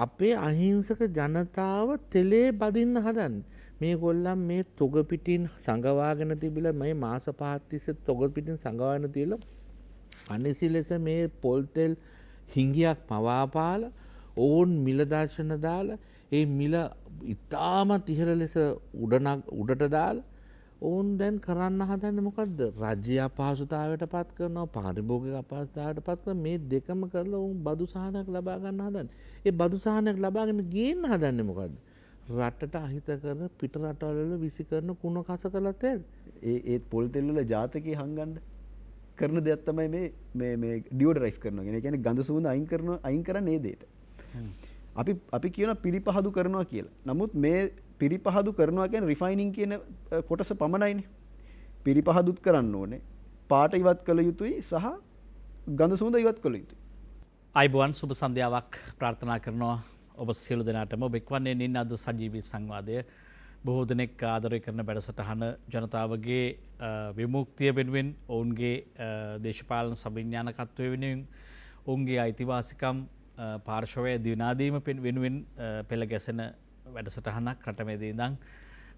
අපේ අහිංසක ජනතාව තෙලේ බදින්න හදන්නේ. මේ ගොල්ලන් මේ තොග පිටින් සංගවාගෙන තිබිලා මේ මාස 5ක් තිස්සේ තොග පිටින් සංගවාගෙන තියලා අනිසි ලෙස මේ පොල් තෙල් හිඟියක් පවාපාලා ඕන් මිල දර්ශන දාලා ඒ මිල ඉතාමත් ඉහළ ලෙස උඩට දාලා ඔවුන් දැන් කරන්න හදන්නේ මොකද්ද? රාජ්‍ය අපහසුතාවයට පත් කරනවා, පාරිභෝගික අපහසුතාවයට පත් කරනවා. මේ දෙකම කරලා ඔවුන් බදු සහනයක් ලබා ගන්න හදන්නේ. ඒ බදු සහනයක් ලබාගෙන ගේන්න හදන්නේ මොකද්ද? රටට අහිත කරන පිට රටවල විසි කරන කුණ කස කළ තෙල්. ඒ පොල් තෙල් වල ජාතකයේ හංගන්න කරන දෙයක් තමයි මේ ඩියෝඩරයිස් කරනවා. ඒ කියන්නේ ගඳ සුවඳ අයින් කරන්නේ ඒ දෙයට. අපි කියන පිරිපහදු කරනවා කියලා. නමුත් මේ පිරිපහදු කරනවා කියන්නේ රිෆයිනින් කියන කොටස පමණයිනේ. පිරිපහදුත් කරන්න ඕනේ. පාට ඉවත් කළ යුතුයි සහ ගඳ සුවඳ ඉවත් කළ යුතුයි. අයිබෝන් සුබ සන්ධ්‍යාවක් ප්‍රාර්ථනා කරනවා ඔබ සියලු දෙනාටම. ඔබ එක්වන්නේ නින්න අද සජීවී සංවාදය. බොහෝ දෙනෙක් ආදරය කරන වැඩසටහන ජනතාවගේ විමුක්තිය වෙනුවෙන්, ඔවුන්ගේ දේශපාලන සවිඥානිකත්වය වෙනුවෙන්, ඔවුන්ගේ අයිතිවාසිකම් පාර්ශවය දිනාදීම වෙනුවෙන් පෙළ ගැසෙන වැඩසටහනක්. රටමේදී ඉඳන්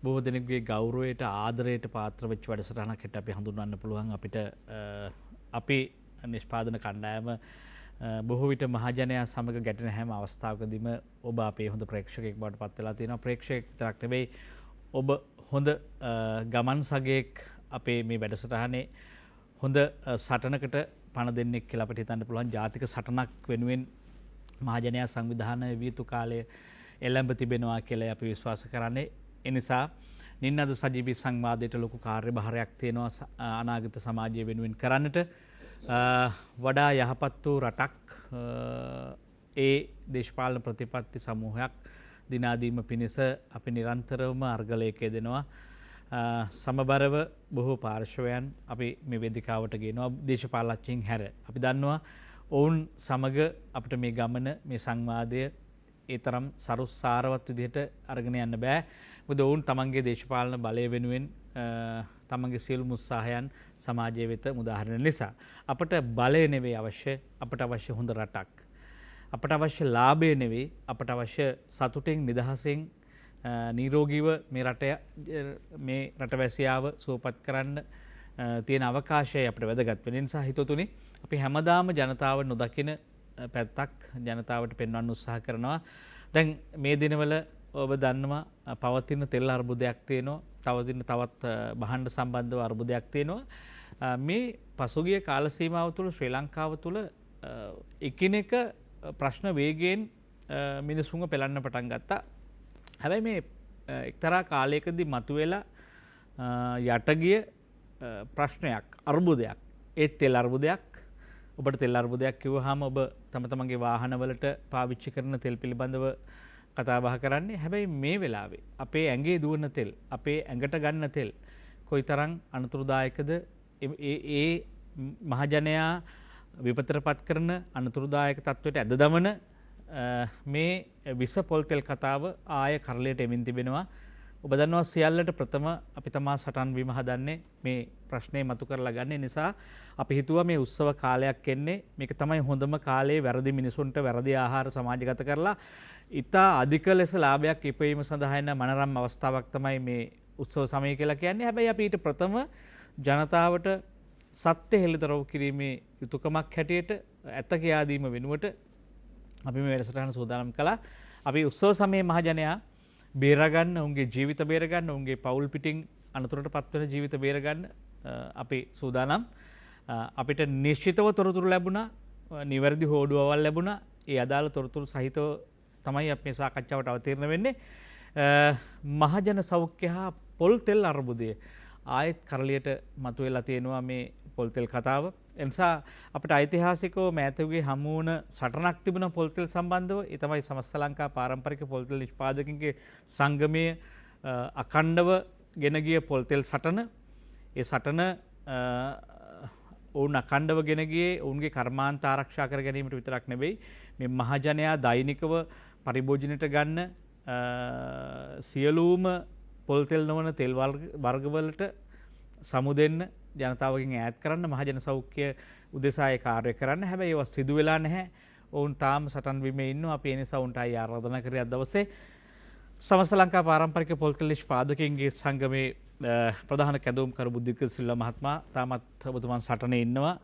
බොහෝ දෙනෙකුගේ ගෞරවයට ආදරයට පාත්‍ර වෙච්ච වැඩසටහනක් හිට අපි හඳුන්වන්න පුළුවන්. අපිට අපි නිෂ්පාදන කණ්ඩායම බොහෝ විට මහජනයා සමග ගැටෙන හැම අවස්ථාවකදීම ඔබ අපේ හොඳ ප්‍රේක්ෂකයෙක් බවට පත් වෙලා තියෙනවා. ප්‍රේක්ෂකයෙක් විතරක් නෙවෙයි, ඔබ හොඳ ගමන් සගයෙක් අපේ මේ වැඩසටහනේ හොඳ සටනකට පණ දෙන්නෙක් කියලා අපිට හිතන්න පුළුවන්. ජාතික සටනක් වෙනුවෙන් මහජනයා සංවිධානය විය යුතු කාලය එළඹ තිබෙනවා කියලා අපි විශ්වාස කරන්නේ. ඒ නිසා නින්න අද සජීවී සංවාදයට ලොකු කාර්යභාරයක් තියෙනවා අනාගත සමාජය වෙනුවෙන් කරන්නට. වඩා යහපත් වූ රටක්, ඒ දේශපාලන ප්‍රතිපත්ති සමූහයක් දිනාදීම පිණිස අපි නිරන්තරවම අර්ගලයක දෙනවා. සමබරව බොහෝ පාර්ශවයන් අපි මේ වේදිකාවට ගෙනවා, දේශපාලනඥයින් හැර. අපි දන්නවා ඔවුන් සමග අපිට මේ ගමන, මේ සංවාදය ඒ තරම් සරුස්සාරවත් විදිහට අරගෙන යන්න බෑ. මොකද ඔවුන් තමන්ගේ දේශපාලන බලය වෙනුවෙන් තමන්ගේ සියලුම උත්සාහයන් සමාජය වෙත මුදාහරින නිසා. අපට බලය නෙවෙයි අවශ්‍ය, අපට අවශ්‍ය හොඳ රටක්. අපට අවශ්‍ය ලාභය නෙවෙයි, අපට අවශ්‍ය සතුටින් නිදහසෙන් නිරෝගීව මේ රටවැසියාව සුවපත් කරන්න තියෙන අවකාශය අපිට වැදගත් වෙන නිසා හිතතුනි අපි හැමදාම ජනතාව නොදකින පැත්තක් ජනතාවට පෙන්වන්න උත්සාහ කරනවා. දැන් මේ දිනවල ඔබ දන්නවා පවතින තෙල් අර්බුදයක් තියෙනවා, තවත් භාණ්ඩ සම්බන්ධව අර්බුදයක් තියෙනවා. මේ පසුගිය කාල සීමාව තුළ ශ්‍රී ලංකාව තුළ එකිනෙක ප්‍රශ්න වේගයෙන් මිනිසුන්ව පෙළන්න පටන් ගත්තා. හැබැයි මේ එක්තරා කාලයකදී මතුවෙලා යටගිය ප්‍රශ්නයක්, අර්බුදයක්. ඒත් තෙල් අර්බුදයක්. ඔබට තෙල් අර්බුදයක් කිව්වහම ඔබ තමන්ගේ වාහනවලට පාවිච්චි කරන තෙල් පිළිබඳව කතා බහ කරන්නේ. හැබැයි මේ වෙලාවේ අපේ ඇඟේ දුවන තෙල්, අපේ ඇඟට ගන්න තෙල් කොයිතරම් අනතුරුදායකද? ඒ මහජනයා විපතටපත් කරන අනතුරුදායක තත්වයට ඇද දමන මේ විස පොල් තෙල් කතාව ආය කරලයට එමින් තිබෙනවා. ඔබ දන්නවා සියල්ලට ප්‍රථම අපි තමා සටන් වීම හදන්නේ මේ ප්‍රශ්නේ මතු කරලා ගන්න නිසා අපි හිතුවා මේ උත්සව කාලයක් එන්නේ, මේක තමයි හොඳම කාලේ වැරදි මිනිසුන්ට වැරදි ආහාර සමාජගත කරලා ඉතා අධික ලෙස ලාභයක් ඉපයීම සඳහා එන මනරම් අවස්ථාවක් තමයි මේ උත්සව සමය කියලා කියන්නේ. හැබැයි අපි ඊට ප්‍රථම ජනතාවට සත්‍ය හෙළිදරව් කිරීමේ යුතුයකමක් හැටියට ඇත්ත කියා දීම වෙනුවට අපි මේ වැඩසටහන සූදානම් කළා. අපි උත්සව සමයේ මහජනයා බේරගන්න, ඔවුන්ගේ ජීවිත බේරගන්න, ඔවුන්ගේ පවුල් පිටින් අනතුරට පත්වන ජීවිත බේරගන්න අපි සූදානම්. අපිට නිශ්චිතව තොරතුරු ලැබුණා, නිවැරදි හෝඩුවවල් ලැබුණා. ඒ අදාළ තොරතුරු සහිතව තමයි අපි මේ සාකච්ඡාවට අවතීර්ණ වෙන්නේ. මහජන සෞඛ්‍ය හා පොල් තෙල් අර්බුදය ආයෙත් කරලියට මතුවෙලා තියෙනවා මේ පොල් තෙල් කතාව. එනිසා අපිට ඓතිහාසිකව මෑතකගේ හමු වුණ සටනක් තිබුණ පොල් තෙල් සම්බන්ධව. ඒ තමයි සමස්ත ලංකා පාරම්පරික පොල් තෙල් නිෂ්පාදකයන්ගේ සංගමයේ අඛණ්ඩව ගෙන ගිය පොල් තෙල් සටන. ඒ සටන ඔවුන් අඛණ්ඩව ගෙන ගියේ ඔවුන්ගේ කර්මාන්ත ආරක්ෂා කර ගැනීමට විතරක් නෙවෙයි, මේ මහජනයා දෛනිකව පරිභෝජනයට ගන්න සියලුම පොල් තෙල් නොවන තෙල් වර්ගවලට සමුදෙන්න, ජනතාවගෙන් ඈත් කරන්න මහජන සෞඛ්‍ය උදෙසා ඒ කාර්ය කරන්න. හැබැයි ඒවා සිදු වෙලා නැහැ. ඔවුන් තාම සටන් බිමේ ඉන්නවා. අපි ඒ නිසා උන්ට ආයෙ ආරාධනා කරේ අද දවසේ සමස්ත ලංකා පාරම්පරික පොල්තෙල් නිෂ්පාදකයන්ගේ සංගමේ ප්‍රධාන කැඳවුම්කරු බුද්ධික සිල්වා මහත්මයා තාමත් ඔබතුමන් සටනේ ඉන්නවා.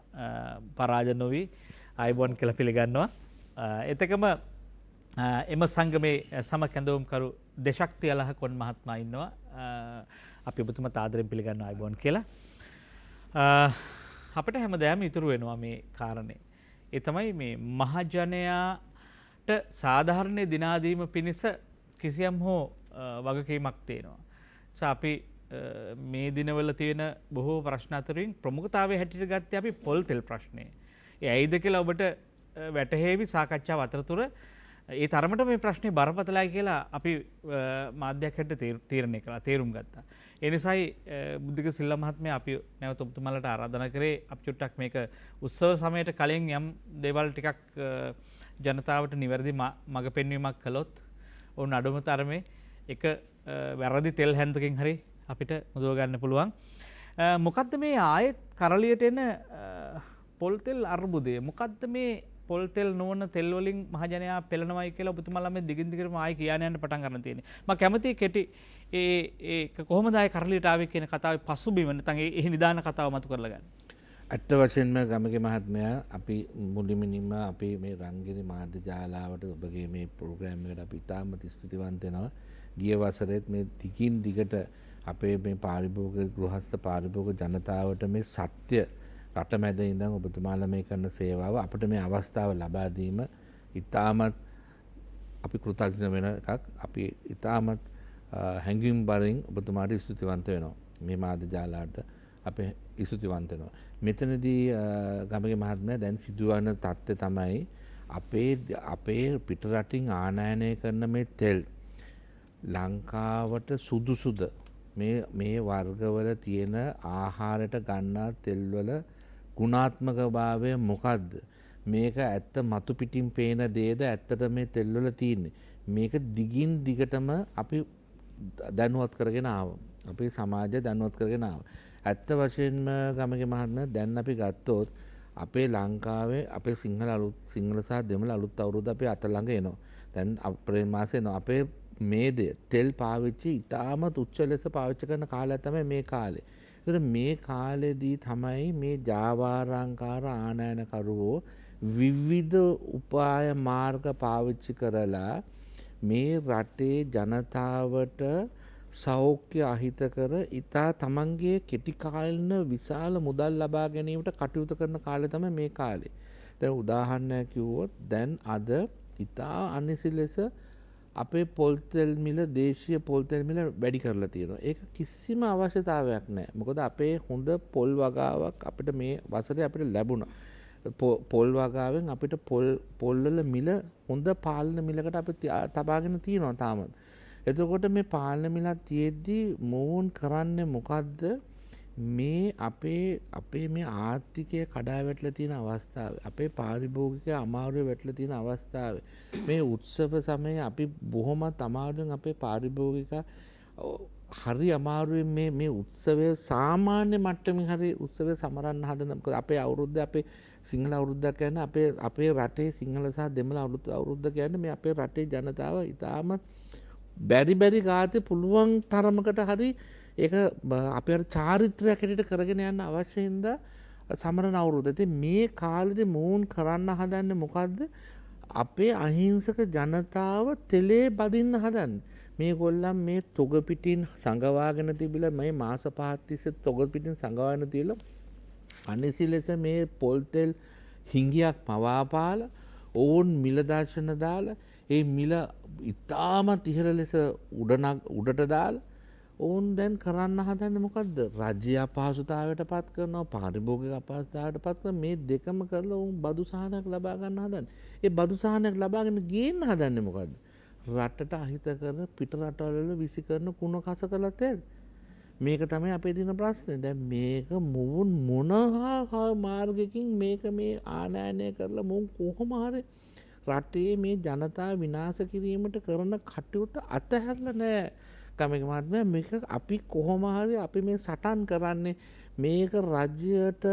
පරාජය නොවි ආයිබෝන් කියලා පිළිගන්නවා. එතකම එම සංගමේ සම කැඳවුම්කරු දෙශක්තිය අලහකොන් මහත්මයා ඉන්නවා. අපි ඔබතුමත් ආදරෙන් පිළිගන්නවා ආයිබෝන් කියලා. අපිට හැමදාම ඉතුරු වෙනවා මේ කාරණේ. ඒ තමයි මේ මහජනයාට සාධාරණ දිනාදීම පිණිස කිසියම් හෝ වගකීමක් තියෙනවා. අපි මේ දිනවල තියෙන බොහෝ ප්‍රශ්න අතරින් ප්‍රමුඛතාවය හැටියට ගත්තේ අපි පොල් තෙල් ප්‍රශ්නය. ඒ ඇයිද කියලා ඔබට වැටහෙවි සාකච්ඡාව අතරතුර ඒ තරමට මේ ප්‍රශ්නේ බරපතලයි කියලා අපි මාධ්‍යයක් හැටියට තීරණය කළා, තේරුම් ගත්තා. ඒ නිසායි බුද්ධික සිල්වා මහත්මයා අපි නැවත ඔබතුමාලට ආරාධනා කරේ අපි චුට්ටක් මේක උත්සව සමයට කලින් යම් දේවල් ටිකක් ජනතාවට නිවැරදි මඟ පෙන්වීමක් කළොත් ඔවුන් අඩුම තරමේ එක වැරදි තෙල් හැන්දකින් හරි අපිට මුදව ගන්න පුළුවන්. මොකද්ද මේ ආයෙත් කරලියට එන පොල් තෙල් අර්බුදය? මොකද්ද මේ පොල් තෙල් නොවන තෙල් වලින් මහජනයා පෙළනවායි කියලා ඔබතුමාලා මේ දිගින් දිගටම ආයෙ කියන්න යන්න පටන් ගන්න තියෙන්නේ. මම කැමතියි කෙටි ඒක කොහොමද ආයෙ කරලියට ආවේ කියන කතාවේ පසුබිම නැත්නම් ඒ නිදාන කතාව මතු කරලා ගන්න. ඇත්ත වශයෙන්ම ගමගේ මහත්මයා අපි මුලින්ම අපි මේ රංගිනී මාධ්‍ය ජාලාවට ඔබගේ මේ ප්‍රෝග්‍රෑම් එකට අපි ඉතාමත් ස්තුතිවන්ත වෙනවා. ගිය වසරේත් මේ දිගින් දිගට අපේ මේ පාරිභෝගික ගෘහස්ත පාරිභෝගික ජනතාවට මේ සත්‍ය රටමැද ඉඳන් ඔබතුමාලා මේ කරන සේවාව අපිට මේ අවස්ථාව ලබා දීම ඉතාමත් අපි කෘතඥ වෙන එකක්. අපි ඉතාමත් හැඟීම් බරින් ඔබතුමාට ස්තුතිවන්ත වෙනවා. මේ මාධ්‍ය ජාලාවට අපේ ස්තුතිවන්ත වෙනවා. මෙතනදී ගමගේ මහත්මයා දැන් සිදුවන තත්ත්වය තමයි අපේ පිටරටින් ආනයනය කරන මේ තෙල් ලංකාවට සුදුසුද මේ වර්ගවල තියෙන ආහාරයට ගන්නා තෙල්වල ගුණාත්මක භාවය මොකක්ද? මේක ඇත්ත මතු පිටින් පේන දේද ඇත්තට මේ තෙල්වල තියෙන්නේ? මේක දිගින් දිගටම අපි දැනුවත් කරගෙන ආවා. අපේ සමාජය දැනුවත් කරගෙන ආවා. ඇත්ත වශයෙන්ම ගමගේ මහත්මයා දැන් අපි ගත්තොත් අපේ ලංකාවේ අපේ සිංහල සහ දෙමළ අලුත් අවුරුද්ද අපේ අත ළඟ එනවා. දැන් අප්‍රේල් මාසේ එනවා. අපේ මේදය තෙල් පාවිච්චි ඉතාමත් උච්ච ලෙස පාවිච්චි කරන කාලය තමයි මේ කාලේ. ඒතර මේ කාලෙදී තමයි මේ ජාවාරංකාර ආනයනකරුවෝ විවිධ උපාය මාර්ග පාවිච්චි කරලා මේ රටේ ජනතාවට සෞඛ්‍ය අහිතකර ඉතා තමන්ගේ කෙටි කාලින විශාල මුදල් ලබා ගැනීමට කටයුතු කරන කාලය තමයි මේ කාලේ. දැන් උදාහරණයක් කිව්වොත් දැන් අද ඉතා අනිසි ලෙස අපේ පොල් තෙල් මිල දේශීය පොල් තෙල් මිල වැඩි කරලා තියෙනවා. ඒක කිසිම අවශ්‍යතාවයක් නැහැ. මොකද අපේ හොඳ පොල් වගාවක් අපිට මේ වසරේ අපිට ලැබුණා. පොල් වගාවෙන් අපිට පොල් වල මිල හොඳ පාලන මිලකට අපි තබාගෙන තියෙනවා තාමත්. එතකොට මේ පාලන මිලක් තියෙද්දි මොවුන් කරන්නේ මොකද්ද? මේ අපේ මේ ආර්ථිකය කඩා වැටලා තියෙන අවස්ථාවේ අපේ පාරිභෝගික අමාරුවේ වැටලා තියෙන අවස්ථාවේ මේ උත්සව සමයේ අපි බොහොමත් අමාරුවෙන් අපේ පාරිභෝගික හරි අමාරුවෙන් මේ උත්සවය සාමාන්‍ය මට්ටමින් හරි උත්සවය සමරන්න හදන. මොකද අපේ අවුරුද්ද අපේ සිංහල අවුරුද්දක් කියන්නේ අපේ රටේ සිංහල සහ දෙමළ අවුරුද්ද කියන්නේ මේ අපේ රටේ ජනතාව ඉතාම බැරි ගාතේ පුළුවන් තරමකට හරි ඒක අපේ චාරිත්‍රයක් හැටියට කරගෙන යන්න අවශ්‍ය හින්දා සමරන අවුරුද්ද. ඉතින් මේ කාලෙදී මොවුන් කරන්න හදන්නේ මොකද්ද? අපේ අහිංසක ජනතාව තෙලේ බදින්න හදන්නේ. මේගොල්ලන් මේ තොග පිටින් සංගවාගෙන තිබිලා මේ මාස 5ක් තිස්සේ තොග පිටින් සංගවාගෙන තියලා අනිසි ලෙස මේ පොල් තෙල් හිඟියක් මවාපාලා ඕන් මිල දර්ශන දාලා ඒ මිල ඉතාමත් ඉහළ ලෙස උඩට දාලා ඔවුන් දැන් කරන්න හදන්නේ මොකද්ද? රජ්‍ය අපහසුතාවයට පත් කරනවා, පාරිභෝගික අපහසුතාවයට පත් කරනවා. මේ දෙකම කරලා ඔවුන් බදු සහනයක් ලබා ගන්න හදන්නේ. ඒ බදු සහනයක් ලබාගෙන ගේන්න හදන්නේ මොකද්ද? රටට අහිත කරන පිට රටවල විසි කරන කුණ කස කළ තෙල්. මේක තමයි අපේ දින ප්‍රශ්නේ. දැන් මේක මොවුන් මොනවා මාර්ගකින් මේක මේ ආනයනය කරලා මොවුන් කොහොම හරි රටේ මේ ජනතාව විනාශ කිරීමට කරන කටයුතු අතහැරලා නැහැ. ගමගේ මහත්මයා මේක අපි කොහොම හරි අපි මේ සටන් කරන්නේ මේක රජයට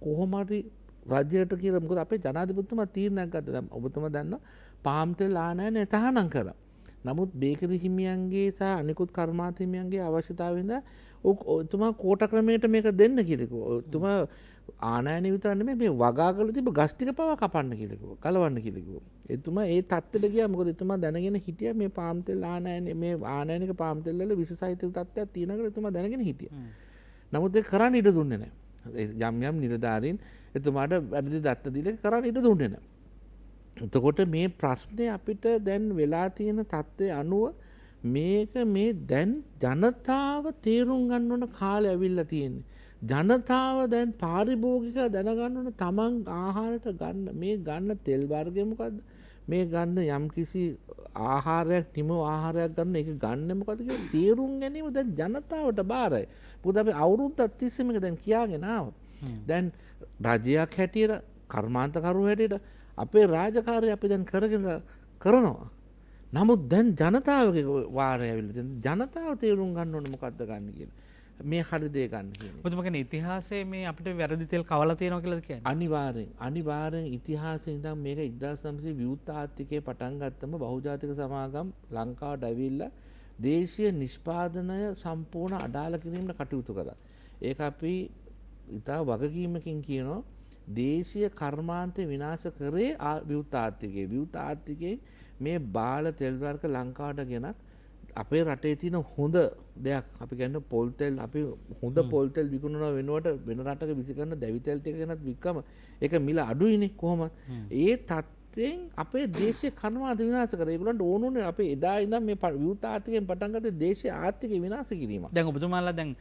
කොහොම හරි රජයට කියලා මොකද අපේ ජනාධිපතිතුමා තීරණයක් ගත්තා. දැන් ඔබතුමා දන්නවා පාම් තෙල් ආනයනය තහනම් කරා. නමුත් බේකරි හිමියන්ගේ සහ අනිකුත් කර්මාන්ත හිමියන්ගේ අවශ්‍යතාවය හින්දා ඔතුමා කෝට ක්‍රමයට මේක දෙන්න කියලා කිව්වා. ඔතුමා ආනයන විතර නෙමෙයි මේ වගා කරලා තිබ්බ ගස් ටික පවා කපන්න කියලා කිව්වා. කලවන්න කියලා කිව්වා. එතුමා ඒ තත්ත්වෙට ගියා. මොකද එතුමා දැනගෙන හිටියා මේ පාම් තෙල් ආනයන මේ ආනයනික පාම් තෙල් වල විසසහිත තත්ත්වයක් තියෙනවා කියලා එතුමා දැනගෙන හිටියා. නමුත් ඒක කරන්න ඉඩ දුන්නේ නැහැ. යම් නිලධාරීන් එතුමාට වැඩි දත්ත දීලා කරන්න ඉඩ දුන්නේ නැහැ. එතකොට මේ ප්‍රශ්නේ අපිට දැන් වෙලා තියෙන තත්ත්වය අනුව මේක මේ දැන් ජනතාව තේරුම් ගන්න ඕන කාලය ඇවිල්ලා තියෙන්නේ. ජනතාව දැන් පාරිභෝගික දැනගන්න ඕන තමන් ආහාරයට ගන්න මේ ගන්න තෙල් වර්ගය මොකද්ද? මේ ගන්න යම්කිසි ආහාරයක් නිම ආහාරයක් ගන්න ඒක ගන්න මොකද කියලා තේරුම් ගැනීම දැන් ජනතාවට බාරයි. මොකද අපි අවුරුද්දක් තිස්සේ මේක දැන් කියාගෙන ආවා. දැන් රජයක් හැටියට කර්මාන්තකරු හැටියට අපේ රාජකාරිය අපි දැන් කරනවා. නමුත් දැන් ජනතාවගේ වාරය ඇවිල්ලා තියෙනවා. ජනතාව තේරුම් ගන්න ඕනේ මොකද්ද ගන්න කියලා. මේ හරි දේ ගන්න කියන්නේ. ඔබතුමා කියන්නේ ඉතිහාසයේ මේ අපිට වැරදි තෙල් කවලා තියෙනවා කියලාද කියන්නේ? අනිවාර්යෙන් ඉතිහාසයෙන් ඉඳන් මේක 1900 විවුර්ත ආර්ථිකයේ පටන් ගත්තම බහුජාතික සමාගම් ලංකාවට ඇවිල්ලා දේශීය නිෂ්පාදනය සම්පූර්ණ අඩාල කිරීමට කටයුතු කළා. ඒක අපි ඉතා වගකීමකින් කියනවා දේශීය කර්මාන්තය විනාශ කරේ විවුර්ත ආර්ථිකයේ. විවුර්ත ආර්ථිකයේ මේ බාල තෙල් වර්ග ලංකාවට ගෙනත් අපේ රටේ තියෙන හොඳ දෙයක් අපි කියන්නේ පොල් තෙල් අපි හොඳ පොල් තෙල් විකුණනවා වෙනුවට වෙන රටක විසි කරන දැවි තෙල් ටික ගෙනත් වික්කම ඒක මිල අඩුයිනේ කොහොමද? ඒ තත්ත්වෙන් අපේ දේශීය කර්මාන්ත විනාශ කරා. ඒගොල්ලන්ට ඕනුනේ අපේ එදා ඉඳන් මේ විවුර්ත ආර්ථිකයෙන් පටන් ගත්තේ දේශීය ආර්ථිකය විනාශ කිරීම. දැන් ඔබතුමාලා දැන්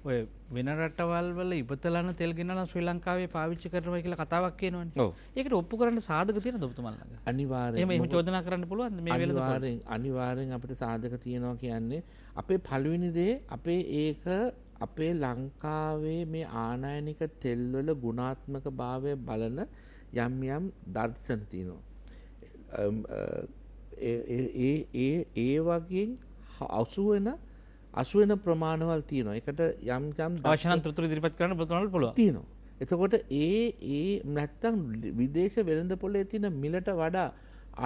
ඔය වෙන රටවල් වල ඉපතලන තෙල් ගෙනලා ශ්‍රී ලංකාවේ පාවිච්චි කරනවා කියලා කතාවක් කියනවනේ. ඔව්. ඒකට ඔප්පු කරන්න සාධක තියෙනවද ඔබතුමාලා ළඟ? අනිවාර්යෙන්. එහෙම චෝදනා කරන්න පුළුවන්ද මේ වෙලෙද? අනිවාර්යෙන් අපිට සාධක තියෙනවා කියන්නේ අපේ පළවෙනි දේ අපේ ලංකාවේ මේ ආනයනික තෙල් වල ගුණාත්මක භාවය බලන යම් දර්ශන තියෙනවා. ඒ වගේ 80 වෙන ප්‍රමාණවල් තියෙනවා. ඒකට යම් අවශ්‍ය නම් තොරතුරු ඉදිරිපත් කරන්න ඔබතුමාලට පුළුවන්. තියෙනවා. එතකොට නැත්තම් විදේශ වෙළඳපොලේ තියෙන මිලට වඩා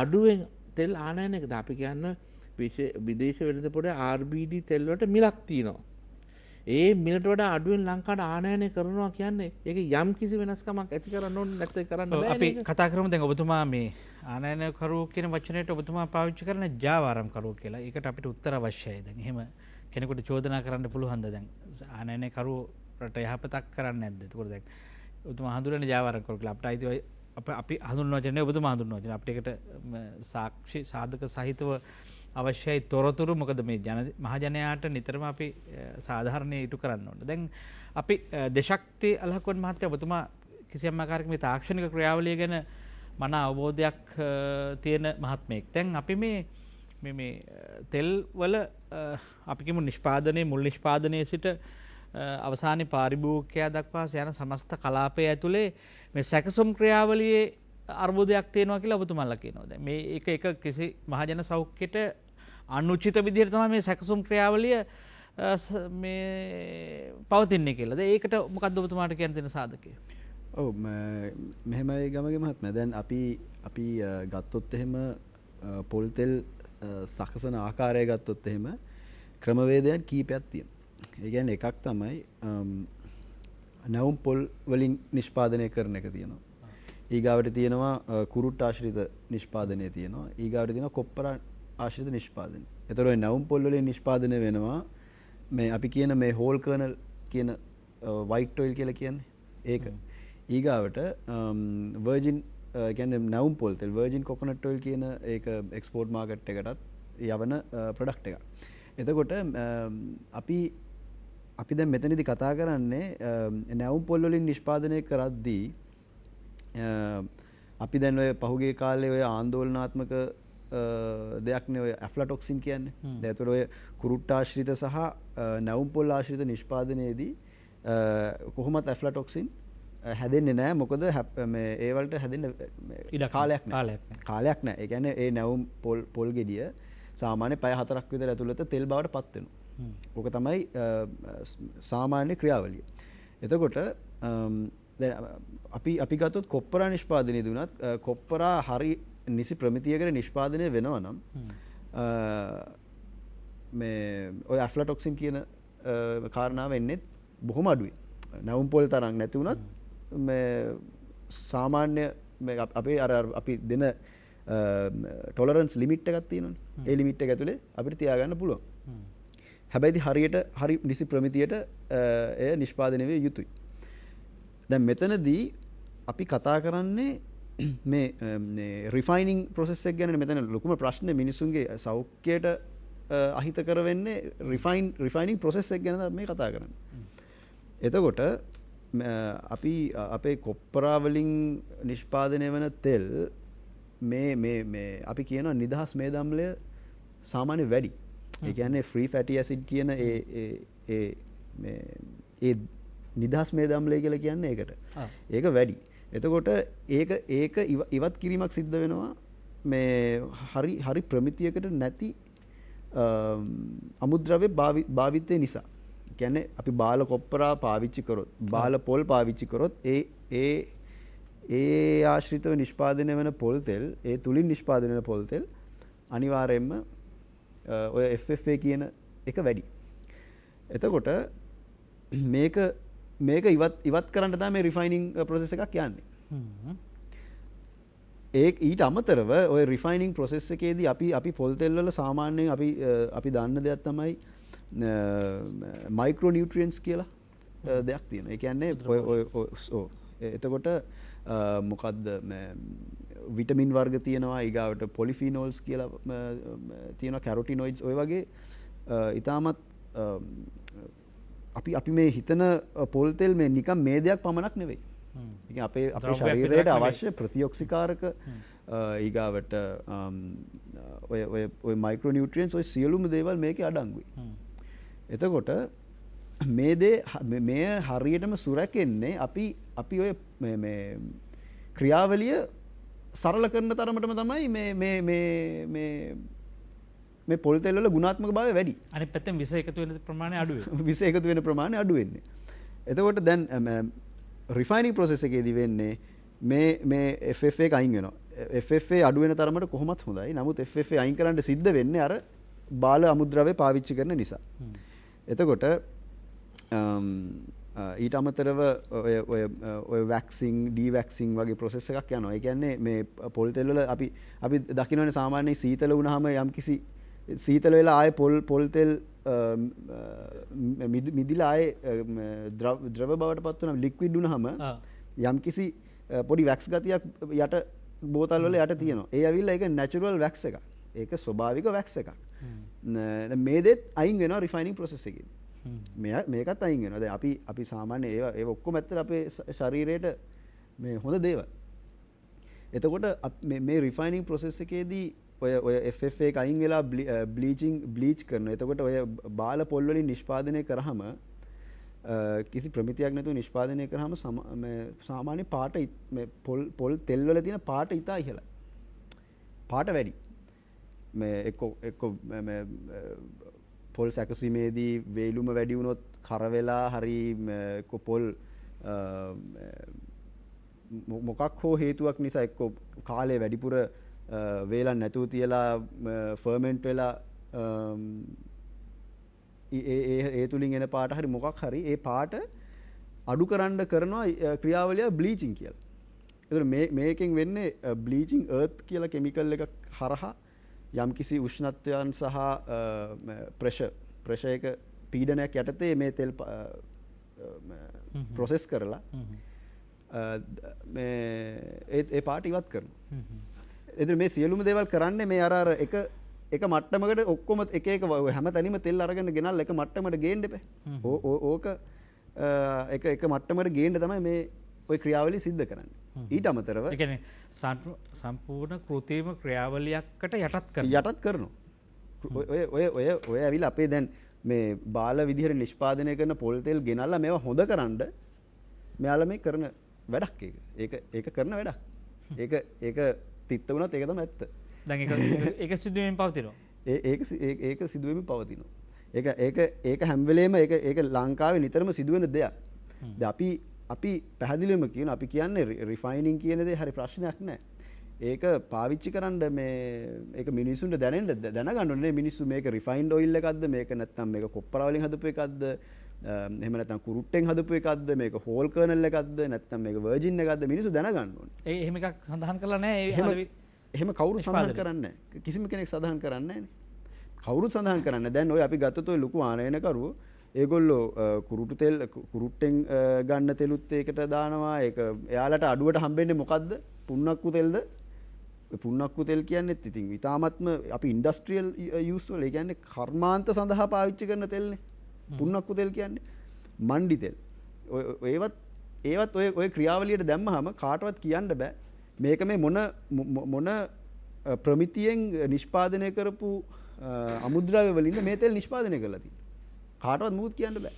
අඩුවෙන් තෙල් ආනයනයකද අපි කියන්න විදේශ වෙළඳපොලේ RBD තෙල් වලට මිලක් තියෙනවා. ඒ මිලට වඩා අඩුවෙන් ලංකාවට ආනයනය කරනවා කියන්නේ ඒක යම් කිසි වෙනස්කමක් ඇති කරන්න ඕනේ නැත්නම් කරන්න බෑ. අපි කතා කරමු දැන් ඔබතුමා මේ ආනයනකරුවෝ කියන වචනයට ඔබතුමා පාවිච්චි කරන ජාවාරම්කරුවෝ කියලා. ඒකට අපිට උත්තර අවශ්‍යයි. දැන් එහෙම කෙනෙකුට චෝදනා කරන්න පුළුවන්ද දැන් ආනයනකරුවෝ රට යහපතක් කරන්නේ නැද්ද? එතකොට දැන් ඔබතුමා හඳුනන ජාවාරම්කරුවෝ කියලා අපිට අයිති අපි හඳුන්වනවා කියන්නේ ඔබතුමා හඳුන්වනවා කියන්නේ අපිට ඒකට සාක්ෂි සාධක සහිතව අවශ්‍යයි තොරතුරු. මොකද මේ මහජනයාට නිතරම අපි සාධාරණේ ඉටු කරන්න ඕන. දැන් අපි දේශක්ති අලහකොන් මහත්තයා ඔබතුමා කිසියම් ආකාරයක මේ තාක්ෂණික ක්‍රියාවලිය ගැන මන අවබෝධයක් තියෙන මහත්මයෙක්. දැන් අපි මේ තෙල් වල අපි කියමු නිෂ්පාදනයේ මුල් නිෂ්පාදනයේ සිට අවසානයේ පාරිභෝගිකයා දක්වා යන සමස්ත කලාපය ඇතුලේ මේ සැකසුම් ක්‍රියාවලියේ අර්බුදයක් තියෙනවා කියලා ඔබතුමාලා කියනවා. දැන් මේ එක කිසි මහජන සෞඛ්‍යයට අනුචිත විදිහට තමයි මේ සැකසුම් ක්‍රියාවලිය මේ පවතින්නේ කියලා. දැන් ඒකට මොකක්ද ඔබතුමාට කියන්න තියෙන සාධකය? ඔව් මෙහෙමයි ගමගේ මහත්මයා. දැන් අපි ගත්තොත් එහෙම පොල් තෙල් සකසන ආකාරය ගත්තොත් එහෙම ක්‍රමවේදයන් කීපයක් තියෙනවා. ඒ කියන්නේ එකක් තමයි නැවුම් පොල් වලින් නිෂ්පාදනය කරන එක තියෙනවා. ඊගාවට තියෙනවා කුරුට්ට ආශ්‍රිත නිෂ්පාදනය තියෙනවා. ඊගාවට තියෙනවා කොප්පර ආශ්‍රිත නිෂ්පාදනය. ඒතර ඔය නැවුම් පොල් වලින් නිෂ්පාදනය වෙනවා මේ අපි කියන මේ හෝල් කර්නල් කියන වයිට් ඔයිල් කියලා කියන්නේ ඒක. ඊගාවට වර්ජින් කියන්නේ නැවුම් පොල් තෙල් වර්ජින් කොකොනට් ඔයිල් කියන ඒක එක්ස්පෝර්ට් මාකට් එකටත් යවන ප්‍රොඩක්ට් එකක්. එතකොට අපි දැන් මෙතනදී කතා කරන්නේ නැවුම් පොල් වලින් නිෂ්පාදනය කරද්දී අපි දැන් ඔය පහුගිය කාලේ ඔය ආందోලනාත්මක දෙයක්නේ ඔය ඇෆ්ලාටොක්සින් කියන්නේ. ඒතර ඔය කුරුට්ට ආශ්‍රිත සහ නැවුම් පොල් ආශ්‍රිත නිෂ්පාදනයේදී කොහොමත් ඇෆ්ලාටොක්සින් හැදෙන්නේ නැහැ. මොකද මේ ඒ වලට හැදෙන්න කාලයක් නැහැ. ඒ කියන්නේ ඒ නැවුම් පොල් ගෙඩිය සාමාන්‍ය පැය 4ක් විතර ඇතුළත තෙල් බවට පත් වෙනවා. ඕක තමයි සාමාන්‍ය ක්‍රියාවලිය. එතකොට අපි ගත්තොත් කොප්පරා නිෂ්පාදනය දුනත් කොප්පරා හරි නිසි ප්‍රමිතියකට නිෂ්පාදනය වෙනවා නම් මේ ඔය ඇෆ්ලාටොක්සින් කියන කාරණාව එන්නේ බොහොම අඩුයි. නැවුම් පොල් තරම් නැති වුණත් මේ සාමාන්‍ය අපේ අර අපි දෙන ටොලරන්ස් ලිමිට් එකක් තියෙනවනේ. ඒ ලිමිට් එක ඇතුලේ අපිට තියාගන්න පුළුවන්. හැබැයි හරියට හරි නිසි ප්‍රමිතියට එය නිෂ්පාදනය විය යුතුයි. දැන් මෙතනදී අපි කතා කරන්නේ මේ රිෆයිනිං ප්‍රොසෙස් එක ගැන. මෙතන ලොකුම ප්‍රශ්නේ මිනිසුන්ගේ සෞඛ්‍යයට අහිතකර වෙන්නේ රිෆයිනිං ප්‍රොසෙස් එක ගැන මේ කතා කරන්නේ. එතකොට අපි අපේ කොප්පරා වලින් නිෂ්පාදනය වෙන තෙල් මේ අපි කියනවා නිදහස් මේද අම්ලය සාමාන්‍ය වැඩි. ඒ කියන්නේ ෆ්‍රී ෆැටි ඇසිඩ් කියන ඒ නිදහස් මේද අම්ලය කියලා කියන්නේ ඒකට. ඒක වැඩි. එතකොට ඒක ඉවත් කිරීමක් සිද්ධ වෙනවා මේ හරි ප්‍රමිතියකට නැති අමුද්‍රව්‍ය භාවිතය නිසා. කියන්නේ අපි බාල කොප්පරා පාවිච්චි කරොත්, බාල පොල් පාවිච්චි කරොත් ඒ ආශ්‍රිතව නිෂ්පාදනය වෙන පොල් තෙල්, ඒ තුලින් නිෂ්පාදනය වෙන පොල් තෙල් අනිවාර්යයෙන්ම ඔය FFA කියන එක වැඩි. එතකොට මේක ඉවත් කරන්න තමයි මේ රිෆයිනිං ප්‍රොසෙස් එකක් යන්නේ. ඊට අමතරව ඔය රිෆයිනිං ප්‍රොසෙස් එකේදී අපි පොල් තෙල් වල සාමාන්‍යයෙන් අපි දන්න දෙයක් තමයි මයික්‍රෝ නියුට්‍රියන්ට්ස් කියලා දෙයක් තියෙනවා. ඒ කියන්නේ එතකොට මොකද්ද විටමින් වර්ග තියෙනවා, ඊගාවට පොලිෆිනෝල්ස් කියලා තියෙනවා, කැරොටිනොයිඩ්ස්, ඔය වගේ ඊටමත් අපි මේ හිතන පොල් තෙල් මේ නිකන් මේදයක් පමණක් නෙවෙයි. අපේ ශරීරයට අවශ්‍ය ප්‍රතිඔක්සිකාරක ඊගාවට ඔය මයික්‍රෝ නියුට්‍රියන්ට්ස් ඔය සියලුම දේවල් මේකේ අඩංගුයි. එතකොට මේ හරියටම සුරැකෙන්නේ අපි ඔය මේ ක්‍රියාවලිය සරල කරන තරමටම තමයි මේ පොල් තෙල් වල ගුණාත්මක භාවය වැඩි. අනිත් පැත්තෙන් විස එකතු වෙන ප්‍රමාණය අඩු වෙනවා. විස එකතු වෙන ප්‍රමාණය අඩු වෙන්නේ. එතකොට දැන් රිෆයිනිං ප්‍රොසෙස් එකේදී වෙන්නේ මේ FFA එක අයින් වෙනවා. FFA අඩු වෙන තරමට කොහොමත් හොඳයි. නමුත් FFA අයින් කරන්න සිද්ධ වෙන්නේ අර බාල අමුද්‍රව්‍ය පාවිච්චි කරන නිසා. එතකොට ඊට අමතරව ඔය වැක්සින් ඩීවැක්සින් වගේ ප්‍රොසෙස් එකක් යනවා. ඒ කියන්නේ මේ පොල් තෙල් වල අපි දකින්නනේ සාමාන්‍යයෙන් සීතල වුණාම යම්කිසි සීතල වෙලා ආයේ පොල් තෙල් මිදිලා ආයේ ද්‍රව බවට පත් වෙනවා, ලික්විඩ් වුණාම යම්කිසි පොඩි වැක්ස් ගතියක් යට බෝතල් වල යට තියෙනවා. ඒ ඇවිල්ලා ඒක නැචරල් වැක්ස් එකක්. ඒක ස්වභාවික වැක්ස් එකක්. මේ දෙත් අයින් වෙනවා රිෆයිනිං ප්‍රොසෙස් එකේදී. මේකත් අයින් වෙනවා. දැන් අපි සාමාන්‍ය ඒව ඔක්කොම ඇත්තට අපේ ශරීරයට මේ හොඳ දේවල්. එතකොට මේ රිෆයිනිං ප්‍රොසෙස් එකේදී ඔය FFA එක අයින් වෙලා බ්ලීච් කරනවා. එතකොට ඔය බාල පොල් වලින් නිෂ්පාදනය කරාම කිසි ප්‍රමිතියක් නැතුව නිෂ්පාදනය කරාම සාමාන්‍ය පාට මේ පොල් තෙල් වල තියෙන පාට ඉතා ඉහළයි. පාට වැඩි. මේ එක්ක පොල් සැකසීමේදී වේලුම වැඩි වුණොත් කර වෙලා හරි පොල් මොකක් හෝ හේතුවක් නිසා එක්ක කාලේ වැඩිපුර වේලන් නැතුව තියලා ෆර්මෙන්ට් වෙලා ඒ තුලින් එන පාට හරි මොකක් හරි ඒ පාට අඩු කරන්න කරනවා ක්‍රියාවලිය බ්ලීචින් කියලා. ඒතර මේකෙන් වෙන්නේ බ්ලීචින් අර්ත් කියලා කෙමිකල් එකක් හරහා යම්කිසි උෂ්ණත්වයන් සහ ප්‍රෙෂර් එක පීඩනයක් යටතේ මේ තෙල් ප්‍රොසෙස් කරලා ඒ පාට ඉවත් කරනවා. එතන මේ සියලුම දේවල් කරන්නේ මේ අර එක මට්ටමකට ඔක්කොම එක හැම තැනම තෙල් අරගෙන ගෙනල්ලා එක මට්ටමකට ගේන්න එපා. ඕක එක මට්ටමකට ගේන්න තමයි මේ ওই ක්‍රියාවලිය සිද්ධ කරන්නේ. ඊට අමතරව ඒ කියන්නේ සම්පූර්ණ කෘත්‍රිම ක්‍රියාවලියකට යටත් කරනවා. ඔය ඇවිල්ලා අපේ දැන් මේ බාල විදිහට නිෂ්පාදනය කරන පොල් තෙල් ගෙනල්ලා මේවා හොඳ කරන්න මෙයාලා මේ කරන වැඩක් ඒක කරන වැඩක්. ඒක තිත්ත වුණත් ඒක තමයි ඇත්ත. දැන් ඒක සිදුවෙමින් පවතිනවා. ඒක සිදුවෙමින් පවතිනවා. ඒක හැම වෙලේම ඒක ලංකාවේ නිතරම සිදුවෙන දෙයක්. දැන් අපි පැහැදිලිවම කියන අපි කියන්නේ රිෆයිනින් කියන දේ හරි ප්‍රශ්නයක් නැහැ. ඒක පාවිච්චි කරන්න මේ ඒක මිනිස්සුන්ට දැනගන්න ඕනේ මිනිස්සු මේක රිෆයින්ඩ් ඔයිල් එකක්ද මේක නැත්නම් මේක කොප්පර වලින් හදපු එකක්ද එහෙම නැත්නම් කුරුට්ටෙන් හදපු එකක්ද මේක හෝල් කර්නල් එකක්ද නැත්නම් මේක වර්ජින් එකක්ද මිනිස්සු දැනගන්න ඕනේ. එහෙම එකක් සඳහන් කරලා නැහැ. එහෙම කවුරුත් සඳහන් කරන්නේ නැහැ. කිසිම කෙනෙක් සඳහන් කරන්නේ නැහැ. කවුරුත් සඳහන් කරන්නේ. දැන් ඔය අපි ගත්තොත් ඔය ලොකු ආනයනකරුවෝ ඒගොල්ලෝ කුරුටු තෙල් කුරුට්ටෙන් ගන්න තෙලුත් ඒකට දානවා. ඒක එයාලට අඩුවට හම්බෙන්නේ මොකද්ද? පුන්නක්කු තෙල්ද? පුන්නක්කු තෙල් කියන්නේත් ඉතින් ඊටාත්ම අපි ඉන්ඩස්ට්‍රියල් යූස් වල ඒ කියන්නේ කර්මාන්ත සඳහා පාවිච්චි කරන තෙල්නේ. පුන්නක්කු තෙල් කියන්නේ මණ්ඩි තෙල්. ඒවත් ඔය ක්‍රියාවලියට දැම්මහම කාටවත් කියන්න බෑ. මේක මේ මොන ප්‍රමිතියෙන් නිෂ්පාදනය කරපු අමුද්‍රව්‍ය වලින්ද මේ තෙල් නිෂ්පාදනය කරලා තියෙන්නේ. කාටවත් මුකුත් කියන්න බෑ.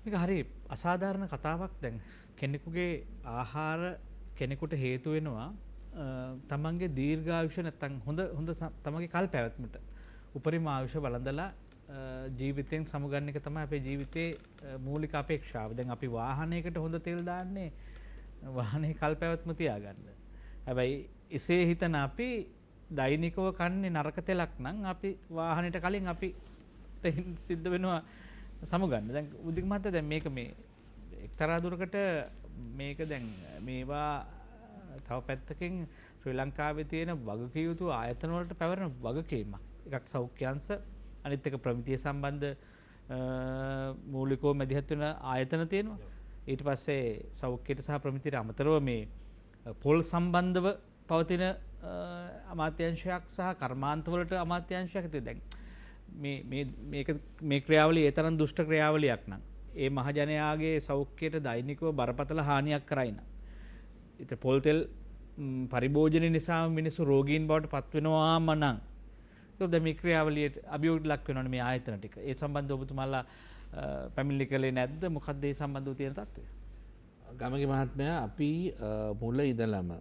මේක හරි අසාධාරණ කතාවක්. දැන් කෙනෙකුගේ ආහාර කෙනෙකුට හේතු වෙනවා තමන්ගේ දීර්ඝායුෂ නැත්නම් හොඳ තමන්ගේ කල් පැවැත්මට උපරිම ආයුෂ වළඳලා ජීවිතයෙන් සමුගන්න එක තමයි අපේ ජීවිතේ මූලික අපේක්ෂාව. දැන් අපි වාහනයකට හොඳ තෙල් දාන්නේ වාහනේ කල් පැවැත්ම තියාගන්න. හැබැයි එසේ හිතන අපි දෛනිකව කන්නේ නරක තෙලක් නම් අපි වාහනයට කලින් අපි සිද්ධ වෙනවා සමුගන්න. දැන් උදික මහත්තයා දැන් මේක මේ එක්තරා දුරකට මේක දැන් මේවා තව පැත්තකින් ශ්‍රී ලංකාවේ තියෙන වගකිය යුතු ආයතන වලට පැවරෙන වගකීමක්. එකක් සෞඛ්‍ය අංශ, අනිත් එක ප්‍රමිතිය සම්බන්ධ මූලිකව මැදිහත් වෙන ආයතන තියෙනවා. ඊට පස්සේ සෞඛ්‍යයට සහ ප්‍රමිතියට අමතරව මේ පොල් සම්බන්ධව පවතින අමාත්‍යාංශයක් සහ කර්මාන්තවලට අමාත්‍යාංශයක් තියෙනවා. දැන් මේ ක්‍රියාවලිය ඒ තරම් දුෂ්ට ක්‍රියාවලියක් නම් ඒ මහජනයාගේ සෞඛ්‍යයට දෛනිකව බරපතල හානියක් කරයි නම් ඉතින් පොල් තෙල් පරිභෝජනය නිසා මිනිස්සු රෝගීන් බවට පත් වෙනවාම නම් ඒක දැන් මේ ක්‍රියාවලියට අභියෝගයට ලක් වෙනවනේ මේ ආයතන ටික. ඒ සම්බන්ධව ඔබතුමාලා පැමිණිලි කළේ නැද්ද? මොකක්ද ඒ සම්බන්ධව තියෙන තත්ත්වය? ගමගේ මහත්මයා අපි මුල ඉඳලම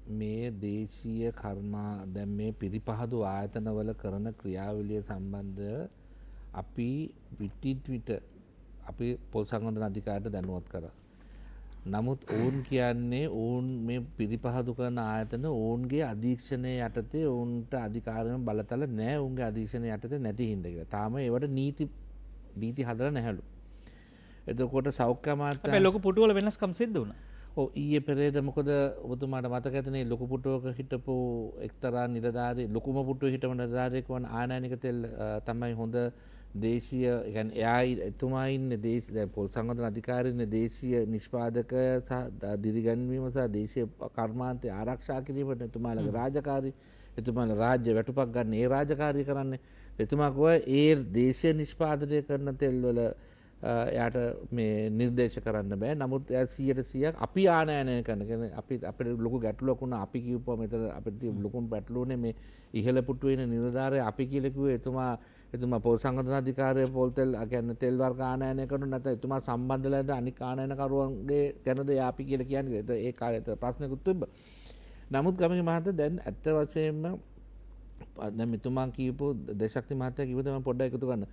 මේ දේශීය කර්මා දැන් මේ පිරිපහදු ආයතනවල කරන ක්‍රියාවලිය සම්බන්ධ අපි විට අපි පොල් සංවර්ධන අධිකාරියට දැනුවත් කරා. නමුත් ඔවුන් කියන්නේ ඔවුන් මේ පිරිපහදු කරන ආයතන ඔවුන්ගේ අධීක්ෂණය යටතේ ඔවුන්ට අධිකාරම බලතල නැහැ. ඔවුන්ගේ අධීක්ෂණය යටතේ නැති හින්දා කියලා. තාම ඒවට නීති හදලා නැහැලු. එතකොට සෞඛ්‍ය අමාත්‍යාංශ අපේ ලොකු පුටුවල වෙනස්කම් සිද්ධ වුණා. ඔව් ඊයේ පෙරේද මොකද ඔබතුමාට මතක ඇතනේ ලොකු පුටුවක හිටපු එක්තරා නිලධාරී ලොකුම පුටුවේ හිටපු නිලධාරියෙක් වන ආනයනික තෙල් තමයි හොඳ දේශීය කියන්නේ එයා එතුමා ඉන්නේ දැන් පොල් සංවර්ධන අධිකාරිය ඉන්නේ දේශීය නිෂ්පාදක සහ දිරිගැන්වීම සහ දේශීය කර්මාන්තය ආරක්ෂා කිරීමට එතුමාලගේ රාජකාරී එතුමාලා රාජ්‍ය වැටුපක් ගන්න ඒ රාජකාරිය කරන්නේ එතුමා කිව්වා ඒ දේශීය නිෂ්පාදනය කරන තෙල් වල එයාට මේ නිර්දේශ කරන්න බෑ. නමුත් එයා 100% අපි ආනයනය කරන කියන්නේ අපිට ලොකු ගැටලුවක් වුණා. අපි කියපුවා මෙතන අපිට ලොකුම ගැටලුවනේ මේ ඉහළ පුටුවේ ඉන්න නිලධාරිය අපි කියලා කිව්වේ එතුමා පොල් සංවර්ධන අධිකාරිය පොල් තෙල් කියන්නේ තෙල් වර්ග ආනයනය කරන නැත්නම් එතුමා සම්බන්ධලාද අනික් ආනයනකරුවන්ගේ ගැනද අපි කියලා කියන්නේ. ඒ කාලේ ප්‍රශ්නකුත් තිබ්බා. නමුත් ගමගේ මහත්තයා දැන් ඇත්ත වශයෙන්ම දැන් මෙතුමා කියපු දේශක්ති මහත්තයා කිව්ව දේ මම පොඩ්ඩක් එකතු කරන්න.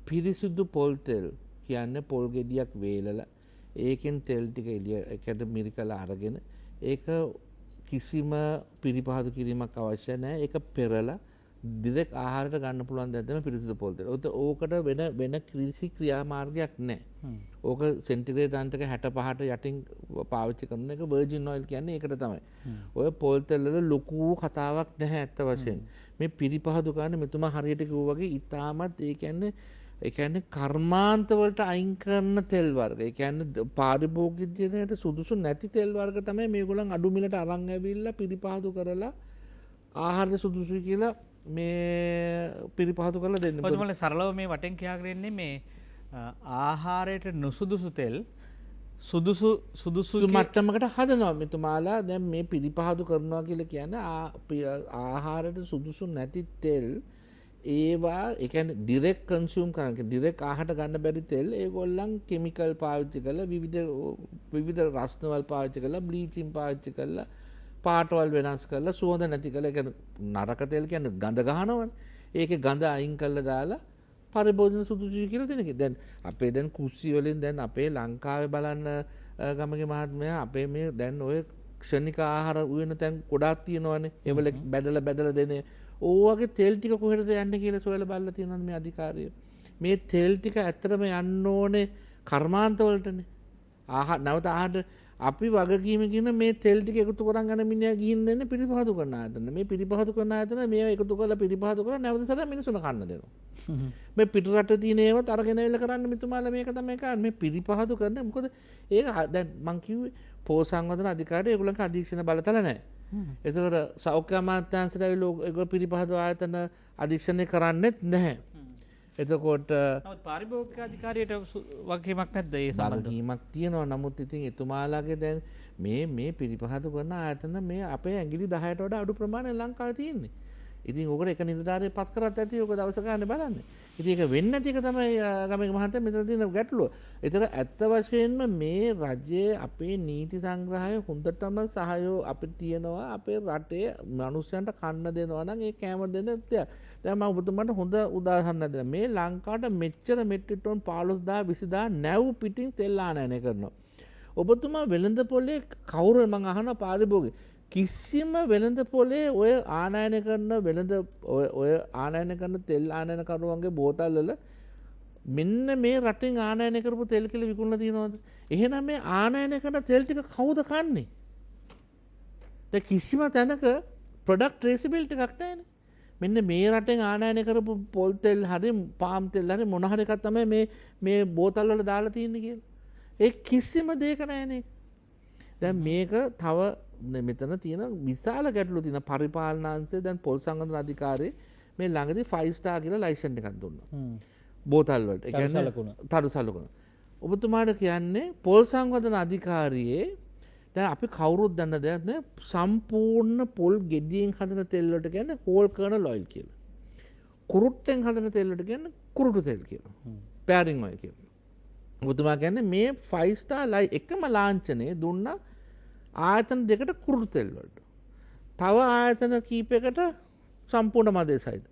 පිරිසිදු පොල් තෙල් කියන්නේ පොල් ගෙඩියක් වේලලා ඒකෙන් තෙල් ටික එකට මිරිකලා අරගෙන ඒක කිසිම පිරිපහදු කිරීමක් අවශ්‍ය නැහැ. ඒක පෙරලා දිරෙක් ආහාරයට ගන්න පුළුවන් දැන් තමයි පිරිසිදු පොල් තෙල්. ඕකට වෙන කිසි ක්‍රියාමාර්ගයක් නැහැ. ඕක සෙන්ටිග්‍රේඩ් අන්තක 65ට යටින් පාවිච්චි කරන එක වර්ජින් ඔයිල් කියන්නේ ඒකට තමයි. ඔය පොල් තෙල් වල ලොකු කතාවක් නැහැ ඇත්ත වශයෙන්. මේ පිරිපහදු ගන්න මෙතුමා හරියට කිව්වා වගේ ඉතාමත් ඒ කියන්නේ කර්මාන්ත වලට අයින් කරන තෙල් වර්ග. ඒ කියන්නේ පාරිභෝගිකයට සුදුසු නැති තෙල් වර්ග තමයි මේගොල්ලන් අඩු මිලට අරන් ඇවිල්ලා පිරිපහදු කරලා ආහාර සුදුසුයි කියලා මේ පිරිපහදු කරලා දෙන්න. ඔතන සරලව මේ වටෙන් කියාගෙන ඉන්නේ මේ ආහාරයට නුසුදුසු තෙල් සුදුසු මට්ටමකට හදනවා. මෙතුමාලා දැන් මේ පිරිපහදු කරනවා කියලා කියන්නේ ආහාරයට සුදුසු නැති තෙල් ඒවා ඒ කියන්නේ ඩිරෙක්ට් කන්සියුම් කරන ඩිරෙක්ට් ආහාරට ගන්න බැරි තෙල් ඒගොල්ලන් කෙමිකල් පාවිච්චි කරලා විවිධ රස්නවල් පාවිච්චි කරලා බ්ලීචින් පාවිච්චි කරලා පාටවල් වෙනස් කරලා සුවඳ නැති කරලා ඒ කියන්නේ නරක තෙල් කියන්නේ ගඳ ගහනවනේ. ඒකේ ගඳ අයින් කරලා දාලා පරිභෝජන සුදුසුයි කියලා දෙන එක. දැන් අපේ දැන් කුස්සිය වලින් දැන් අපේ ලංකාවේ බලන්න ගමගේ මහත්මයා අපේ මේ දැන් ඔය ක්ෂණික ආහාර උයන තැන් ගොඩාක් තියෙනවානේ. ඒවල බැදලා දෙන්නේ. ඕවගේ තෙල් ටික කොහෙටද යන්නේ කියලා සොයලා බලලා තියෙනවා මේ අධිකාරිය. මේ තෙල් ටික ඇත්තටම යන්න ඕනේ කර්මාන්ත වලටනේ. නැවත ආහාර අපි වගකීමකින් මේ තෙල් ටික එකතු කරන් යන මිනිහා ගිහින් දෙන්නේ පිළිපහදු කරන ආයතන. මේ පිළිපහදු කරන ආයතන මේවා එකතු කරලා පිළිපහදු කරලා නැවත සැරයක් මිනිසුන් කන්න දෙනවා. මේ පිට රට තියෙන ඒවත් අරගෙන එල්ල කරන්න මිතුමාලා මේක තමයි කරන්නේ. මේ පිළිපහදු කරන්නේ මොකද ඒක දැන් මං කිව්වේ පෝසංවර්ධන අධිකාරිය ඒගොල්ලන්ගේ අධීක්ෂණ බලතල නැහැ. එතකොට සෞඛ්‍ය අමාත්‍යාංශයට ඇවිල්ලා ඒගොල්ලෝ පිළිපහදු ආයතන අධීක්ෂණය කරන්නේත් නැහැ. එතකොට පාරිභෝගික අධිකාරියට වගකීමක් නැද්ද ඒ සම්බන්ධව? වගකීමක් තියෙනවා. නමුත් ඉතින් එතුමාලාගේ දැන් මේ පිළිපහදු කරන ආයතන මේ අපේ ඇඟිලි 10ට වඩා අඩු ප්‍රමාණයක් ලංකාවේ තියෙන්නේ. ඉතින් ඔකට එක නිලධාරියෙක් පත් කරත් ඇති ඔක දවස ගන්න බලන්න. ඉතින් ඒක වෙන්නේ නැති එක තමයි ගමේ මහත්තයා මෙතන තියෙන ගැටලුව. ඒතර ඇත්ත වශයෙන්ම මේ රජයේ අපේ නීති සංග්‍රහය හොඳටම සහයෝ අපිට තියෙනවා. අපේ රටේ මිනිස්සුන්ට කන්න දෙනවා නම් ඒ කෑම දෙන්න දෙයක්. දැන් මම ඔබතුමාට හොඳ උදාහරණයක් දෙන්නම්. මේ ලංකාවට මෙච්චර මෙට්‍රික් ටන් 15000 20000 නැව් පිටින් තෙල් ආනයනය කරනවා. ඔබතුමා වෙළඳ පොලේ කවුරු මං අහනවා පාරිභෝගික කිසිම වෙළඳ පොලේ ඔය ආනයනය කරන ඔය ආනයනය කරන තෙල් ආනයනකරුවන්ගේ බෝතල් වල මෙන්න මේ රටින් ආනයනය කරපු තෙල් කියලා විකුණලා තියෙනවද? එහෙනම් මේ ආනයනය කරන තෙල් ටික කවුද කන්නේ? දැන් කිසිම තැනක ප්‍රොඩක්ට් ට්‍රේසබිලිටි එකක් නැහැනේ. මෙන්න මේ රටෙන් ආනයනය කරපු පොල් තෙල් හරි පාම් තෙල් හරි මොන හරි එකක් තමයි මේ බෝතල් වල දාලා තියෙන්නේ කියලා. ඒ කිසිම දෙයක නැහැනේ. දැන් මේක තව මෙතන තියෙන විශාල ගැටලු තියෙන පරිපාලනාංශය දැන් පොල් සංවර්ධන අධිකාරිය මේ ළඟදී 5 star කියලා ලයිසන් එකක් දුන්නා. බෝතල් වලට. ඒ කියන්නේ තරු සලකුණ. ඔබතුමාට කියන්නේ පොල් සංවර්ධන අධිකාරියේ දැන් අපි කවුරුත් දන්න දෙයක් නේ සම්පූර්ණ පොල් ගෙඩියෙන් හදන තෙල් වලට කියන්නේ හෝල් කර්නල් ඔයිල් කියලා. කුරුට්ටෙන් හදන තෙල් වලට කියන්නේ කුරුටු තෙල් කියලා. පෑරින් ඔයිල් කියලා. ඔබතුමා කියන්නේ මේ 5 star එකම ලාංඡනයේ දුන්නා ආයතන දෙකට කුරුටු තෙල් වලට. තව ආයතන කීපයකට සම්පූර්ණ මදේ සහිත.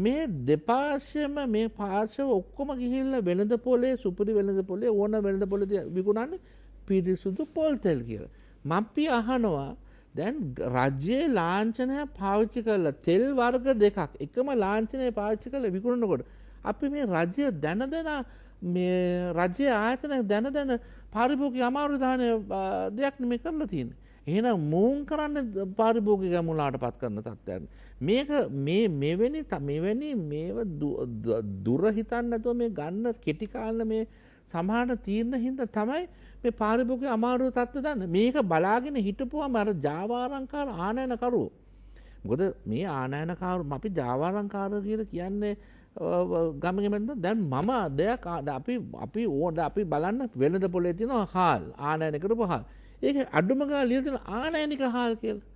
මේ දෙපාර්ශ්වයම මේ පාර්ශ්ව ඔක්කොම ගිහිල්ලා වෙළඳ පොලේ සුපිරි වෙළඳ පොලේ ඕන වෙළඳ පොලේ විකුණන්නේ පිරිසුදු පොල් තෙල් කියලා. මප්පි අහනවා දැන් රජයේ ලාංඡනය පාවිච්චි කරලා තෙල් වර්ග දෙකක් එකම ලාංඡනය පාවිච්චි කරලා විකුණනකොට අපි මේ රජය දැන මේ රජයේ ආයතන දැන පාරිභෝගික අමාරු දාන දෙයක් නෙමෙයි කරලා තියෙන්නේ. එහෙනම් මූන් කරන්න පාරිභෝගික මුලාට පත් කරන තත්ත්වයක්. මේක මෙවැනි මේව දුර හිතන්න නැතුව මේ ගන්න කෙටි කාලේ මේ සමහරන තීරණ හින්දා තමයි මේ පාරිභෝගික අමාරු තත්ත්ව දන්න. මේක බලාගෙන හිටපුවම අර ජාවාරම්කාර ආනයනකරුවෝ. මොකද මේ ආනයනකාරෝ අපි ජාවාරම්කාරෝ කියලා කියන්නේ ගමගෙමෙන්ද දැන් මම දෙයක් අපි බලන්න වෙළඳ පොලේ තියෙනවා හාල් ආනයනය කරපු හාල්. ඒක අඩුම ගානේ ලියලා තියෙන ආනයනික හාල් කියලා.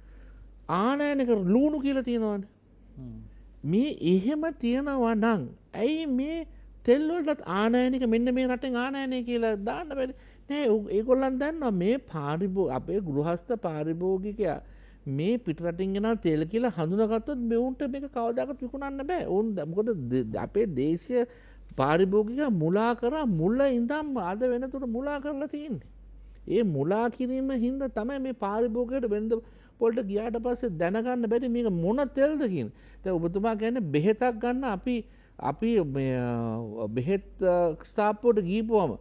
ආනයනික ලුණු කියලා තියෙනවනේ. මේ එහෙම තියනවා නම් ඇයි මේ තෙල් වලට ආනයනික මෙන්න මේ රටෙන් ආනයනය කියලා දාන්න බැරි? නෑ ඒගොල්ලන් දන්නවා මේ අපේ ගෘහස්ත පාරිභෝගිකයා මේ පිටරටින් ගෙන තෙල් කියලා හඳුනාගත්තොත් මෙවුන්ට මේක කවදාකවත් විකුණන්න බෑ. ඕන් මොකද අපේ දේශීය පාරිභෝගිකයා මුලා කරා මුල ඉඳන් අද වෙනතුරු මුලා කරලා තියෙන්නේ. ඒ මුලා කිරීම හින්දා තමයි මේ පාරිභෝගිකයට වෙනද පොල්ට ගියාට පස්සේ දැනගන්න බැරි මේක මොන තෙල්ද කියන. දැන් ඔබතුමා කියන්නේ බෙහෙතක් ගන්න අපි බෙහෙත් ස්ථාප්පුවට ගිහපුවම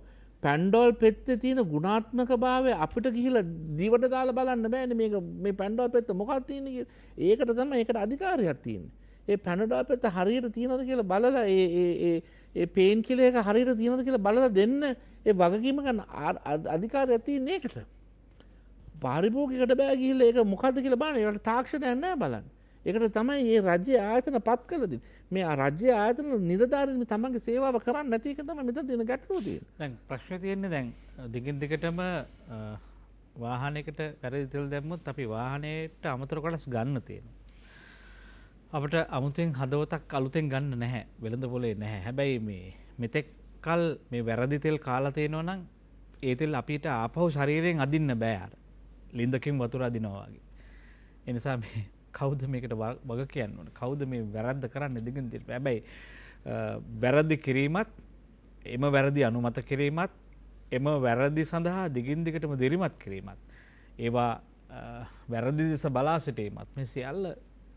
පැන්ඩෝල් පෙත්තේ තියෙන ගුණාත්මක භාවය අපිට ගිහිල්ලා දිවට දාලා බලන්න බෑනේ මේක මේ පැන්ඩෝල් පෙත්ත මොකක්ද තියෙන්නේ කියලා. ඒකට තමයි ඒකට අධිකාරියක් තියෙන්නේ. ඒ පැන්ඩෝල් පෙත්ත හරියට තියෙනවද කියලා බලලා ඒ පේන් කිලර් එක හරියට තියෙනවද කියලා බලලා දෙන්න ඒ වගකීම ගන්න අධිකාරියක් තියෙන එකට. පාරිභෝගිකයට බෑ ගිහිල්ලා ඒක මොකද්ද කියලා බලන්න. ඒකට තාක්ෂණයක් නැහැ බලන්න. ඒකට තමයි මේ රජයේ ආයතන පත් කළ දෙන්නේ. මේ රජයේ ආයතන නිලධාරීන් තමන්ගේ සේවාව කරන්නේ නැති එක තමයි මෙතන තියෙන ගැටලුව තියෙන්නේ. දැන් ප්‍රශ්නේ තියෙන්නේ දැන් දිගින් දිගටම වාහනයකට වැරදි තෙල් දැම්මොත් අපි වාහනයට අමතර කොටස් ගන්න තියෙනවා. අපිට අමුතෙන් හදවතක් අලුතෙන් ගන්න නැහැ. වෙළඳ පොලේ නැහැ. හැබැයි මෙතෙක් කල් මේ වැරදි තෙල් කාලා තියෙනවා නම් ඒ තෙල් අපිට ආපහු ශරීරයෙන් අදින්න බෑ අර. ලින්දකින් වතුර අදිනවා වගේ. ඒ නිසා මේ කවුද මේකට වග කියන්න ඕන? කවුද මේ වැරද්ද කරන්නේ දිගින් දිගට? හැබැයි වැරදි කිරීමත් එම වැරදි අනුමත කිරීමත් එම වැරදි සඳහා දිගින් දිගටම දිරිමත් කිරීමත් ඒවා වැරදි දෙස බලා සිටීමත් මේ සියල්ල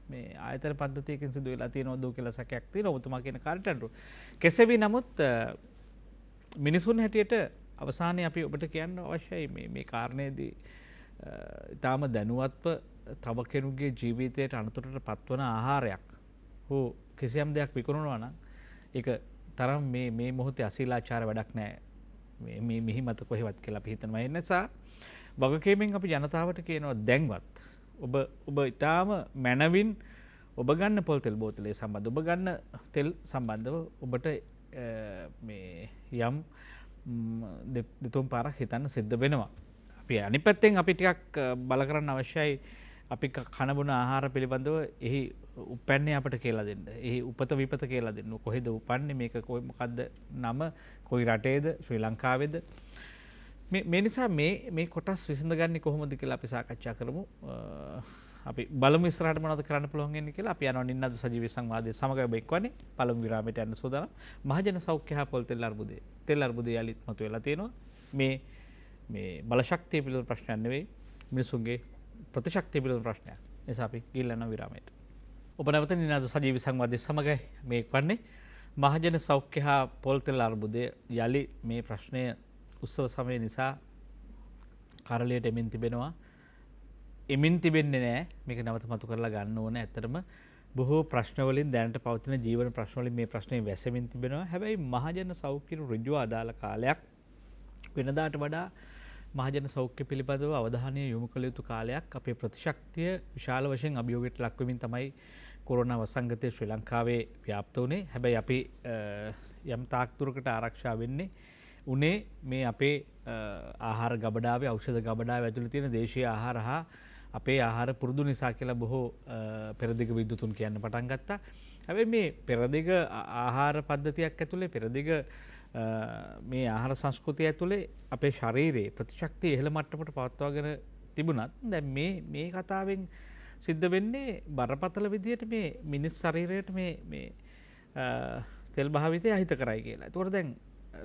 මේ ආයතන පද්ධතියකින් සිදු වෙලා තියෙනවද කියලා සැකයක් තියෙනවා ඔබතුමා කියන කාර්යයට. කෙසේවි නමුත් මිනිසුන් හැටියට අවසානයේ අපි ඔබට කියන්න අවශ්‍යයි මේ කාරණේදී ඊටාම දැනුවත්ව තව කෙනෙකුගේ ජීවිතයට අනතුරට පත්වන ආහාරයක් හෝ කිසියම් දෙයක් විකුණනවා නම් ඒක තරම් මේ මොහොතේ අශීලාචාර වැඩක් නැහැ. මේ මිහි මත කොහෙවත් කියලා අපි හිතනවා. ඒ නිසා වගකීමෙන් අපි ජනතාවට කියනවා දැන්වත් ඔබ ඊටාම මනවින් ඔබ ගන්න පොල් තෙල් බෝතලේ සම්බන්ධ ඔබ ගන්න තෙල් සම්බන්ධව ඔබට මේ යම් දෙතුන් පාරක් හිතන්න සිද්ධ වෙනවා. අපි අනිත් පැත්තෙන් අපි ටිකක් බල කරන්න අවශ්‍යයි. අපි කන බොන ආහාර පිළිබඳව එහි උපැන්නේ අපට කියලා දෙන්න. එහි උපත විපත කියලා දෙන්න. කොහෙද උපන්නේ මේක මොකද්ද නම කොයි රටේද ශ්‍රී ලංකාවේද මේ නිසා මේ කොටස් විසඳගන්නේ කොහොමද කියලා අපි සාකච්ඡා කරමු. අපි බලමු ඉස්සරහට මොනවද කරන්න පුළුවන් වෙන්නේ කියලා. අපි යනවා නින්නද සජීවී සංවාදයේ සමග ඔබ එක්වන්නේ පළමු විරාමයට යන්න සූදානම්. මහජන සෞඛ්‍ය හා පොල් තෙල් අර්බුදය යලිත් මතුවලා තියෙනවා. මේ බලශක්තිය පිළිබඳ ප්‍රශ්නයක් නෙවෙයි මිනිසුන්ගේ ප්‍රතිශක්තිය පිළිබඳ ප්‍රශ්නයක්. නිසා අපි ගිහිල්ලා යනවා විරාමයට. ඔබ නැවත නින්නද සජීවී සංවාදයේ සමග මේ එක්වන්නේ මහජන සෞඛ්‍ය හා පොල් තෙල් අර්බුදය යලි මේ ප්‍රශ්නය උත්සව සමය නිසා කරලියට එමින් තිබෙනවා. එමින් තිබෙන්නේ නැහැ. මේක නැවත මතු කරලා ගන්න ඕනේ. ඇත්තටම බොහෝ ප්‍රශ්න වලින් දැනට පවතින ජීවන ප්‍රශ්න වලින් මේ ප්‍රශ්නේ වැසෙමින් තිබෙනවා. හැබැයි මහජන සෞඛ්‍ය ඍජුව අදාළ කාලයක් වෙනදාට වඩා මහජන සෞඛ්‍ය පිළිබඳව අවධානය යොමු කළ යුතු කාලයක්. අපේ ප්‍රතිශක්තිය විශාල වශයෙන් අභියෝගයට ලක් වෙමින් තමයි කොරෝනා වසංගතය ශ්‍රී ලංකාවේ ව්‍යාප්ත වුණේ. හැබැයි අපි යම් තාක් දුරකට ආරක්ෂා වෙන්නේ උනේ මේ අපේ ආහාර ගබඩාවේ ඖෂධ ගබඩාවේ ඇතුළේ තියෙන දේශීය ආහාර හා අපේ ආහාර පුරුදු නිසා කියලා බොහෝ පෙරදිග විද්වතුන් කියන්න පටන් ගත්තා. හැබැයි මේ පෙරදිග ආහාර පද්ධතියක් ඇතුළේ පෙරදිග මේ ආහාර සංස්කෘතිය ඇතුළේ අපේ ශරීරයේ ප්‍රතිශක්තිය ඉහළ මට්ටමට පවත්වාගෙන තිබුණත් දැන් මේ කතාවෙන් සිද්ධ වෙන්නේ බරපතල විදියට මේ මිනිස් ශරීරයට මේ තෙල් භාවිතය අහිත කරයි කියලා. ඒතකොට දැන්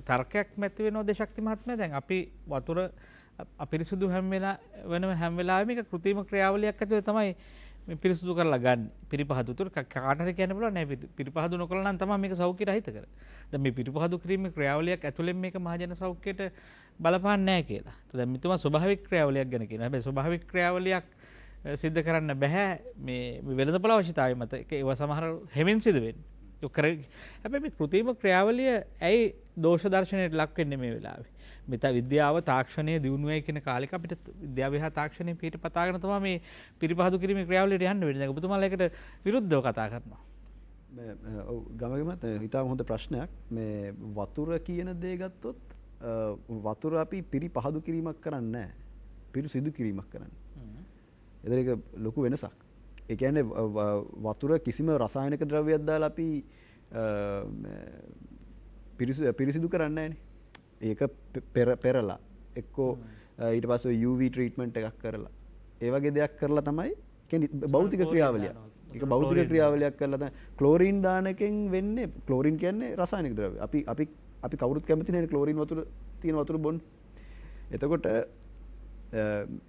තර්කයක් මැති වෙනවා දේශක්ති මහත්මයා. දැන් අපි වතුර අපිරිසුදු හැම වෙලාවෙම මේක කෘත්‍රිම ක්‍රියාවලියක් ඇතුළේ තමයි මේ පිරිසුදු කරලා ගන්න. පිරිපහදු. උතර කාට හරි කියන්න පුළුවන් නෑ පිරිපහදු නොකළා නම් තමයි මේක සෞඛ්‍යයට අහිත කරන්නේ. දැන් මේ පිරිපහදු කිරීමේ ක්‍රියාවලියක් ඇතුළෙන් මේක මහජන සෞඛ්‍යයට බලපාන්නේ නෑ කියලා. දැන් මෙතුමා ස්වභාවික ක්‍රියාවලියක් ගැන කියනවා. හැබැයි ස්වභාවික ක්‍රියාවලියක් සිද්ධ කරන්න බෑ මේ වෙළඳපොළ අවශ්‍යතාවය මත. ඒවා සමහර හැමෙන් සිද්ධ වෙන්නේ. හැබැයි මේ කෘත්‍රිම ක්‍රියාවලිය ඇයි දෝෂ දර්ශනයට ලක් වෙන්නේ මේ වෙලාවේ? මෙත විද්‍යාව තාක්ෂණය දියුණු වෙයි කියන කාලෙක අපිට විද්‍යාව හා තාක්ෂණය පිට පතාගෙන තමයි මේ පිරිපහදු කිරීමේ ක්‍රියාවලියට යන්න වෙන්නේ. දැන් ඔබතුමාලා ඒකට විරුද්ධව කතා කරනවා. ඔව් ගමගමත් ඉතාම හොඳ ප්‍රශ්නයක්. මේ වතුර කියන දේ ගත්තොත් වතුර අපි පිරිපහදු කිරීමක් කරන්නේ නැහැ. පිරිසිදු කිරීමක් කරන්නේ. එතන ඒක ලොකු වෙනසක්. ඒ කියන්නේ වතුර කිසිම රසායනික ද්‍රව්‍යයක් දාලා අපි පිරිසිදු කරන්නේ නැහැනේ. ඒක පෙරලා එක්කෝ ඊට පස්සේ UV ට්‍රීට්මන්ට් එකක් කරලා ඒ වගේ දෙයක් කරලා තමයි කියන්නේ භෞතික ක්‍රියාවලිය. ඒක භෞතික ක්‍රියාවලියක් කරලා තමයි ක්ලෝරින් දාන එකෙන් වෙන්නේ. ක්ලෝරින් කියන්නේ රසායනික ද්‍රව්‍ය. අපි කවුරුත් කැමති නැහැ ක්ලෝරින් වතුර තියෙන වතුර බොන්න. එතකොට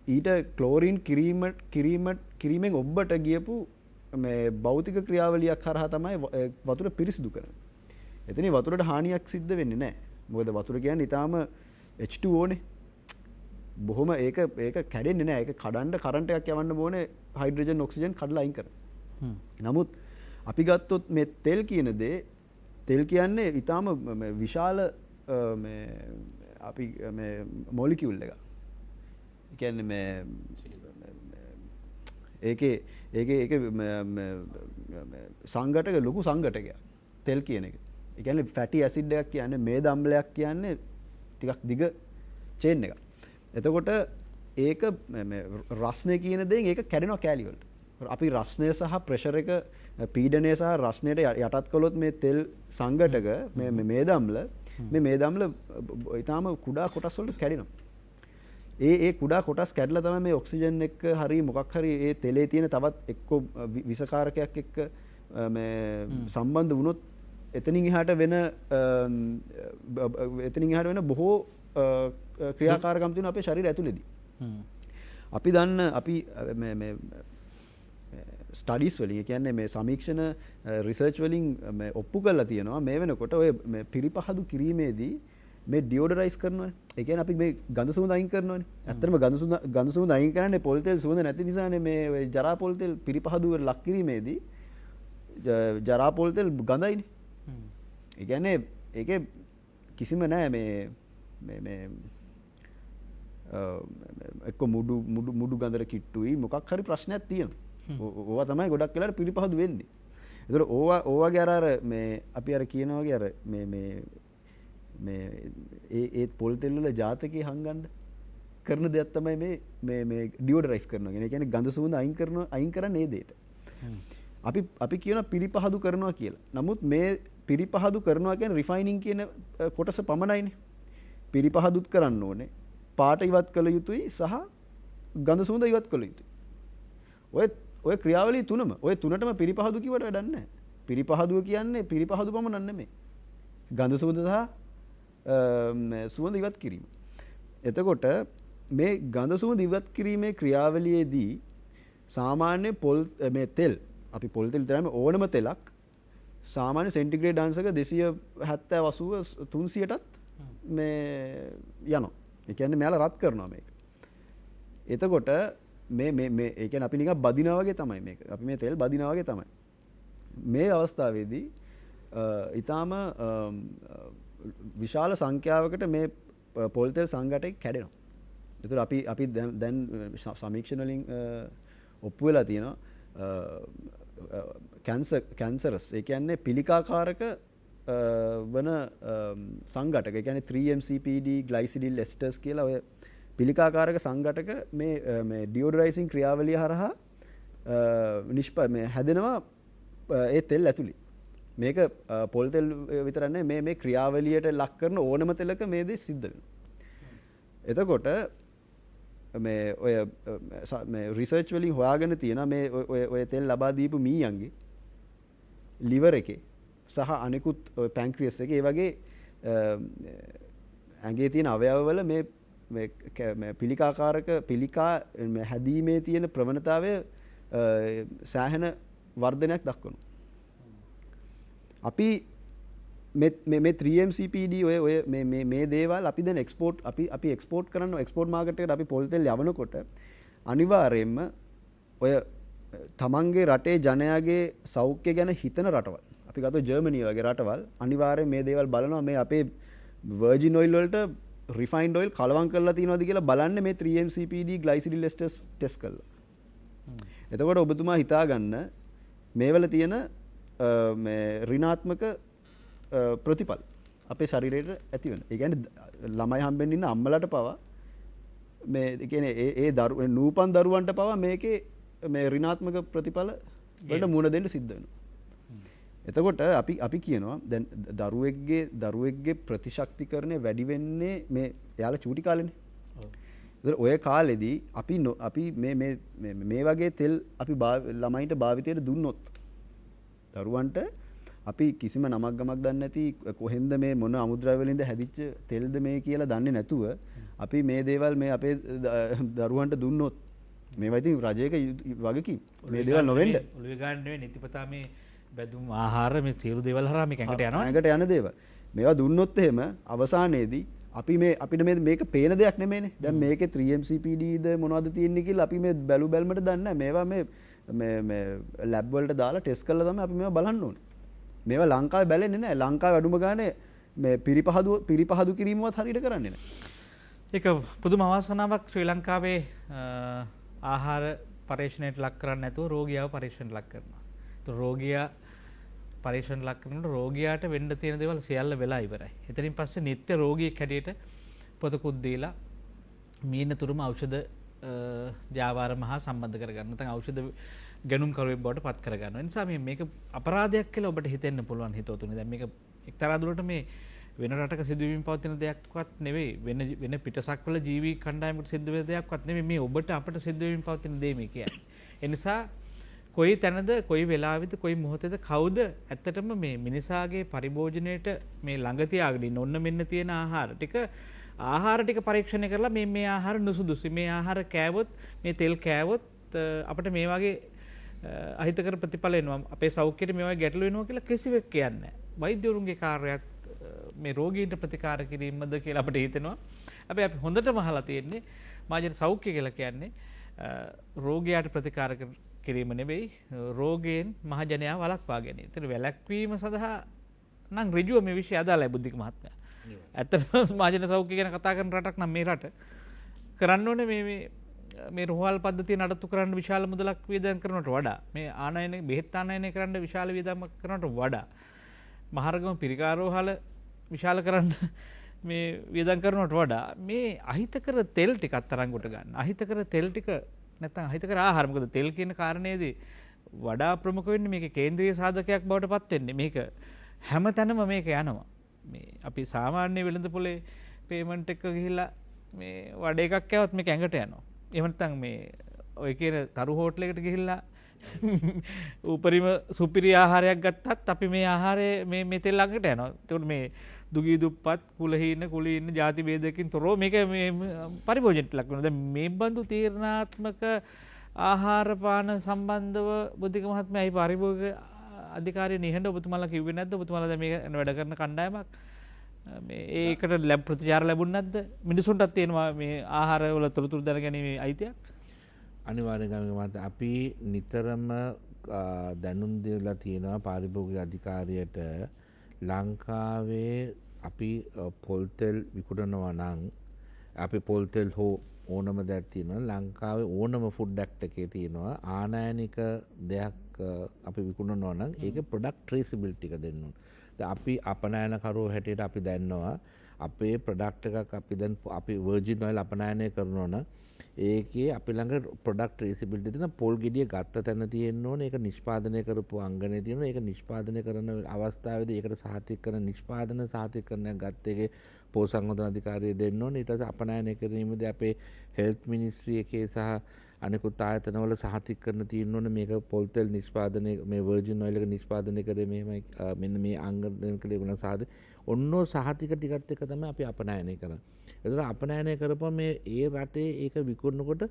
ඊට ක්ලෝරින් කිරීමෙන් ඔබට ගියපු මේ භෞතික ක්‍රියාවලියක් කරහා තමයි වතුර පිරිසිදු කරන්නේ. එතන වතුරට හානියක් සිද්ධ වෙන්නේ නැහැ. මොකද වතුර කියන්නේ ඊටාම H2O නේ. බොහොම ඒක කැඩෙන්නේ නැහැ. ඒක කඩන්න කරන්ට් එකක් යවන්න ඕනේ හයිඩ්‍රජන් ඔක්සිජන් කඩලා අයින් කරන්න. නමුත් අපි ගත්තොත් මේ තෙල් කියන දේ තෙල් කියන්නේ ඊටාම විශාල මේ අපි මේ මොලිකියුල් එකක්. ඒ කියන්නේ මේ ඒකේ සංඝටක ලොකු සංඝටකයක් තෙල් කියන එක. ඒ කියන්නේ ෆැටි ඇසිඩ් එකක් කියන්නේ මේද අම්ලයක් කියන්නේ ටිකක් දිග චේන් එකක්. එතකොට ඒක රස්නේ කියන දේෙන් ඒක කැඩෙනවා කැලි වලට. අපි රස්නය සහ ප්‍රෙෂර් එක පීඩනය සහ රස්නයට යටත් කළොත් මේ තෙල් සංඝටක මේ මේද අම්ල ඊටාම කුඩා කොටස් වලට කැඩෙනවා. ඒ කුඩා කොටස් කැඩලා තමයි මේ ඔක්සිජන් එක්ක හරි මොකක් හරි ඒ තෙලේ තියෙන තවත් එක්ක විසකාරකයක් එක්ක මේ සම්බන්ධ වුණොත් එතනින් එහාට වෙන බොහෝ ක්‍රියාකාරකම් තියෙන අපේ ශරීරය ඇතුළේදී. අපි දන්න අපි මේ ස්ටඩීස් වලින් කියන්නේ මේ සමීක්ෂණ රිසර්ච් වලින් ඔප්පු කරලා තියෙනවා මේ වෙනකොට ඔය පිරිපහදු කිරීමේදී මේ ඩියෝඩරයිස් කරනවානේ. ඒ කියන්නේ අපි මේ ගඳ සුවඳ අයින් කරනවානේ. ඇත්තටම ගඳ සුවඳ අයින් කරන්නේ පොල් තෙල් සුවඳ නැති නිසානේ මේ ඔය ජරා පොල් තෙල් පිරිපහදු වල ලක් කිරීමේදී ජරා පොල් තෙල් ගඳයිනේ. ඒ කියන්නේ ඒකේ කිසිම නෑ මේ එක්ක මුඩු ගඳට කිට්ටුයි මොකක් හරි ප්‍රශ්නයක් තියෙනවා. ඕවා තමයි ගොඩක් වෙලාවට පිරිපහදු වෙන්නේ. ඒතකොට ඕවාගේ අර මේ අපි අර කියනවා වගේ අර මේ ඒ පොල් තෙල් වල ජාතකයේ හංගන්න කරන දෙයක් තමයි මේ ඩියෝඩරයිස් කරනවා. ඒ කියන්නේ ගඳ සුවඳ අයින් කරන්නේ ඒ දෙයට. අපි කියනවා පිරිපහදු කරනවා කියලා. නමුත් මේ පිරිපහදු කරනවා කියන්නේ රිෆයිනින් කියන කොටස පමණයිනේ. පිරිපහදුත් කරන්න ඕනේ. පාට ඉවත් කළ යුතුයි සහ ගඳ සුවඳ ඉවත් කළ යුතුයි. ඔය ක්‍රියාවලිය තුනම ඔය තුනටම පිරිපහදු කිව්වට වැඩක් නැහැ. පිරිපහදුව කියන්නේ පිරිපහදු පමණක් නෙමෙයි. ගඳ සුවඳ සහ සුවඳ ඉවත් කිරීම. එතකොට මේ ගඳ සුවඳ ඉවත් කිරීමේ ක්‍රියාවලියේදී සාමාන්‍ය මේ තෙල් අපි පොල් තෙල් විතරයි ඕනම තෙලක් සාමාන්‍ය සෙන්ටිග්‍රේඩ් අංශක 270 80 300ටත් මේ යනවා. ඒ කියන්නේ මෙයාලා රත් කරනවා මේක. එතකොට මේ ඒ කියන්නේ අපි නිකන් බදිනා වගේ තමයි මේක. අපි මේ තෙල් බදිනා වගේ තමයි. මේ අවස්ථාවේදී ඊටාම විශාල සංඛ්‍යාවකට මේ පොල් තෙල් සංඝටක කැඩෙනවා. ඒතර අපි දැන් සමීක්ෂණ වලින් ඔප්පු වෙලා තියෙනවා කැන්සරස් ඒ කියන්නේ පිළිකාකාරක වන සංඝටක ඒ කියන්නේ 3-MCPD ග්ලයිසිඩිල් එස්ටර්ස් කියලා ඔය පිළිකාකාරක සංඝටක මේ ඩියෝඩරයිසින් ක්‍රියාවලිය හරහා මේ හැදෙනවා ඒ තෙල් ඇතුළේ. මේක පොල් තෙල් විතරක් නෙමෙයි මේ ක්‍රියාවලියට ලක් කරන ඕනම තෙලක මේ දේ සිද්ධ වෙනවා. එතකොට මේ රිසර්ච් වලින් හොයාගෙන තියෙනවා මේ ඔය තෙල් ලබා දීපු මීයන්ගේ liver එකේ සහ අනිකුත් පැන්ක්‍රියස් එකේ ඒ වගේ ඇඟේ තියෙන අවයවවල මේ පිළිකාකාරක පිළිකා හැදීමේ තියෙන ප්‍රවණතාවය සෑහෙන වර්ධනයක් දක්වනවා. අපි මේ 3-MCPD ඔය මේ දේවල් අපි දැන් එක්ස්පෝර්ට් අපි එක්ස්පෝර්ට් කරනවා එක්ස්පෝර්ට් මාකට් එකට අපි පොල් තෙල් යවනකොට අනිවාර්යයෙන්ම ඔය තමන්ගේ රටේ ජනයාගේ සෞඛ්‍ය ගැන හිතන රටවල් අපි ගත්තොත් ජර්මනිය වගේ රටවල් අනිවාර්යයෙන් මේ දේවල් බලනවා මේ අපේ වර්ජින් ඔයිල් වලට රිෆයින්ඩ් ඔයිල් කලවම් කරලා තියෙනවද කියලා බලන්නේ මේ 3-MCPD ග්ලයිසිඩිල් එස්ටර්ස් ටෙස්ට් කරලා. එතකොට ඔබතුමා හිතාගන්න මේවල තියෙන මේ ඍණාත්මක ප්‍රතිඵල අපේ ශරීරයට ඇති වෙන. ඒ කියන්නේ ළමයි හම්බෙන්න ඉන්න අම්මලාට පවා මේ කියන්නේ ඒ නූපන් දරුවන්ට පවා මේකේ මේ ඍණාත්මක ප්‍රතිඵල වලට මුහුණ දෙන්න සිද්ධ වෙනවා. එතකොට අපි කියනවා දැන් දරුවෙක්ගේ ප්‍රතිශක්තිකරණය වැඩි වෙන්නේ මේ එයාලා චූටි කාලේනේ. ඔය කාලෙදී අපි මේ වගේ තෙල් අපි ළමයින්ට භාවිතයට දුන්නොත් දරුවන්ට අපි කිසිම නමක් ගමක් දන්නේ නැති කොහෙන්ද මේ මොන අමුද්‍රව්‍ය වලින්ද හැදිච්ච තෙල්ද මේ කියලා දන්නේ නැතුව අපි මේ දේවල් මේ අපේ දරුවන්ට දුන්නොත් මේවා ඉතින් රජයක වගකීම් මේ දේවල් නොවෙන්න ඔළුවේ ගන්න නෙවෙයි නිතිපතා මේ බැදුම් ආහාර මේ සියලු දේවල් හරහා මේක ඇඟට යනවා. ඇඟට යන දේවල් මේවා දුන්නොත් එහෙම අවසානයේදී අපිට මේක පේන දෙයක් නෙමෙයිනේ. දැන් මේකේ 3-MCPD ද මොනවද තියෙන්නේ කියලා අපි මේ බැලුමට දන්නේ නැහැ. මේවා මේ ලැබ් වලට දාලා ටෙස්ට් කරලා තමයි අපි මේවා බලන්න ඕනේ. මේවා ලංකාවේ බැලෙන්නේ නැහැ. ලංකාවේ අඩුම ගානේ මේ පිරිපහදු කිරීමවත් හරියට කරන්නේ නැහැ. ඒක පුදුම අවාසනාවක් ශ්‍රී ලංකාවේ ආහාර පරීක්ෂණයට ලක් කරන්නේ නැතුව රෝගියාව පරීක්ෂණයට ලක් කරනවා. ඒත් රෝගියා පරීක්ෂණ ලක් කරනකොට රෝගියාට වෙන්න තියෙන දේවල් සියල්ල වෙලා ඉවරයි. එතනින් පස්සේ නිත්‍ය රෝගියෙක් හැටියට පොතකුත් දීලා මීනතුරුම ඖෂධ ජාවාරම හා සම්බන්ධ කරගන්න. නැත්නම් ඖෂධ ගැනුම් කරුවෙක් බවට පත් කරගන්න. ඒ නිසා මේක අපරාධයක් කියලා ඔබට හිතෙන්න පුළුවන් හිතවතුනි. දැන් මේක එක්තරා දුරට මේ වෙන රටක සිදුවීම් පවතින දෙයක්වත් නෙවෙයි. වෙන පිටසක්වල ජීවි කණ්ඩායමකට සිද්ධ වෙන දෙයක්වත් නෙවෙයි. මේ ඔබට අපට සිදුවීම් පවතින දේ මේ කියන්නේ. ඒ නිසා කොයි තැනද කොයි වෙලාවෙද කොයි මොහොතේද කවුද ඇත්තටම මේ මිනිසාගේ පරිභෝජනයේට මේ ළඟ තියාගෙන ඉන්න ඔන්න මෙන්න තියෙන ආහාර ටික ආහාර ටික පරීක්ෂණය කරලා මේ ආහාර නුසුදුසු මේ ආහාර කෑවොත් මේ තෙල් කෑවොත් අපිට මේ වගේ අහිතකර ප්‍රතිඵල එනවා අපේ සෞඛ්‍යයට මේ වගේ ගැටලු වෙනවා කියලා කිසිවෙක් කියන්නේ නැහැ. වෛද්‍යවරුන්ගේ කාර්යයත් මේ රෝගීන්ට ප්‍රතිකාර කිරීමද කියලා අපිට හිතෙනවා. අපි හොඳටම අහලා තියෙන්නේ මාජන සෞඛ්‍ය කියලා කියන්නේ රෝගයාට ප්‍රතිකාර කිරීම නෙවෙයි රෝගයෙන් මහජනයා වළක්වා ගැනීම. ඒතර වැළැක්වීම සඳහා නම් ඍජුව මේ විෂය අදාළයි බුද්ධික මහත්මයා. ඇත්තටම මාජන සෞඛ්‍ය ගැන කතා කරන රටක් නම් මේ රට කරන්න ඕනේ මේ රෝහල් පද්ධතිය නඩත්තු කරන්න විශාල මුදලක් වියදම් කරනවට වඩා මේ ආනයන බෙහෙත් ආනයනය කරන්න විශාල වියදම් කරනවට වඩා මහරගම පිරිකාරෝහල විශාල කරන්න මේ වියදම් කරනවට වඩා මේ අහිතකර තෙල් ටික අත්අඩංගුවට ගන්න. අහිතකර තෙල් ටික නැත්නම් අහිතකර ආහාර මොකද තෙල් කියන කාරණේදී වඩා ප්‍රමුඛ වෙන්නේ මේකේ කේන්ද්‍රීය සාධකයක් බවට පත් වෙන්නේ. මේක හැම තැනම මේක යනවා. මේ අපි සාමාන්‍ය වෙළඳ පොලේ පේමන්ට් එක ගිහිල්ලා මේ වඩ එකක් කෑවොත් මේක ඇඟට යනවා. එහෙම නැත්නම් මේ ඔය කියන තරු හෝටලයකට ගිහිල්ලා උපරිම සුපිරි ආහාරයක් ගත්තත් අපි මේ ආහාරය මේ තෙල් ළඟට යනවා. ඒකට මේ දුගී දුප්පත් කුලහීන කුලීන ಜಾති ભેදකින් තොරව මේක මේ පරිභෝජනයට ලක් වෙනවා. දැන් මේ බඳු තීරණාත්මක ආහාර පාන සම්බන්ධව බුද්ධික මහත්මයා මේ පරිභෝග අධිකාරිය නිහඬ ඔබතුමාලා කිව්වේ නැද්ද? ඔබතුමාලා දැන් මේක වැඩ කරන කණ්ඩායමක් මේ ඒකට ලැබ් ප්‍රතිචාර ලැබුණ නැද්ද? මිනිසුන්ටත් තියෙනවා මේ ආහාර වල තොරතුරු දැනගැනීමේ අයිතියක්. අනිවාර්යයෙන්ම අපි නිතරම දැනුම් දෙලා තියෙනවා පාරිභෝගික අධිකාරියට ලංකාවේ අපි පොල් තෙල් විකුණනවා නම් අපි පොල් තෙල් හෝ ඕනම දෙයක් තියෙනවා ලංකාවේ ඕනම ෆුඩ් ඇක්ට් එකේ තියෙනවා ආනයනික දෙයක් අපි විකුණනවා නම් ඒක ප්‍රොඩක්ට් ට්‍රේසබිලිටි එක දෙන්න ඕන. දැන් අපි අපනයනකරුවෝ හැටියට අපි දන්නවා අපේ ප්‍රොඩක්ට් එකක් අපි දැන් අපි වර්ජින් ඔයිල් අපනයනය කරනවා නම් ඒකේ අපි ළඟ ප්‍රොඩක්ට් ට්‍රේසබිලිටි තියෙන පොල් ගෙඩිය ගත්ත තැන තියෙන්න ඕනේ ඒක නිෂ්පාදනය කරපු අංගනේ තියෙනවා ඒක නිෂ්පාදනය කරන අවස්ථාවේදී ඒකට සහතික කරන නිෂ්පාදන සහතිකරණයක් ගත්ත එකේ පෝසංගොතන අධිකාරිය දෙන්න ඕනේ ඊට පස්සේ අපනයනය කිරීමේදී අපේ හෙල්ත් මිනිස්ට්‍රි එකේ සහ අනිකුත් ආයතනවල සහතික කරන තියෙන්න ඕනේ මේක පොල් තෙල් නිෂ්පාදනය මේ වර්ජින් ඔයිල් එක නිෂ්පාදනය කරේ මෙහෙමයි මෙන්න මේ අංග දෙන කලේ ගුණ සාද ඔන්නෝ සහතික ටිකත් එක තමයි අපි අපනයනය කරන්නේ. එතකොට අපනයනය කරපුවම මේ ඒ රටේ ඒක විකුණනකොට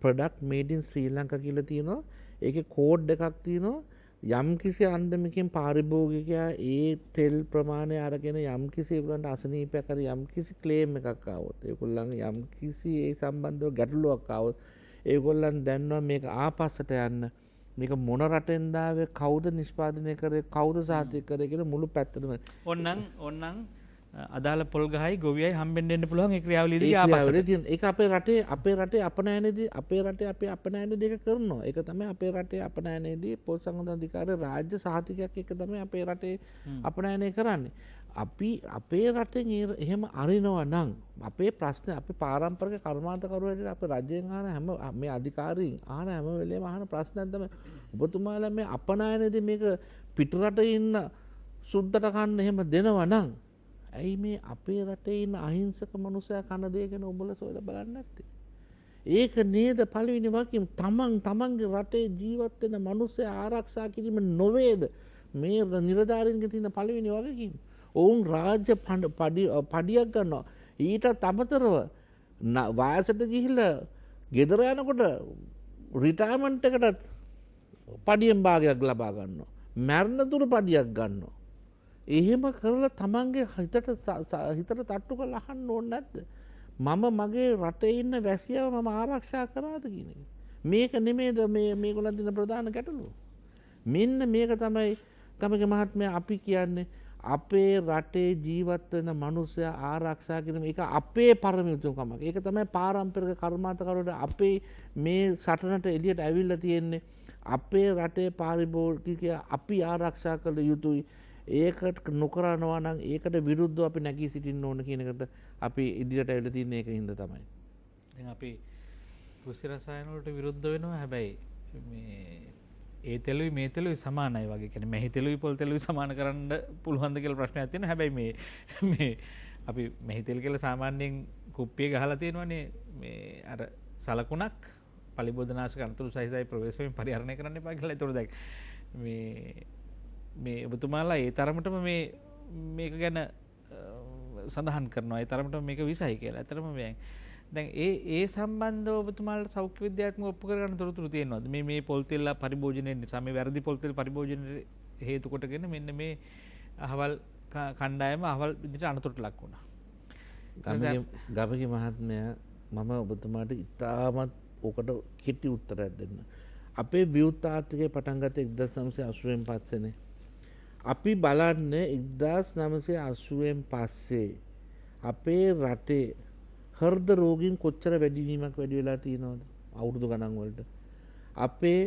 ප්‍රොඩක්ට් මේඩ් ඉන් ශ්‍රී ලංකා කියලා තියෙනවා. ඒකේ කෝඩ් එකක් තියෙනවා. යම්කිසි අන්දමකින් පාරිභෝගිකයා ඒ තෙල් ප්‍රමාණය අරගෙන යම්කිසි ඒගොල්ලන්ට අසනීපයක් හරි යම්කිසි ක්ලේම් එකක් ආවොත් ඒගොල්ලන් යම්කිසි ඒ සම්බන්ධව ගැටලුවක් ආවොත් ඒගොල්ලන් දන්නවා මේක ආපස්සට යන්න මේක මොන රටෙන්ද ආවේ කවුද නිෂ්පාදනය කරේ කවුද සාතික කරේ කියන මුළු පැත්තටම ඕන්නම් අදාළ පොල් ගහයි ගොවියයි හම්බෙන්න දෙන්න පුළුවන් ඒ ක්‍රියාවලියේදී ආපස්සට ඒක අපේ රටේ අපනයනයේදී අපේ රටේ අපි අපනයන දෙක කරනවා. ඒක තමයි අපේ රටේ අපනයනයේදී පොල් සංගතන අධිකාරිය රාජ්‍ය සහතිකයක් එක තමයි අපේ රටේ අපනයනය කරන්නේ. අපි අපේ රටෙන් එහෙම අරිනවා නම් අපේ ප්‍රශ්න අපි පාරම්පරික කර්මාන්තකරුවෝ හැටියට අපේ රජයෙන් අහන හැම මේ අධිකාරීන් අහන හැම වෙලේම අහන ප්‍රශ්නයක් තමයි ඔබතුමාලා මේ අපනයනයේදී මේක පිටරට ඉන්න සුද්දට කන්න එහෙම දෙනවා නම් ඇයි මේ අපේ රටේ ඉන්න අහිංසක මනුස්සයා කන දේ ගැන උඹලා සොයලා බලන්නේ නැත්තේ? ඒක නේද පළවෙනි වගකීම තමන්ගේ රටේ ජීවත් වෙන මනුස්සයා ආරක්ෂා කිරීම නොවේද මේ නිලධාරීන්ගේ තියෙන පළවෙනි වගකීම? ඔවුන් රාජ්‍ය පඩියක් ගන්නවා. ඊටත් අමතරව වයසට ගිහිල්ලා ගෙදර යනකොට රිටයර්මන්ට් එකටත් පඩියෙන් භාගයක් ලබා ගන්නවා. මරණ තුරු පඩියක් ගන්නවා. එහෙම කරලා තමන්ගේ හිතට තට්ටු කරලා අහන්න ඕනේ නැද්ද? මම මගේ රටේ ඉන්න වැසියව මම ආරක්ෂා කරාද කියන එක. මේක නෙමෙයිද මේගොල්ලන් දින ප්‍රධාන ගැටලුව. මෙන්න මේක තමයි ගමගේ මහත්මයා අපි කියන්නේ අපේ රටේ ජීවත් වෙන මිනිස්සයා ආරක්ෂා කිරීම ඒක අපේ පරම යුතුකමක්. ඒක තමයි පාරම්පරික කර්මාන්තකරුවෝ අපේ මේ සටනට එළියට ඇවිල්ලා තියෙන්නේ. අපේ රටේ පාරිභෝගිකයා අපි ආරක්ෂා කළ යුතුයි. ඒකට නොකරනවා නම් ඒකට විරුද්ධව අපි නැගී සිටින්න ඕන කියන එකට අපි ඉදිරියට ඇවිල්ලා තියෙන එක හින්දා තමයි. දැන් අපි කෘෂි රසායන වලට විරුද්ධ වෙනවා. හැබැයි මේ ඒ තෙලුයි මේ තෙලුයි සමානයි වගේ. කියන්නේ මෙහි තෙලුයි පොල් තෙලුයි සමාන කරන්න පුළුවන්ද කියලා ප්‍රශ්නයක් තියෙනවා. හැබැයි මේ අපි මෙහි තෙල් කියලා සාමාන්‍යයෙන් කුප්පිය ගහලා තියෙනවනේ මේ අර සලකුණක් පලිබෝධනාශක අනතුරු සහිතයි ප්‍රවේශ වලින් පරිහරණය කරන්න එපා කියලා. ඒතකොට දැන් මේ ඔබතුමාලා ඒ තරමටම මේක ගැන සඳහන් කරනවා. ඒ තරමට මේක විසයි කියලා. ඇත්තටම දැන් ඒ සම්බන්ධව ඔබතුමාලට සෞඛ්‍ය විද්‍යාත්මකව ඔප්පු කරගන්න තොරතුරු තියෙනවද? මේ පොල් තෙල් පරිභෝජනය නිසා මේ වැරදි පොල් තෙල් පරිභෝජනයේ හේතු කොටගෙන මෙන්න මේ අහවල් කණ්ඩායම අහවල් විදිහට අනතුරට ලක් වුණා. ගමගේ මහත්මයා මම ඔබතුමාට ඉතාමත් ඕකට කෙටි උත්තරයක් දෙන්න. අපේ ව්‍යුත්තාර්ථකය පටන් ගත්තේ 1980න් පස්සේනේ. අපි බලන්න 1980න් පස්සේ අපේ රටේ හෘද රෝගීන් කොච්චර වැඩිවීමක් වැඩි වෙලා තියෙනවද අවුරුදු ගණන් වලට. අපේ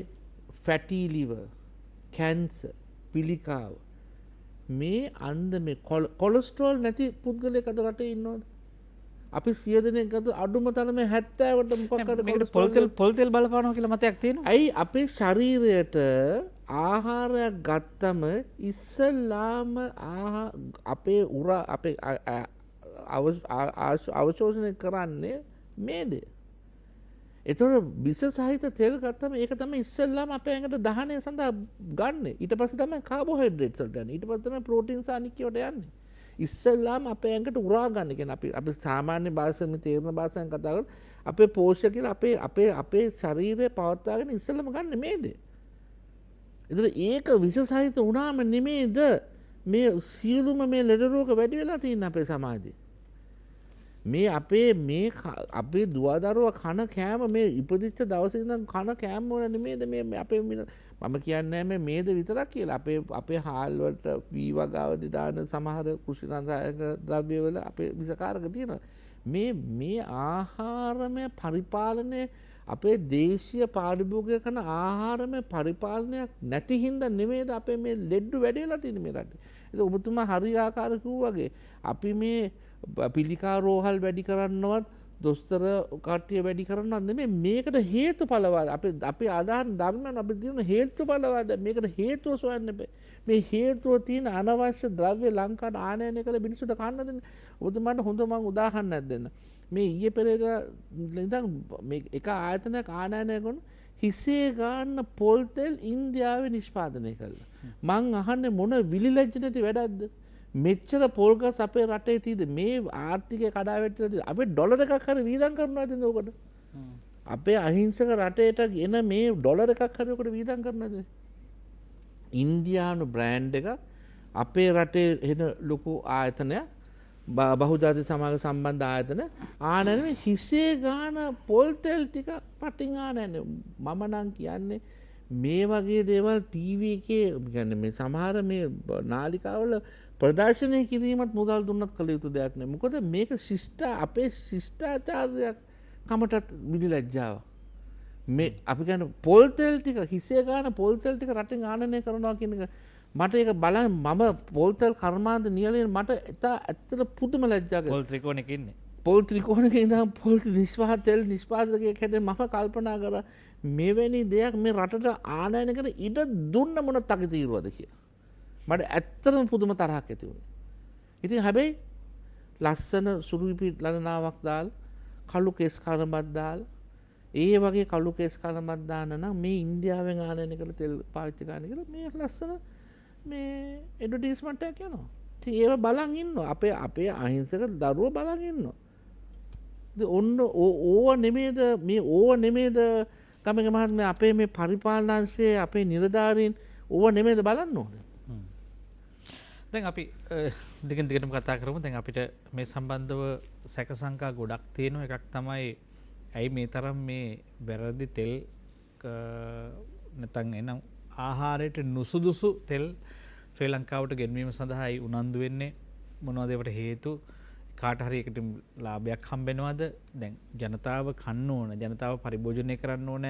ෆැටි ලිවර්, කැන්සර්, පිළිකාව මේ අන්දමේ කොලෙස්ටරෝල් නැති පුද්ගලයෙක් අද රටේ ඉන්නවද? අපි 100 දෙනෙක් අද අඩුම තරමේ 70ට මොකක්ද පොල් තෙල් බලපානවා කියලා මතයක් තියෙනවා. ඇයි අපේ ශරීරයට ආහාරයක් ගත්තම ඉස්සල්ලාම අපේ උරා අපේ අවශෝෂණය කරන්නේ මේද. එතකොට විස සහිත තෙල් ගත්තම ඒක තමයි ඉස්සල්ලාම අපේ ඇඟට දහනය සඳහා ගන්න. ඊට පස්සේ තමයි කාබෝහයිඩ්‍රේට්ස් වලට යන්නේ. ඊට පස්සේ තමයි ප්‍රෝටීන්ස් අනික් ඒවාට යන්නේ. ඉස්සල්ලාම අපේ ඇඟට උරා ගන්න කියන අපි සාමාන්‍ය භාෂාවෙන් තේරෙන භාෂාවෙන් කතා කරලා අපේ පෝෂක කියලා අපේ ශරීරය පවත්වාගෙන ඉස්සල්ලාම ගන්න මේද. එතකොට ඒක විස සහිත වුණාම නෙමෙයිද මේ සියලුම මේ ලෙඩ රෝග වැඩි වෙලා තියෙන අපේ සමාජයේ. මේ අපේ දුවදරුවා කන කෑම මේ ඉපදිච්ච දවසේ ඉඳන් කන කෑම වල නෙමෙයිද මේ අපේ මම කියන්නේ මේ මේද විතරක් කියලා. අපේ හාල් වලට වී වගාවදී දාන සමහර කුෂිරායක ද්‍රව්‍ය වල අපේ විසකාරක තියෙනවා. මේ ආහාරමය පරිපාලනය අපේ දේශීය පාරිභෝගික කරන ආහාරමය පරිපාලනයක් නැති හින්දා නෙමෙයිද අපේ මේ ලෙඩ වැඩි වෙලා තියෙන්නේ මේ රටේ. ඒක ඔබතුමා හරියාකාර කිව්වා වගේ අපි මේ පිළිකා රෝහල් වැඩි කරන්නවත් දොස්තර කට්ටිය වැඩි කරන්නවත් නෙමෙයි මේකට හේතුඵලවාද අපි ආදාන ධර්මයන් අපි දින හේතුඵලවාද මේකට හේතුව සොයන්න බෑ. මේ හේතුව තියෙන අනවශ්‍ය ද්‍රව්‍ය ලංකාවට ආනයනය කළ මිනිස්සුන්ට කන්න දෙන්න. ඔබතුමාට හොඳ මම උදාහරණයක් දෙන්න. මේ ඊයේ පෙරේදා ඉඳන් මේ එක ආයතනයක් ආනයනය කරන හිසේ ගන්න පොල් තෙල් ඉන්දියාවේ නිෂ්පාදනය කළා. මං අහන්නේ මොන විලිලැජ්ජ නැති වැඩක්ද? මෙච්චර පොල් ගස් අපේ රටේ තියෙද මේ ආර්ථිකය කඩා වැටෙලා තියෙද අපි ඩොලර් එකක් හරි වීදම් කරනවාද නෝකට? අපේ අහිංසක රටේට එන මේ ඩොලර් එකක් හරි උකට වීදම් කරනවාද? ඉන්දියානු බ්‍රෑන්ඩ් එක අපේ රටේ එන ලොකු ආයතනයක් බහුජාති සමාග සම්බන්ධ ආයතන ආනයන හිසේ ගාන පොල් තෙල් ටික පටින් ආනයන. මම නම් කියන්නේ මේ වගේ දේවල් ටීවී එකේ කියන්නේ මේ සමහර මේ නාලිකාවල ප්‍රදර්ශනය කිරීමත් මුදල් දුන්නත් කළ යුතු දෙයක් නෙවෙයි. මොකද මේක අපේ ශිෂ්ටාචාරයක් කමටත් විලිලැජ්ජාවක්. මේ අපි කියන්නේ පොල් තෙල් ටික හිසේ ගාන පොල් තෙල් ටික රටින් ආනයනය කරනවා කියන එක මට ඒක බලන් මම පොල් තෙල් කර්මාන්ත නියලෙන් මට ඇත්තට පුදුම ලැජ්ජාවක්. පොල් ත්‍රිකෝණයක ඉන්නේ. පොල් ත්‍රිකෝණයක ඉඳන් පොල් තෙල් නිෂ්පාදකයෙක් හැටියට මම කල්පනා කරා මෙවැනි දෙයක් මේ රටට ආනයනය කරන ඉඩ දුන්න මොන තකතිරුවද කියලා. මට ඇත්තටම පුදුම තරහක් ඇති වුණා. ඉතින් හැබැයි ලස්සන සුරුපි ලලනාවක් දාලා කළු කෙස් කලමක් දාලා ඒ වගේ කළු කෙස් කලමක් දාන නම් මේ ඉන්දියාවෙන් ආනයනය කරන තෙල් පාවිච්චි කරන්න කියලා මේ ලස්සන මේ ඇඩ්වර්ටයිස්මන්ට් එකක් යනවා. ඉතින් ඒව බලන් ඉන්නවා. අපේ අහිංසක දරුවෝ බලන් ඉන්නවා. ඉතින් ඔන්න ඕව නෙමේද ගමක මහත්මයා අපේ මේ පරිපාලනාංශයේ අපේ නිලධාරීන් ඕව නෙමේද බලන්න ඕනේ. දැන් අපි දිගින් දිගටම කතා කරමු. දැන් අපිට මේ සම්බන්ධව සැක සංකා ගොඩක් තියෙනවා. එකක් තමයි ඇයි මේ තරම් මේ වැරදි තෙල් නැත්නම් එනම් ආහාරයට නුසුදුසු තෙල් ශ්‍රී ලංකාවට ගෙන්වීම සඳහායි උනන්දු වෙන්නේ? මොනවද ඒකට හේතු? කාට හරි එකට ලාභයක් හම්බෙනවද? දැන් ජනතාව කන්න ඕන, ජනතාව පරිභෝජනය කරන්න ඕන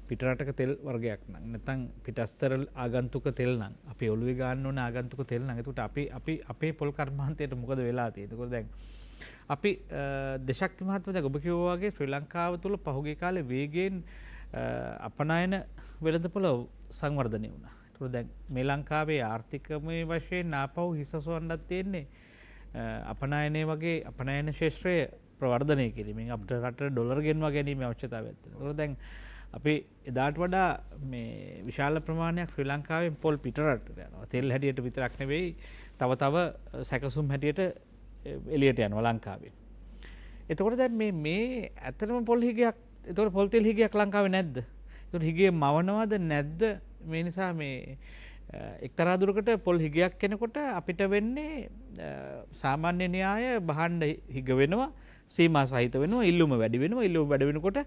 පිටරටක තෙල් වර්ගයක් නම් නැත්නම් පිටස්තර ආගන්තුක තෙල් නම් අපි ඔළුවේ ගන්න ඕන ආගන්තුක තෙල් නම් එතකොට අපි අපේ පොල් කර්මාන්තයට මොකද වෙලා තියෙන්නේ? ඒකෝ දැන් අපි දේශක්ති මහත්මයා දැන් ඔබ කිව්වා වගේ ශ්‍රී ලංකාව තුළ පහුගිය කාලේ වේගයෙන් අපනයන වෙළඳපොළ සංවර්ධනය වුණා. ඒතකොට දැන් මේ ලංකාවේ ආර්ථිකමය වශයෙන් ආපහු හිසසවන්නත් තියෙන්නේ අපනයනය වගේ අපනයන ශේෂ්ත්‍රය ප්‍රවර්ධනය කිරීමෙන් අපිට රටට ඩොලර් ගෙන්වා ගැනීමේ අවශ්‍යතාවයක් තියෙනවා. ඒතකොට දැන් අපි එදාට වඩා මේ විශාල ප්‍රමාණයක් ශ්‍රී ලංකාවෙන් පොල් පිටරට යනවා. තෙල් හැටියට විතරක් නෙවෙයි තව සැකසුම් හැටියට එලියට යනවා ලංකාවේ. එතකොට දැන් මේ ඇත්තටම පොල් හිගයක් එතකොට පොල් තෙල් හිගයක් ලංකාවේ නැද්ද? එතකොට හිගේ මවනවද නැද්ද? මේ නිසා මේ එක්තරා දුරකට පොල් හිගයක් කෙනකොට අපිට වෙන්නේ සාමාන්‍ය න්‍යාය බහන්න හිග වෙනවා, සීමා සහිත වෙනවා, ඉල්ලුම වැඩි වෙනවා. ඉල්ලුම වැඩි වෙනකොට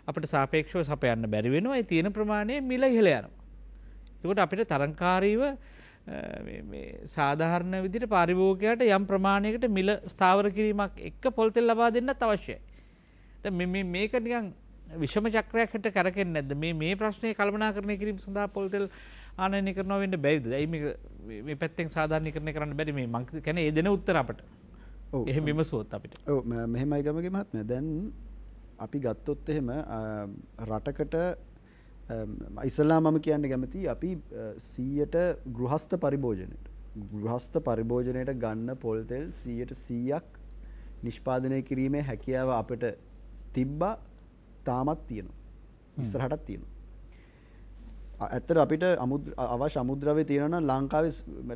අපිට සාපේක්ෂව සපයන්න බැරි වෙනවා. ඒ තියෙන ප්‍රමාණය මිල ඉහළ යනවා. එතකොට අපිට තරංකාරීව මේ සාධාරණ විදිහට පාරිභෝගිකයාට යම් ප්‍රමාණයකට මිල ස්ථාවර කිරීමක් එක්ක පොල් තෙල් ලබා දෙන්නත් අවශ්‍යයි. දැන් මේක නිකන් විෂම චක්‍රයක් හිට කරකෙන්නේ නැද්ද? මේ ප්‍රශ්නේ කල්පනාකරණය කිරීම සඳහා පොල් තෙල් ආනයනය කරනවා වෙන්න බැරිද? ඇයි මේ පැත්තෙන් සාධාරණීකරණය කරන්න බැරි? මේ මං කියන්නේ ඒ දෙන උත්තර අපට. ඔව්. එහෙම විමසුවොත් අපිට. ඔව් මෙහෙමයි ගමගේ මහත්මයා. දැන් අපි ගත්තොත් එහෙම රටකට ඉස්සලා මම කියන්න කැමති අපි 100ට ගෘහස්ත පරිභෝජනයට ගන්න පොල් තෙල් 100%ක් නිෂ්පාදනය කිරීමේ හැකියාව අපිට තිබ්බා, තාමත් තියෙනවා. ඉස්සරහටත් තියෙනවා. ඇත්තට අපිට අවශ්‍ය අමුද්‍රව්‍ය තියෙනවා නම්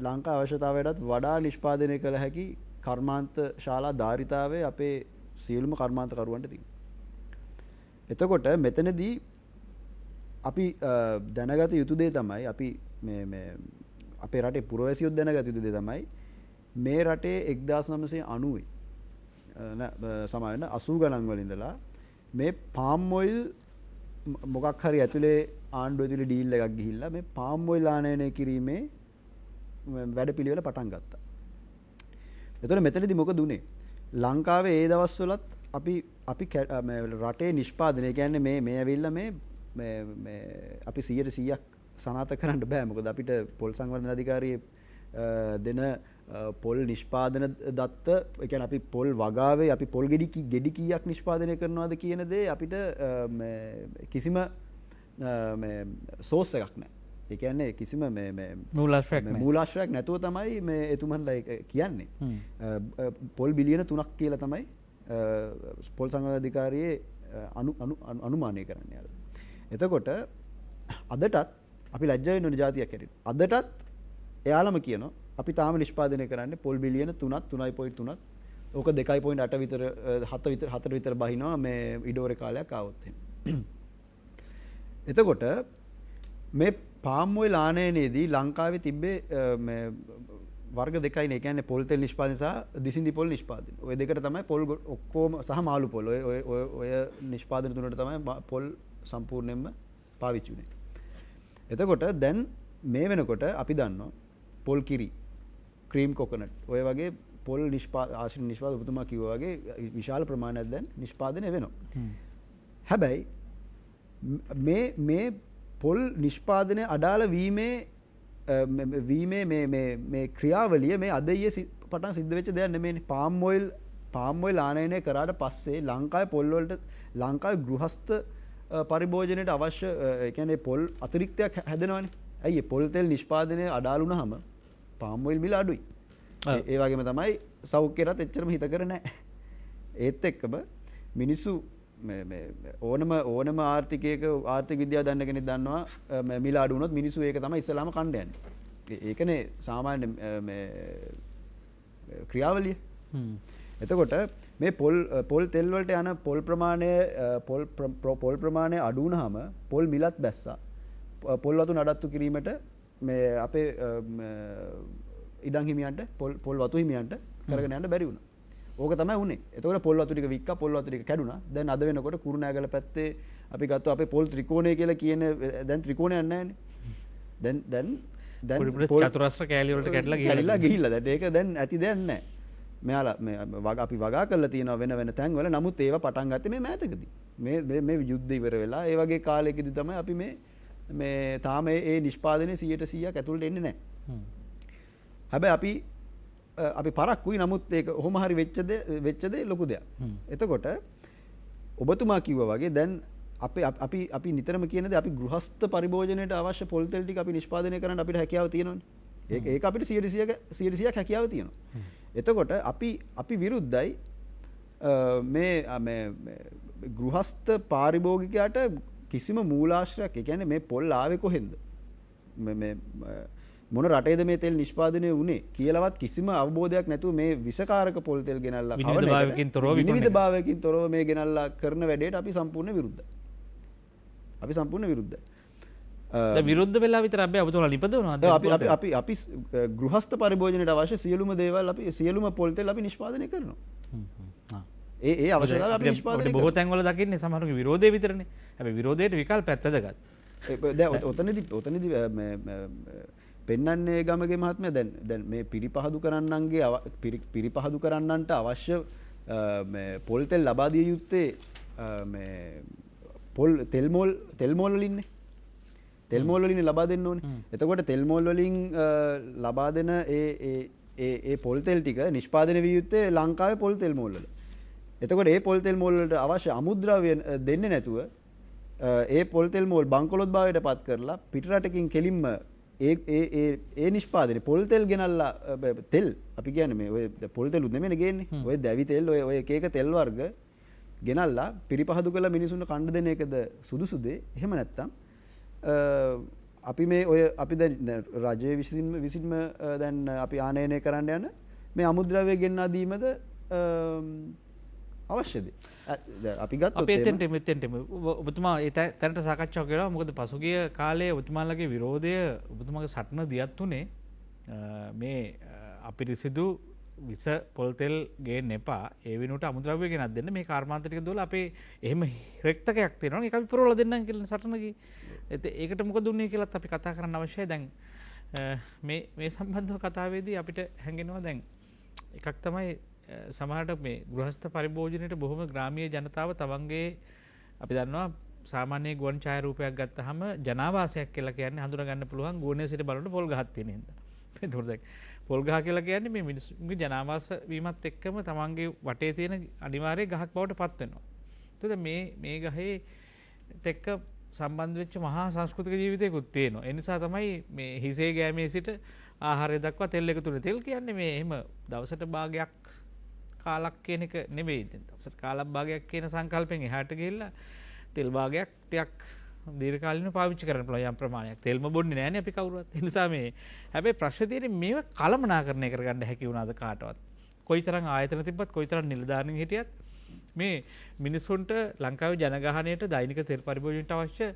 ලංකාවේ අවශ්‍යතාවයටත් වඩා නිෂ්පාදනය කළ හැකි කර්මාන්ත ශාලා ධාරිතාවයේ අපේ සියලුම කර්මාන්තකරුවන්ට තියෙනවා. එතකොට මෙතනදී අපි දැනගත යුතු දේ තමයි අපි මේ අපේ රටේ පුරවැසියොත් දැනගත යුතු දේ තමයි මේ රටේ 1990 සමාවෙන්න 80 ගණන් වල ඉඳලා මේ පාම් ඔයිල් මොකක් හරි ඇතුලේ ආණ්ඩුව ඇතුලේ ඩීල් එකක් ගිහිල්ලා මේ පාම් ඔයිල් ආනයනය කිරීමේ වැඩපිළිවෙල පටන් ගත්තා. එතකොට මෙතනදී මොකද උනේ? ලංකාවේ ඒ දවස්වලත් අපි රටේ නිෂ්පාදනය කියන්නේ මේ ඇවිල්ලා මේ අපි 100%ක් සනාථ කරන්න බෑ. මොකද අපිට පොල් සංවර්ධන අධිකාරියේ දෙන පොල් නිෂ්පාදන දත්ත, ඒ කියන්නේ අපි පොල් වගාවේ අපි පොල් ගෙඩි කීයක් නිෂ්පාදනය කරනවද කියන දේ අපිට කිසිම සෝස් එකක් නැහැ. ඒ කියන්නේ කිසිම මූලාශ්‍රයක් නැතුව තමයි මේ එතුමන්ලා කියන්නේ. පොල් බිලියන 3ක් කියලා තමයි පොල් සංවර්ධන අධිකාරියේ අනුමානය කරන්නේ. එතකොට අදටත් අපි ලැජ්ජා වෙන්න ඕනේ ජාතියක් හැටියට. අදටත් එයාලම කියනවා අපි තාම නිෂ්පාදනය කරන්නේ පොල් බිලියන 3.3ක්. ඕක 2.8 විතර 4 විතර බහිනවා මේ ඉඩෝරේ කාලයක් ආවොත් එහෙම. එතකොට මේ පාම් ඔයිල් ආනයනයේදී ලංකාවේ තිබ්බේ මේ වර්ග දෙකයිනේ. ඒ කියන්නේ පොල් තෙල් නිෂ්පාදනය සහ දිසින්දි පොල් නිෂ්පාදනය. ඔය දෙකට තමයි පොල් ඔක්කොම සහ මාළු පොල් ඔය නිෂ්පාදන තුනට තමයි පොල් සම්පූර්ණයෙන්ම පාවිච්චි වුණේ. එතකොට දැන් මේ වෙනකොට අපි දන්නවා පොල් කිරි, ක්‍රීම් කොකනට් ඔය වගේ පොල් ආශ්‍රිත නිෂ්පාදන ඔබතුමා කිව්වා වගේ විශාල ප්‍රමාණයක් දැන් නිෂ්පාදනය වෙනවා. හැබැයි මේ පොල් නිෂ්පාදනය අඩාල වීමේ මේ ක්‍රියාවලිය මේ අද ඊයේ පටන් සිද්ධ වෙච්ච දෙයක් නෙමෙයිනේ. පාම් ඔයිල් ආනයනය කරාට පස්සේ ලංකාවේ පොල් වලට ලංකාවේ ගෘහස්ත පරිභෝජනයට අවශ්‍ය ඒ කියන්නේ පොල් අතිරික්තයක් හැදෙනවනේ. ඇයි පොල් තෙල් නිෂ්පාදනය අඩාල වුණාම පාම් ඔයිල් මිල අඩුයි. ඒ වගේම තමයි සෞඛ්‍යයටත් එච්චරම හිතකර නැහැ. ඒත් එක්කම මිනිස්සු ඕනම ආර්ථිකයක ආර්ථික විද්‍යාව දන්න කෙනෙක් දන්නවා මිල අඩු වුණොත් මිනිස්සු ඒක තමයි ඉස්සලාම කණ්ඩ යන්නේ. ඒකනේ සාමාන්‍ය ක්‍රියාවලිය. එතකොට මේ පොල් තෙල් වලට යන පොල් ප්‍රමාණය අඩු වුණාම පොල් මිලත් බැස්සා. පොල් වතු නඩත්තු කිරීමට මේ අපේ ඉඩම් හිමියන්ට පොල් වතු හිමියන්ට කරගෙන යන්න බැරි වුණා. ඕක තමයි උනේ. එතකොට පොල් වතු ටික වික්කා, පොල් වතු ටික කැඩුනා. දැන් අද වෙනකොට කුරුණෑගල පැත්තේ අපි ගත්තා අපේ පොල් ත්‍රිකෝණය කියලා කියන දැන් ත්‍රිකෝණයක් නැහැනේ. දැන් චතුරස්‍ර කෑලි වලට කැඩලා ගිහිල්ලා. දැන් ඒක දැන් ඇති දෙයක් නැහැ. මෙයාලා අපි වගා කරලා තියෙනවා වෙන තැන්වල. නමුත් ඒවා පටන් ගත්තේ මේ මෑතකදී. මේ යුද්ධ ඉවර වෙලා ඒ වගේ කාලයකදී තමයි අපි මේ තාම ඒ නිෂ්පාදනයේ 100%ක් ඇතුළට එන්නේ නැහැ. හැබැයි අපි පරක්කුයි. නමුත් ඒක ඔහොම හරි වෙච්ච දේ ලොකු දෙයක්. එතකොට ඔබතුමා කිව්වා වගේ දැන් අපි නිතරම කියන දේ අපි ගෘහස්ත පරිභෝජනයට අවශ්‍ය පොල් තෙල් ටික අපි නිෂ්පාදනය කරන්න අපිට හැකියාව තියෙනවනේ. ඒක අපිට 100%ක් හැකියාව තියෙනවා. එතකොට අපි විරුද්ධයි මේ ගෘහස්ත පාරිභෝගිකයාට කිසිම මූලාශ්‍රයක්. ඒ කියන්නේ මේ පොල් ආවේ කොහෙන්ද? මොන රටේද මේ තෙල් නිෂ්පාදනය වුණේ කියලාවත් කිසිම අවබෝධයක් නැතුව මේ විසකාරක පොල් තෙල් ගෙනල්ලා විනිවිදභාවයකින් තොරව විනිවිදභාවයකින් තොරව මේ ගෙනල්ලා කරන වැඩේට අපි සම්පූර්ණ විරුද්ධයි. අපි සම්පූර්ණ විරුද්ධයි. විරුද්ධ වෙලා විතර අපි ඔබතුමාලා නිපදවනවාද? අපි ගෘහස්ත පරිභෝජනයට අවශ්‍ය සියලුම දේවල් අපි සියලුම පොල් තෙල් අපි නිෂ්පාදනය කරනවා. ඒ අවශ්‍යතාවය අපි නිෂ්පාදනය බොහෝ තැන්වල දකින්නේ සමහරවිට විරෝධය විතරනේ. හැබැයි විරෝධයට විකල්පයක් වැදගත්. ඔතනදි පෙන්නන්නේ ගමගේ මහත්මයා දැන් මේ පිරිපහදු කරන්නන්ගේ පිරිපහදු කරන්නන්ට අවශ්‍ය පොල් තෙල් ලබා දිය යුත්තේ පොල් තෙල් මෝල් වලින්නේ. තෙල් මෝල් වලින් ලබා දෙන්න ඕනේ. එතකොට තෙල් මෝල් වලින් ලබා දෙන ඒ පොල් තෙල් ටික නිෂ්පාදනය විය යුත්තේ ලංකාවේ පොල් තෙල් මෝල් වල. එතකොට ඒ පොල් තෙල් මෝල් වලට අවශ්‍ය අමුද්‍රව්‍ය දෙන්නේ නැතුව ඒ පොල් තෙල් මෝල් බංකොලොත් භාවයට පත් කරලා පිටරටකින් කෙලින්ම ඒ නිෂ්පාදනය පොල් තෙල් ගෙනල්ලා තෙල් අපි කියන්නේ මේ ඔය පොල් තෙලුත් නෙමෙයි ගේන්නේ. ඔය දැවි තෙල් ඔය එක එක තෙල් වර්ග ගෙනල්ලා පිරිපහදු කරලා මිනිසුන්ට කණ්ඩ දෙන එකද සුදුසුද? එහෙම නැත්නම් අපි මේ ඔය අපි දැන් රජයේ විසින්ම දැන් අපි ආනයනය කරන්න යන මේ අමුද්‍රව්‍ය ගෙන්වා දීමද අවශ්‍යද? අපි ගත්තොත් අපේ එතෙන්ට ඔබතුමා ඒ තැනට සාකච්ඡා කරනවා. මොකද පසුගිය කාලේ ඔබතුමාලගේ විරෝධය ඔබතුමාගේ සටන දියත් උනේ මේ අපිරිසිදු විස පොල් තෙල් ගේන්න එපා. ඒ වෙනුවට අමුද්‍රව්‍ය ගෙනත් දෙන්න මේ කර්මාන්ත ටික දාලා අපේ එහෙම රෙක්තකයක් තියෙනවා. ඒක අපි පුරවලා දෙන්නම් කියලා සටනකී. ඒකට මොකද උන්නේ කියලාත් අපි කතා කරන්න අවශ්‍යයි. දැන් මේ සම්බන්ධව කතාවේදී අපිට හැඟෙනවා දැන් එකක් තමයි සමහරට මේ ගෘහස්ත පරිභෝජනයට බොහොම ග්‍රාමීය ජනතාව තමන්ගේ අපි දන්නවා සාමාන්‍ය ගුවන් ඡායාරූපයක් ගත්තාම ජනාවාසයක් කියලා කියන්නේ හඳුනා ගන්න පුළුවන් ගුවනේ සිට බලනකොට පොල් ගහක් තියෙන හින්දා. එතකොට දැන් පොල් ගහ කියලා කියන්නේ මේ මිනිස්සුන්ගේ ජනාවාස වීමත් එක්කම තමන්ගේ වටේ තියෙන අනිවාර්ය ගහක් බවට පත් වෙනවා. එතකොට මේ ගහේ එක්ක සම්බන්ධ වෙච්ච මහා සංස්කෘතික ජීවිතයකුත් තියෙනවා. ඒ නිසා තමයි මේ හිසේ ගෑමේ සිට ආහාරය දක්වා තෙල් එකතුනේ. තෙල් කියන්නේ මේ එහෙම දවසට භාගයක් කාලක් කියන එක නෙවෙයි. දවසට කාලක් භාගයක් කියන සංකල්පෙන් එහාට ගිහිල්ලා තෙල් භාගයක් ටිකක් දීර්ඝකාලීනව පාවිච්චි කරන්න පුළුවන් යම් ප්‍රමාණයක්. තෙල්ම බොන්නේ නැහැනේ අපි කවුරුවත්. ඒ නිසා මේ හැබැයි ප්‍රශ්නේ තියෙන්නේ මේව කළමනාකරණය කරගන්න හැකි වුණාද කාටවත්? කොයිතරම් ආයතන තිබ්බත් කොයිතරම් නිලධාරීන් හිටියත් මේ මිනිසුන්ට ලංකාවේ ජනගහනයට දෛනික තෙල් පරිභෝජනයට අවශ්‍ය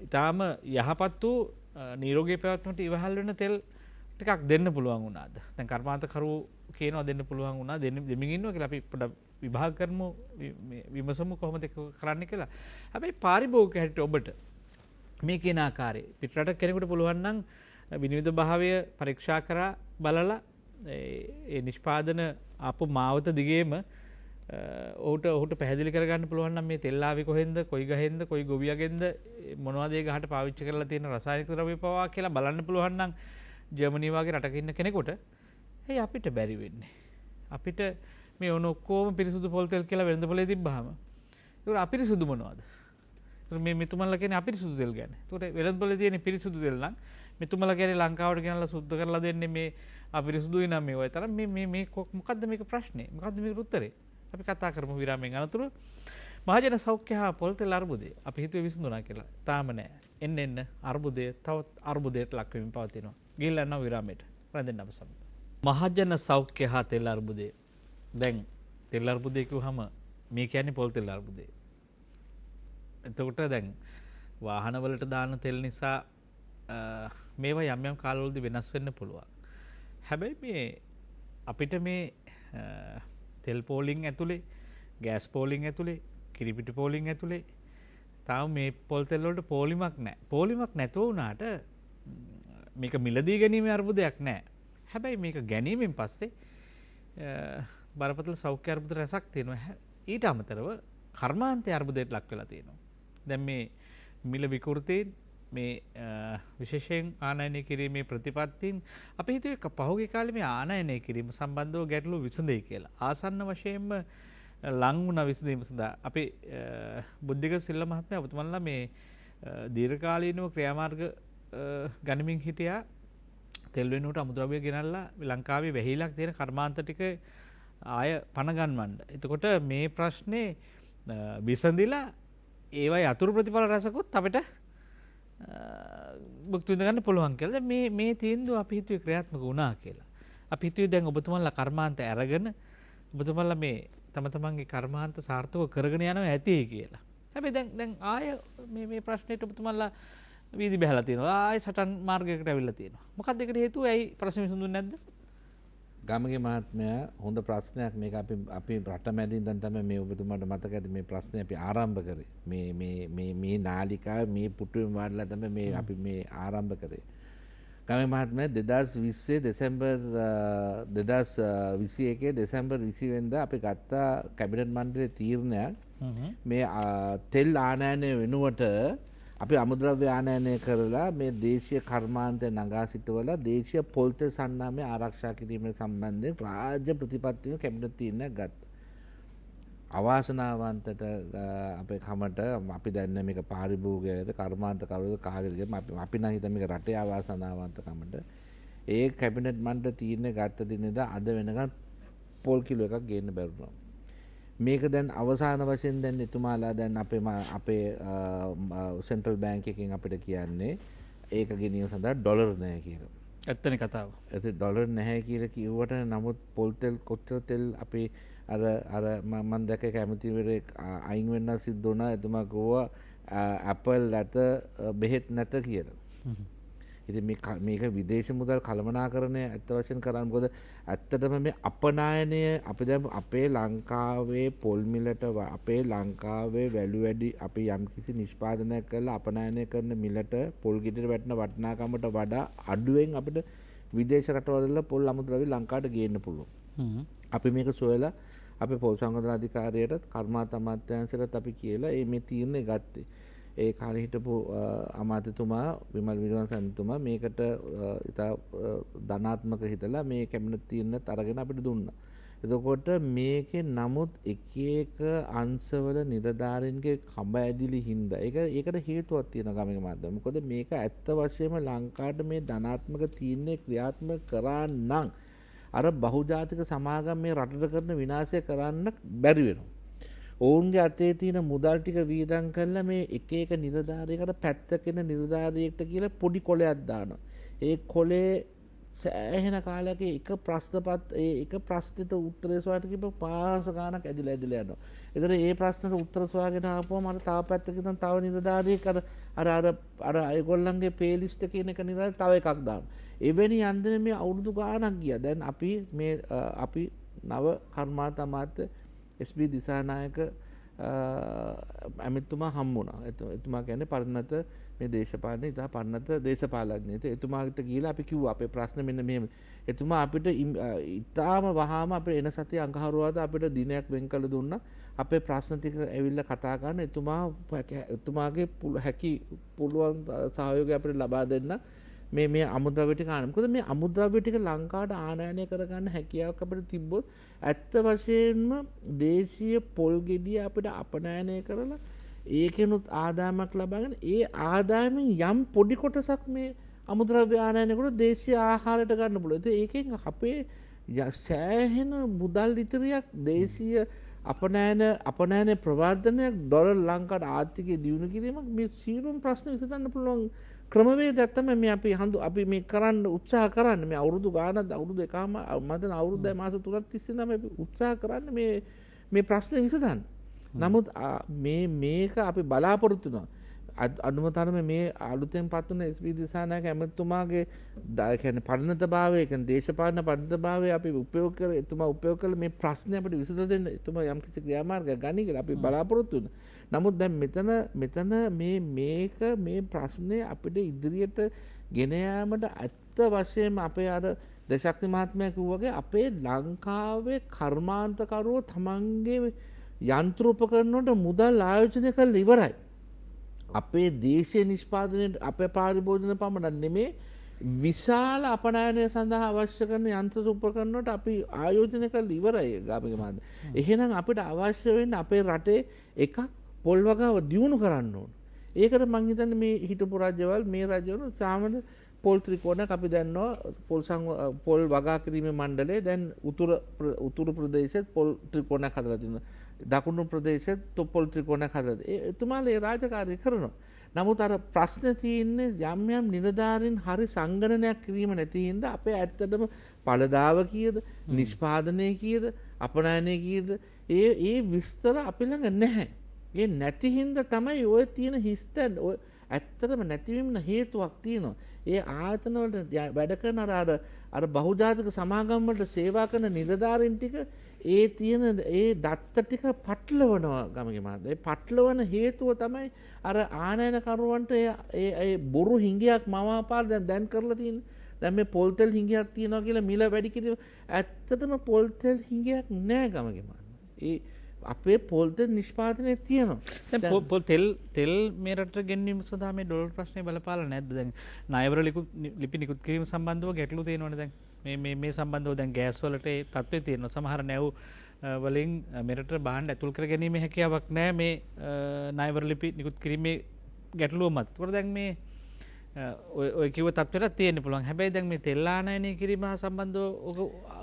ඉතාම යහපත් වූ නිරෝගී පැවැත්මට ඉවහල් වෙන තෙල් ටිකක් දෙන්න පුළුවන් වුණාද? දැන් කර්මාන්තකරු කියනවා දෙන්න පුළුවන් වුණා දෙමින් ඉන්නවා කියලා අපි පොඩ්ඩක් විභාග කරමු විමසමු කොහොමද ඒක කරන්න කියලා. හැබැයි පාරිභෝගික හැටියට ඔබට මේ කියන ආකාරයේ පිටරට කෙනෙකුට පුළුවන් නම් විනිවිද භාවය පරීක්ෂා කරලා බලලා ඒ නිෂ්පාදන ආපු මාවත දිගේම ඔහුට පැහැදිලි කරගන්න පුළුවන් නම් මේ තෙල් ආවේ කොහෙන්ද, කොයි ගහෙන්ද, කොයි ගොවියගෙන්ද, මොනවද ඒ ගහට පාවිච්චි කරලා තියෙන රසායනික ද්‍රව්‍ය පවා කියලා බලන්න පුළුවන් නම් ජර්මනි වගේ රටක ඉන්න කෙනෙකුට ඇයි අපිට බැරි වෙන්නේ? අපිට මේ ඔක්කොම පිරිසුදු පොල් තෙල් කියලා වෙළඳ පොලේ තිබ්බහම ඒක අපිරිසුදු මොනවද? ඒතර මේ මෙතුමන්ලා කියන්නේ අපිරිසුදු තෙල් ගැන. ඒතකොට වෙළඳ පොලේ තියෙන පිරිසුදු තෙල් නම් මෙතුමන්ලා කියන්නේ ලංකාවට ගෙනල්ලා සුද්ධ කරලා දෙන්නේ මේ අපිරිසුදුයි නම් මේ ඔය තරම් මේ මොකද්ද මේක ප්‍රශ්නේ? මොකද්ද මේකට උත්තරේ? අපි කතා කරමු විරාමයෙන් අනතුරු. මහජන සෞඛ්‍ය හා පොල් තෙල් අර්බුදය අපි හිතුවේ විසඳුණා කියලා. තාම නෑ. එන්න අර්බුදය තවත් අර්බුදයට ලක් වෙමින් පවතිනවා. ගිහිල්ලා යනවා විරාමයට. රැඳෙන්න අප සමග. මහජන සෞඛ්‍ය හා තෙල් අර්බුදය. දැන් තෙල් අර්බුදය කිව්වහම මේ කියන්නේ පොල් තෙල් අර්බුදය. එතකොට දැන් වාහනවලට දාන තෙල් නිසා මේවා යම් යම් කාලවලදී වෙනස් වෙන්න පුළුවන්. හැබැයි මේ අපිට මේ තෙල් පෝලිං ඇතුලේ, ගෑස් පෝලිං ඇතුලේ, කිරිපිටි පෝලිං ඇතුලේ තාම මේ පොල් තෙල් වලට පෝලිමක් නැහැ. පෝලිමක් නැතුව වුණාට මේක මිලදී ගැනීමේ අර්බුදයක් නැහැ. හැබැයි මේක ගැනීමෙන් පස්සේ බරපතල සෞඛ්‍ය අර්බුද රැසක් තියෙනවා. ඊට අමතරව කර්මාන්තය අර්බුදයට ලක් වෙලා තියෙනවා. දැන් මේ මිල විකෘතීන් මේ විශේෂයෙන් ආනයනය කිරීමේ ප්‍රතිපත්තීන් අපි හිතුවේ පහුගිය කාලේ මේ ආනයනය කිරීම සම්බන්ධව ගැටලු විසඳෙයි කියලා. ආසන්න වශයෙන්ම ලං වුණ විසඳීම සඳහා අපි බුද්ධික සිල්ල මහත්මයා ඔබතුමන්ලා මේ දීර්ඝකාලීනව ක්‍රියාමාර්ග ගනිමින් හිටියා. තෙල් වෙනුවට අමුද්‍රව්‍ය ගෙනල්ලා ලංකාවේ වැහිලක් තියෙන කර්මාන්ත ටික ආය පණ ගන්නවන්න. එතකොට මේ ප්‍රශ්නේ විසඳිලා ඒවයි අතුරු ප්‍රතිඵල රැසකුත් අපිට භුක්ති විඳ ගන්න පුළුවන් කියලා. මේ තීන්දුව අපි හිතුවේ ක්‍රියාත්මක වුණා කියලා. අපි හිතුවේ දැන් ඔබතුමන්ලා කර්මාන්ත අරගෙන ඔබතුමන්ලා මේ තම තමන්ගේ කර්මාන්ත සාර්ථකව කරගෙන යනවා ඇති කියලා. හැබැයි දැන් ආය මේ ප්‍රශ්නෙට ඔබතුමන්ලා වීදි බහලා තියෙනවා. ආය සටන් මාර්ගයකට ඇවිල්ලා තියෙනවා. මොකක්ද ඒකට හේතුව? ඇයි ප්‍රශ්න විසඳුන්නේ නැද්ද? ගමගේ මහත්මයා හොඳ ප්‍රශ්නයක් මේක අපි රට මැදින් දැන් තමයි මේ ඔබතුමාට මතක ඇති මේ ප්‍රශ්නේ අපි ආරම්භ කරේ. මේ නාලිකාව මේ පුටුවෙන් වාඩිලා තමයි මේ අපි මේ ආරම්භ කරේ. ගමගේ මහත්මයා 2020 දෙසැම්බර් 2021 දෙසැම්බර් 20 වෙනිදා අපි ගත්ත කැබිනට් මණ්ඩලයේ තීරණයක් මේ තෙල් ආනයනය වෙනුවට අපි අමුද්‍රව්‍ය ආනයනය කරලා මේ දේශීය කර්මාන්තය නගා සිටවලා දේශීය පොල් තෙල් සන්නාමය ආරක්ෂා කිරීම සම්බන්ධයෙන් රාජ්‍ය ප්‍රතිපත්තිය කැබිනට් තීරණයක් ගත්තා. අවාසනාවන්තට අපේ කමට අපි දැන් මේක පාරිභෝගිකයද කර්මාන්ත කරුවද කාගෙද අපි නම් හිතන්නේ මේක රටේ අවාසනාවන්ත කමට ඒ කැබිනට් මණ්ඩල තීරණය ගත්ත දිනේද අද වෙනකන් පොල් කිලෝ එකක් ගේන්න බැරුණා. මේක දැන් අවසාන වශයෙන් දැන් එතුමාලා දැන් අපේ සෙන්ට්‍රල් බැංක් එකෙන් අපිට කියන්නේ ඒක ගෙනීම සඳහා ඩොලර් නැහැ කියලා. ඇත්තනේ කතාව. ඒත් ඩොලර් නැහැ කියලා කිව්වට නමුත් පොල් තෙල් කොච්චර තෙල් අපි අර මම දැක්ක කැමතිවරේ අයින් වෙන්න සිද්ධ වුණා. එතුමා කිව්වා ඇපල් නැත බෙහෙත් නැත කියලා. ඉතින් මේක විදේශ මුදල් කළමනාකරණය ඇත්ත වශයෙන් කරන්න. මොකද ඇත්තටම මේ අපනායනය අපි දැන් අපේ ලංකාවේ පොල් මිලට අපේ ලංකාවේ වැලු වැඩි අපි යම්කිසි නිෂ්පාදනයක් කරලා අපනායනය කරන මිලට පොල් ගෙඩියට වැටෙන වටිනාකමට වඩා අඩුවෙන් අපිට විදේශ රටවල පොල් අමුද්‍රව්‍ය ලංකාවට ගේන්න පුළුවන්. අපි මේක සොයලා අපේ පොල් සංවර්ධන අධිකාරියටත් කර්මාන්ත අමාත්‍යාංශයටත් අපි කියලා මේ තීරණය ගත්තේ. ඒ කාලේ හිටපු අමාත්‍යතුමා විමල් විරවංශතුමා මේකට ඉතා ධනාත්මක හිතලා මේ කැබිනට් තීරණයත් අරගෙන අපිට දුන්නා. එතකොට මේකේ නමුත් එක එක අංශවල නිලධාරීන්ගේ කඹ ඇදිලි හින්දා ඒකට හේතුවක් තියෙනවා ගමක මාධ්‍යම. මොකද මේක ඇත්ත වශයෙන්ම ලංකාවට මේ ධනාත්මක තීරණය ක්‍රියාත්මක කරා නම් අර බහුජාතික සමාගම් මේ රටට කරන විනාශය කරන්න බැරි වෙනවා. ඔවුන්ගේ අතේ තියෙන මුදල් ටික වීදම් කරලා මේ එක එක නිලධාරියෙකුට පැත්තකින නිලධාරියෙක්ට කියලා පොඩි කොලයක් දානවා. ඒ කොලේ සෑහෙන කාලයක එක ප්‍රශ්නෙට උත්තරේ සොයාට කිව්ව පාස ගානක් ඇදිලා යනවා. ඒතර ඒ ප්‍රශ්නට උත්තර සොයාගෙන ආපුවම අර තව පැත්තකින් තව නිලධාරියෙක් අර ඒගොල්ලන්ගේ පේ ලිස්ට් එකේ එක නිලධාරියෙක් තව එකක් දානවා. එවැනි යන්දම මේ අවුරුදු ගානක් ගියා. දැන් අපි නව කර්මාන්ත අමාත්‍ය SB දිසානායක ඇමතුමා හම්බුණා. එතුමා කියන්නේ පරිණත මේ දේශපාලන ඉතා පරිණත දේශපාලඥයෙක්. එතුමාට ගිහිලා අපි කිව්වා අපේ ප්‍රශ්න මෙන්න මෙහෙම. එතුමා අපිට ඉතාම වහාම අපේ එන සතිය අඟහරුවාදා අපිට දිනයක් වෙන් කළ දුන්නා. අපේ ප්‍රශ්න ටික ඇවිල්ලා කතා කරන්න එතුමාගේ හැකි පුළුවන් සහයෝගය අපිට ලබා දෙන්න. මේ අමුද්‍රව්‍ය ටික ආන. මොකද මේ අමුද්‍රව්‍ය ටික ලංකාවට ආනයනය කරගන්න හැකියාවක් අපිට තිබ්බොත් ඇත්ත වශයෙන්ම දේශීය පොල් ගෙඩිය අපිට අපනයනය කරලා ඒකෙනුත් ආදායමක් ලබාගෙන ඒ ආදායමෙන් යම් පොඩි කොටසක් මේ අමුද්‍රව්‍ය ආනයනය කරලා දේශීය ආහාරයට ගන්න පුළුවන්. ඉතින් ඒකෙන් අපේ සෑහෙන මුදල් ඉතිරියක් දේශීය අපනයන ප්‍රවර්ධනයක් ඩොලර් ලංකාවට ආර්ථිකය දියුණු කිරීමක් මේ සියලුම ප්‍රශ්න විසඳන්න පුළුවන් ක්‍රමවේදයක් තමයි මේ අපි මේ කරන්න උත්සාහ කරන්නේ. මේ අවුරුදු ගානක් අවුරුදු එකම මම අවුරුද්දයි මාස 3ක් තිස්සේ තමයි උත්සාහ කරන්නේ මේ ප්‍රශ්නේ විසඳන්න. නමුත් මේක අපි බලාපොරොත්තු වෙනවා. අනුම තරමේ මේ අලුතෙන් පත් වුණ SB දිසානායක ඇමතුමාගේ කියන්නේ පරිණතභාවය කියන්නේ දේශපාලන පරිණතභාවය අපි උපයෝග කර එතුමා උපයෝග කළ මේ ප්‍රශ්නේ අපිට විසඳ දෙන්න එතුමා යම්කිසි ක්‍රියාමාර්ගයක් ගනි කියලා අපි බලාපොරොත්තු වෙනවා. නමුත් දැන් මෙතන මේ ප්‍රශ්නේ අපිට ඉදිරියට ගෙන යාමට ඇත්ත වශයෙන්ම අපේ අර දශක්ති මහත්මයා කිව්වාගේ අපේ ලංකාවේ කර්මාන්තකරුවෝ තමන්ගේ යන්ත්‍ර උපකරණ වලට මුදල් ආයෝජනය කරලා ඉවරයි. අපේ දේශීය නිෂ්පාදනයේ අපේ පාරිභෝජන පමණක් නෙමේ විශාල අපනයනය සඳහා අවශ්‍ය කරන යන්ත්‍ර උපකරණ වලට අපි ආයෝජනය කරලා ඉවරයි ගාමික මාත්. එහෙනම් අපිට අවශ්‍ය වෙන්නේ අපේ රටේ එකක් පොල් වගාව දියුණු කරන්න ඕන. ඒකට මං හිතන්නේ මේ හිටපු රජවල් මේ රජවල සාමාන්‍ය පොල් ත්‍රිකෝණයක් අපි දන්නවා පොල් වගා කිරීමේ මණ්ඩලය දැන් උතුරු ප්‍රදේශෙත් පොල් ත්‍රිකෝණයක් හදලා තියෙනවා. දකුණු ප්‍රදේශෙත් පොල් ත්‍රිකෝණයක් හදලා. එතුමාලා ඒ රාජකාරී කරනවා. නමුත් අර ප්‍රශ්න තියෙන්නේ යම් යම් නිලධාරීන් හරි සංගණනයක් කිරීම නැති හින්දා අපේ ඇත්තටම පළදාව කීයද නිෂ්පාදනය කීයද අපනයනය කීයද ඒ විස්තර අපි ළඟ නැහැ. ඒ නැති හින්දා තමයි ඔය තියෙන හිස්තැන් ඔය ඇත්තටම නැතිවීම හේතුවක් තියෙනවා. ඒ ආයතන වලට වැඩ කරන අර බහුජාතික සමාගම් වලට සේවා කරන නිලධාරීන් ටික ඒ තියෙන ඒ දත්ත ටික පටලවනවා ගමගේ මහත්තයා. ඒ පටලවන හේතුව තමයි අර ආනයනකරුවන්ට ඒ බොරු හිඟයක් මවාපාර දැන් කරලා තියෙන්නේ. දැන් මේ පොල් තෙල් හිඟයක් තියනවා කියලා මිල වැඩි කිරීම ඇත්තටම පොල් තෙල් හිඟයක් නෑ ගමගේ මහත්තයා. ඒ අපේ පොල් තෙල් නිෂ්පාදනය තියෙනවා. දැන් පොල් තෙල් මේ රටට ගෙන්වීම සඳහා මේ ඩොලර් ප්‍රශ්නේ බලපාලා නැද්ද? දැන් ණයවර ලිපි නිකුත් කිරීම සම්බන්ධව ගැටලු තියෙනවනේ දැන්. මේ සම්බන්ධව දැන් ගෑස් වලට ඒ තත්ත්වය තියෙනවා. සමහර නැව් වලින් මෙරට භාණ්ඩ ඇතුල් කර ගැනීමේ හැකියාවක් නැහැ මේ ණයවර ලිපි නිකුත් කිරීමේ ගැටලුව මත. ඒකට දැන් මේ ඔය කිව්ව තත්ත්වයට තියෙන්න පුළුවන්. හැබැයි දැන් මේ තෙල් ආනයනය කිරීම හා සම්බන්ධව ඔක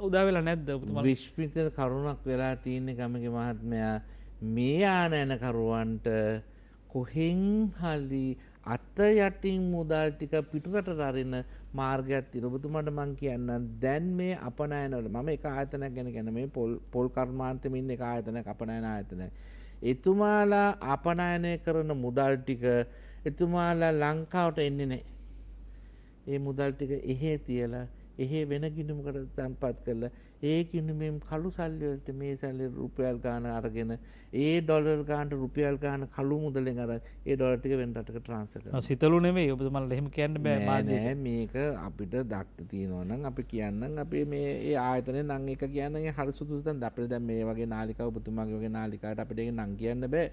උදා වෙලා නැද්ද ඔබතුමා? විශ්මිත කරුණක් වෙලා තියෙන්නේ ගමගේ මහත්මයා මේ ආනයනකරුවන්ට කොහෙන් හරි අත යටින් මුදල් ටික පිටරට අරින මාර්ගයක් තියෙනවා. ඔබතුමාට මම කියන්නම් දැන් මේ අපනයන වල මම එක ආයතනයක් ගැන කියන්නේ මේ පොල් කර්මාන්තෙම ඉන්න එක ආයතනයක් අපනයන ආයතනයක්. එතුමාලා අපනයනය කරන මුදල් ටික එතුමාලා ලංකාවට එන්නේ නැහැ. ඒ මුදල් ටික එහෙ තියලා එහෙ වෙන ගිණුමකට තැන්පත් කරලා ඒ ගිණුමෙන් කළු සල්ලි වලට මේ සල්ලි රුපියල් ගාන අරගෙන ඒ ඩොලර් ගානට රුපියල් ගාන කළු මුදලෙන් අර ඒ ඩොලර් ටික වෙන රටකට ට්‍රාන්ස්ෆර් කරනවා. සිතලු නෙවෙයි ඔබතුමාලා එහෙම කියන්න බෑ මාධ්‍ය. නෑ මේක අපිට දක්ත තියෙනවා නම් අපි කියන්නම් අපි මේ ඒ ආයතනේ නම් එක කියන්න හරි සුදුසු තැන අපිට දැන් මේ වගේ නාලිකාව ඔබතුමාගේ වගේ නාලිකාවට අපිට ඒක නම් කියන්න බෑ.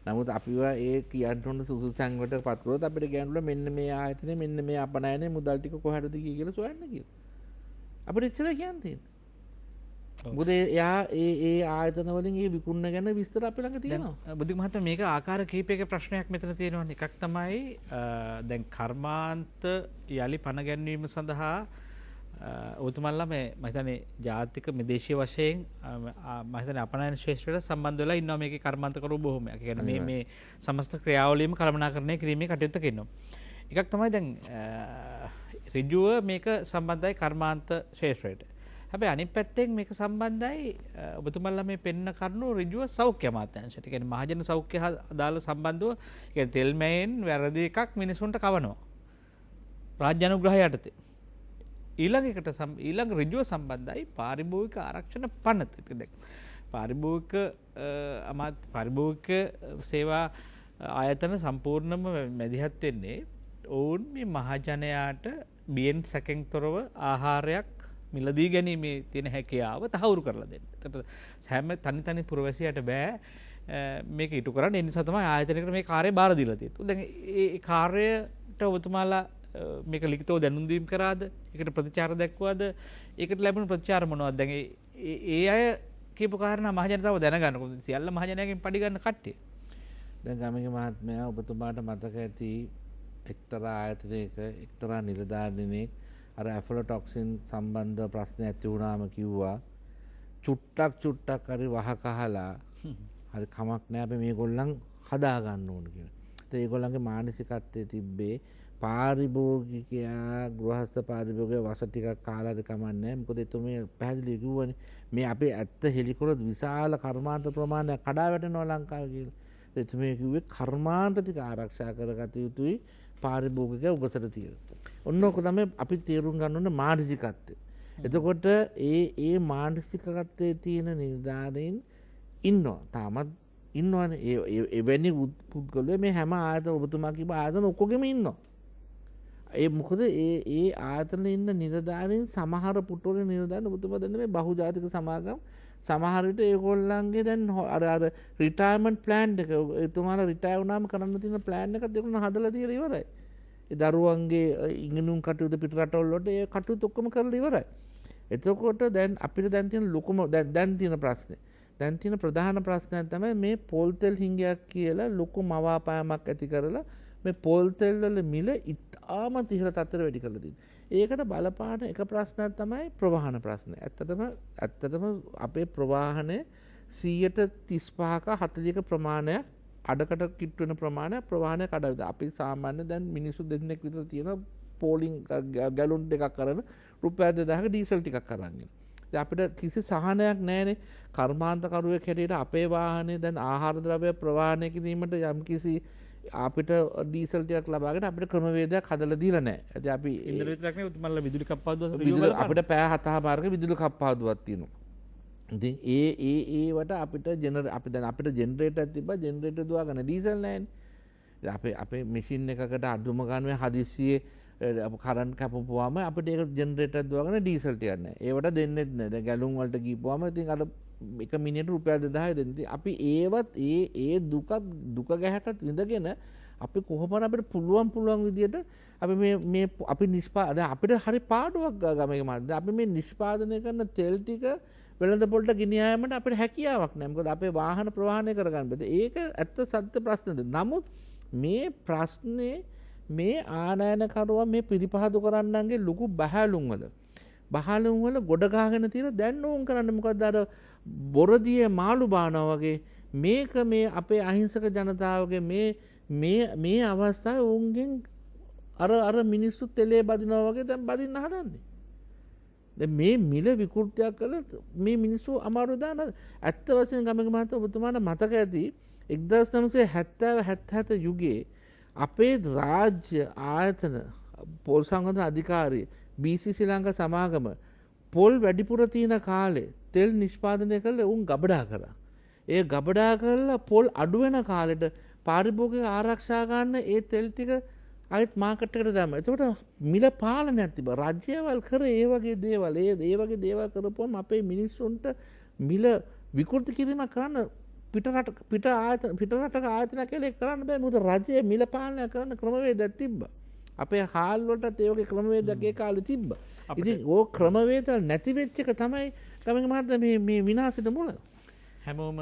නමුත් අපිව ඒ කියන්න ඕන සුදුසු තැන් වලට පත් කරොත් අපිට කියන්න මෙන්න මේ ආයතනේ මෙන්න මේ අපනයනේ මුදල් ටික කොහටද ගියේ කියලා සොයන්න කියලා. අපිට එච්චරයි කියන්න තියෙන්නේ. මොකද එයා ඒ ආයතන වලින් ඒ විකුණන ගැන විස්තර අපේ ළඟ තියෙනවා. බුද්ධි මහත්මයා මේක ආකාර කිහිපයක ප්‍රශ්නයක් මෙතන තියෙනවා. එකක් තමයි දැන් කර්මාන්ත යලි පණ ගැන්වීම සඳහා ඔබතුමාලා මේ මම හිතන්නේ ජාතික විදේශීය වශයෙන් මම හිතන්නේ අපනයන ශාස්ත්‍රයට සම්බන්ධ වෙලා ඉන්නවා මේකේ කර්මාන්තකරු බොහොමයක්. ඒ කියන්නේ මේ සමස්ත ක්‍රියාවලියම කළමනාකරණය කිරීමේ කටයුත්තක ඉන්නවා. එකක් තමයි දැන් ඍජුව මේක සම්බන්ධයි කර්මාන්ත ශාස්ත්‍රයට. හැබැයි අනිත් පැත්තෙන් මේක සම්බන්ධයි ඔබතුමාලා මේ පෙන්න කරුණු ඍජුව සෞඛ්‍ය අමාත්‍යාංශයට. ඒ කියන්නේ මහජන සෞඛ්‍ය හා අදාළ සම්බන්ධව කියන්නේ තෙල් මෑයෙන් වැරදි එකක් මිනිසුන්ට කවනවා. රාජ්‍ය අනුග්‍රහය යටතේ. ඊළඟ ඍජුව සම්බන්ධයි පාරිභෝගික ආරක්ෂණ පනත. පාරිභෝගික සේවා ආයතන සම්පූර්ණම මැදිහත් වෙන්නේ ඔවුන් මේ මහජනයාට බියෙන් සැකෙන් තොරව ආහාරයක් මිලදී ගැනීමේ තියෙන හැකියාව තහවුරු කරලා දෙන්න. එතකොට හැම තනි පුරවැසියට බෑ මේක ඉටු කරන්න. ඒ නිසා තමයි ආයතනයකට මේ කාර්යය බාර දීලා තියෙන්නේ. දැන් ඒ කාර්යයට ඔබතුමාලා මේක ලිඛිතව දැනුම් දීම් කරාද? ඒකට ප්‍රතිචාර දක්වවද? ඒකට ලැබුණු ප්‍රතිචාර මොනවද? දැන් ඒ අය කියපු කාරණා මහජනතාව දැනගන්න. කොහොමද සියල්ල මහජනයාගෙන් පඩි ගන්න කට්ටිය. දැන් ගමගේ මහත්මයා ඔබතුමාට මතක ඇති එක්තරා ආයතනයක එක්තරා නිලධාරියෙක් අර ඇෆ්ලොටොක්සින් සම්බන්ධ ප්‍රශ්න ඇති වුණාම කිව්වා චුට්ටක් හරි වහ කහලා හරි කමක් නෑ අපි මේගොල්ලන් හදා ගන්න ඕන කියලා. ඒත් ඒගොල්ලන්ගේ මානසිකත්වයේ තිබ්බේ පාරිභෝගිකයා ගෘහස්ත පාරිභෝගිකයා වස ටිකක් කාලා හරි කමක් නෑ. මොකද එතුමේ පැහැදිලිව කිව්වනේ මේ අපේ ඇත්ත හෙලිකොලොත් විශාල කර්මාන්ත ප්‍රමාණයක් කඩා වැටෙනවා ලංකාවේ කියලා. එතුමේ කිව්වේ කර්මාන්ත ටික ආරක්ෂා කරගත යුතුයි පාරිභෝගිකයා උගසට තියලා. ඔන්න ඔක තමයි අපි තේරුම් ගන්න ඕන මානසිකත්වය. එතකොට ඒ මානසිකත්වයේ තියෙන නිලධාරීන් ඉන්නවා. තාමත් ඉන්නවනේ. එවැනි පුද්ගලයෝ මේ හැම ආයතන ඔබතුමා කිව්ව ආයතන ඔක්කොගෙම ඉන්නවා. ඒ මොකද ඒ ආයතන ඉන්න නිලධාරීන් සමහර පුටුවල නිලධාරීන් ඔබතුමා දන්නේ මේ බහුජාතික සමාගම් සමහර විට ඒගොල්ලන්ගේ දැන් අර රිටයර්මන්ට් ප්ලෑන් එක එතුමාලා රිටයර් වුණාම කරන්න තියෙන ප්ලෑන් එකත් ඒගොල්ලෝ හදලා තියලා ඉවරයි. ඒ දරුවන්ගේ ඉගෙනුම් කටයුතු පිට රටවල් වලට ඒ කටයුතු ඔක්කොම කරලා ඉවරයි. එතකොට දැන් අපිට දැන් තියෙන ලොකුම දැන් තියෙන ප්‍රශ්නේ. දැන් තියෙන ප්‍රධාන ප්‍රශ්නයක් තමයි මේ පොල් තෙල් හිඟයක් කියලා ලොකු මවාපෑමක් ඇති කරලා මේ පොල් තෙල් වල මිල ඉතාමත් ඉහළ තත්ත්වයට වැඩි කරලා තියෙනවා. ඒකට බලපාන එක ප්‍රශ්නයක් තමයි ප්‍රවාහන ප්‍රශ්නය. ඇත්තටම අපේ ප්‍රවාහනය 35ක 40ක ප්‍රමාණයක් අඩකට කිට්වෙන ප්‍රමාණය ප්‍රවාහනය කඩද අපි සාමාන්‍ය දැන් මිනිස්සු දෙන්නෙක් විතර තියෙන පෝලිං ගැලුන් දෙකක් කරන රුපියල් 2000ක ඩීසල් ටිකක් කරන්නේ. අපිට කිසි සහනයක් නැහැනේ කර්මාන්තකරුවෙක් හැටියට අපේ වාහනේ දැන් ආහාර ද්‍රව්‍ය ප්‍රවාහනය කිරීමට යම්කිසි අපිට ඩීසල් ටිකක් ලබාගෙන අපිට ක්‍රමවේදයක් හදලා දීලා නැහැ. ඉතින් අපි ඉන්දර විතරක් නෙවෙයි උතුමන්ලා විදුලි කප්පාදුව අපිට පැය 7:00 විදුලි කප්පාදුවක් තියෙනවා. ඉතින් ඒවට අපිට අපිට ජෙනරේටර් තිබ්බා ජෙනරේටර් දුවගන්න ඩීසල් නැහැනේ. අපේ මැෂින් එකකට අඩුම ගානේ හදිස්සියේ කරන්ට් කැපපුවාම අපිට ඒක ජෙනරේටර් දුවගන්න ඩීසල් ටිකක් නැහැ. ඒවට දෙන්නෙත් නැහැ. දැන් ගැලුම් වලට ගිහපුවාම ඉතින් අර එක මිනිහට රුපියල් 2000 දෙන්නේ. අපි ඒවත් ඒ දුක ගැහැටත් විඳගෙන අපි කොහොමද අපිට පුළුවන් විදියට අපි මේ අපි අපිට හරි පාඩුවක් ගමේ මාත්. අපි මේ නිෂ්පාදනය කරන තෙල් ටික වෙළඳ පොළට ගෙනිය යාමට අපිට හැකියාවක් නැහැ. මොකද අපේ වාහන ප්‍රවාහනය කරගන්න බෑ. ඒක ඇත්ත සත්‍ය ප්‍රශ්නද. නමුත් මේ ප්‍රශ්නේ මේ ආනයනකරුවා මේ පිළිපහදු කරන්නන්ගේ ලොකු බහැලුම් වල ගොඩ ගහගෙන තියෙන දැන් ඕන් කරන්නේ මොකද්ද අර බොරදියේ මාළු බානවා වගේ මේක මේ අපේ අහිංසක ජනතාවගේ මේ අවස්ථාවේ උන්ගෙන් අර මිනිස්සු තෙලේ බදිනවා වගේ දැන් බදින්න හදන්නේ. දැන් මේ මිල විකෘතියක් කළා මේ මිනිස්සු අමාරු දාන ඇත්ත වශයෙන් ගමක මහත්තයා ඔබතුමාට මතක ඇති 1970 යුගයේ අපේ රාජ්‍ය ආයතන පොල් සංවර්ධන අධිකාරිය BC ශ්‍රී ලංකා සමාගම පොල් වැඩිපුර තියෙන කාලේ තෙල් නිෂ්පාදනය කළේ උන් ගබඩා කරා. ඒ ගබඩා කරලා පොල් අඩු වෙන කාලෙට පාරිභෝගික ආරක්ෂා ගන්න ඒ තෙල් ටික ආයෙත් මාකට් එකට දාම. එතකොට මිල පාලනයක් තිබ්බා. රාජ්‍යවල් කර ඒ වගේ දේවල් ඒ වගේ දේවල් කරපුවම අපේ මිනිස්සුන්ට මිල විකෘති කිරීමක් කරන්න පිටරටක ආයතන කියලා කරන්න බෑ. මොකද රජයේ මිල පාලනය කරන ක්‍රමවේදයක් තිබ්බා. අපේ හාල් වලටත් ඒ වගේ ක්‍රමවේදයක් ඒ කාලේ තිබ්බා. ඉතින් ඕ ක්‍රමවේද නැති වෙච්ච එක තමයි ගමක මහත්තයා මේ විනාශෙට මුල. හැමෝම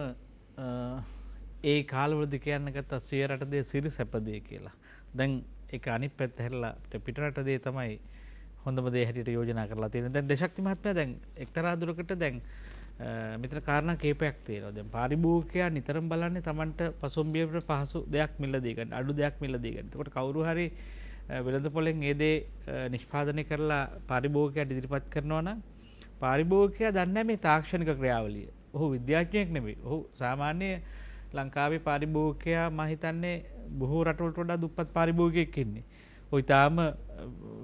ඒ කාලවලදී කියන්න ගත්ත සිය රටදේ සිරිසැපදේ කියලා. දැන් ඒක අනිත් පැත්ත හැරලා පිටරටදේ තමයි හොඳම දේ හැටියට යෝජනා කරලා තියෙන්නේ. දැන් දේශක්ති මහත්මයා දැන් එක්තරා දුරකට දැන් මෙතන කාරණා කීපයක් තියෙනවා. දැන් පාරිභෝගිකයා නිතරම බලන්නේ Tamanට පසුම්බියට පහසු දෙයක් මිලදී ගන්න, අඩු දෙයක් මිලදී ගන්න. එතකොට කවුරු හරි වෙළඳ පොලෙන් ඒ දේ නිෂ්පාදනය කරලා පාරිභෝගිකයාට ඉදිරිපත් කරනවා නම් පාරිභෝගිකයා දන්නේ මේ තාක්ෂණික ක්‍රියාවලිය. ඔහු විද්‍යාඥයෙක් නෙමෙයි. ඔහු සාමාන්‍ය ලංකාවේ පාරිභෝගිකයා මම හිතන්නේ බොහෝ රටවලට වඩා දුප්පත් පාරිභෝගිකයෙක් ඉන්නේ. ඔය තාම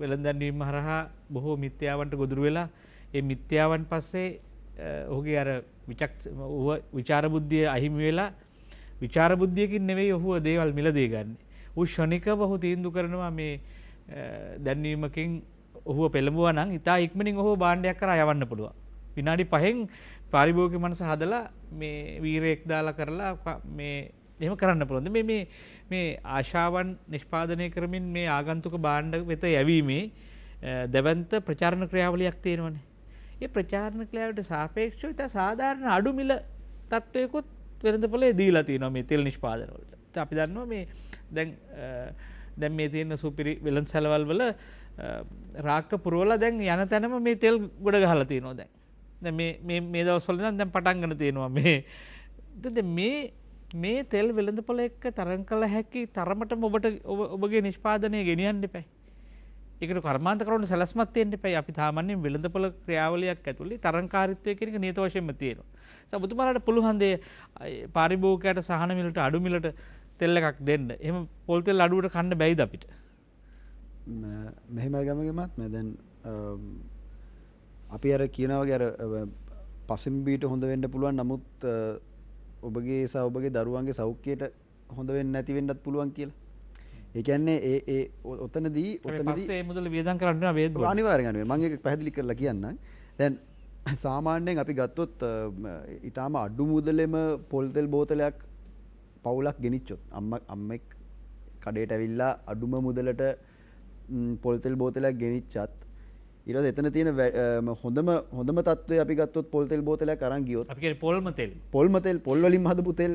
වෙළඳන්වීම හරහා බොහෝ මිත්‍යාවන්ට ගොදුරු වෙලා ඒ මිත්‍යාවන් පස්සේ ඔහුගේ අර විචාර බුද්ධිය අහිමි වෙලා විචාර බුද්ධියකින් නෙවෙයි ඔහු දේවල් මිලදී ගන්න. ඔහු ෂණිකව ඔහු තීන්දුව කරනවා මේ දැන්වීමකින් ඔහුව පෙළඹුවා නම් ඉතා ඉක්මනින් ඔහු භාණ්ඩයක් කරා යවන්න පුළුවන්. විනාඩි 5න් පාරිභෝගික මනස හදලා මේ වීරයෙක් දාලා කරලා මේ එහෙම කරන්න පුළුවන්. මේ ආශාවන් නිෂ්පාදනය කරමින් මේ ආගන්තුක භාණ්ඩ වෙත යැවීමේ දැවැන්ත ප්‍රචාරණ ක්‍රියාවලියක් තියෙනවනේ. ඒ ප්‍රචාරණ ක්‍රියාවට සාපේක්ෂව ඉතා සාධාරණ අඩු මිල තත්ත්වයකුත් වෙළඳපොලේ දීලා තියෙනවා මේ තෙල් නිෂ්පාදන වලට. අපි දන්නවා මේ දැන් මේ තියෙන සුපිරි වෙළඳසැලවල් වල රාක්ක පුරවලා දැන් යන තැනම මේ තෙල් ගොඩ ගහලා තියෙනවා දැන්. දැන් මේ දවස්වල දැන් පටන් ගන්න තියෙනවා මේ තෙල් වෙළඳපොළ එක්ක තරම් කළ හැකි තරමටම ඔබගේ නිෂ්පාදනය ගෙනියන්න එපා. ඒකට කර්මාන්තකරුවන්ට සැලැස්මක් තියෙන්න එපා. අපි සාමාන්‍යයෙන් වෙළඳපොළ ක්‍රියාවලියක් ඇතුළේ තරංකාරීත්වය කියන එක නියත වශයෙන්ම තියෙනවා. ඔබතුමාලාට පුළුවන් දේ පාරිභෝගිකයට සහන මිලට අඩු මිලට තෙල් එකක් දෙන්න. එහෙම පොල් තෙල් අඩුවට කන්න බැයිද අපිට? මෙහෙම ගමගෙමත් මම දැන් අපි අර කියනවා වගේ අර පසම්බීට හොඳ වෙන්න පුළුවන්. නමුත් ඔබගේ සහ ඔබගේ දරුවන්ගේ සෞඛ්‍යයට හොඳ වෙන්නේ නැති වෙන්නත් පුළුවන් කියලා. ඒ කියන්නේ ඒ ඔතනදී පස්සේ මුදල වියදම් කරන්න වෙනවා වේද? අනිවාර්යෙන් මම ඒක පැහැදිලි කරලා කියන්නම්. දැන් සාමාන්‍යයෙන් අපි ගත්තොත් ඊටාම අඩු මුදලෙම පොල් තෙල් බෝතලයක් පවුලක් ගෙනිච්චොත් අම්මෙක් කඩේට ඇවිල්ලා අඩුම මුදලට පොල් තෙල් බෝතලයක් ගෙනිච්චත් ඊට පස්සේ එතන තියෙන හොඳම තත්ත්වය අපි ගත්තොත් පොල් තෙල් බෝතලයක් අරන් ගියොත් අපි කියන්නේ පොල් වලින් හදපු තෙල්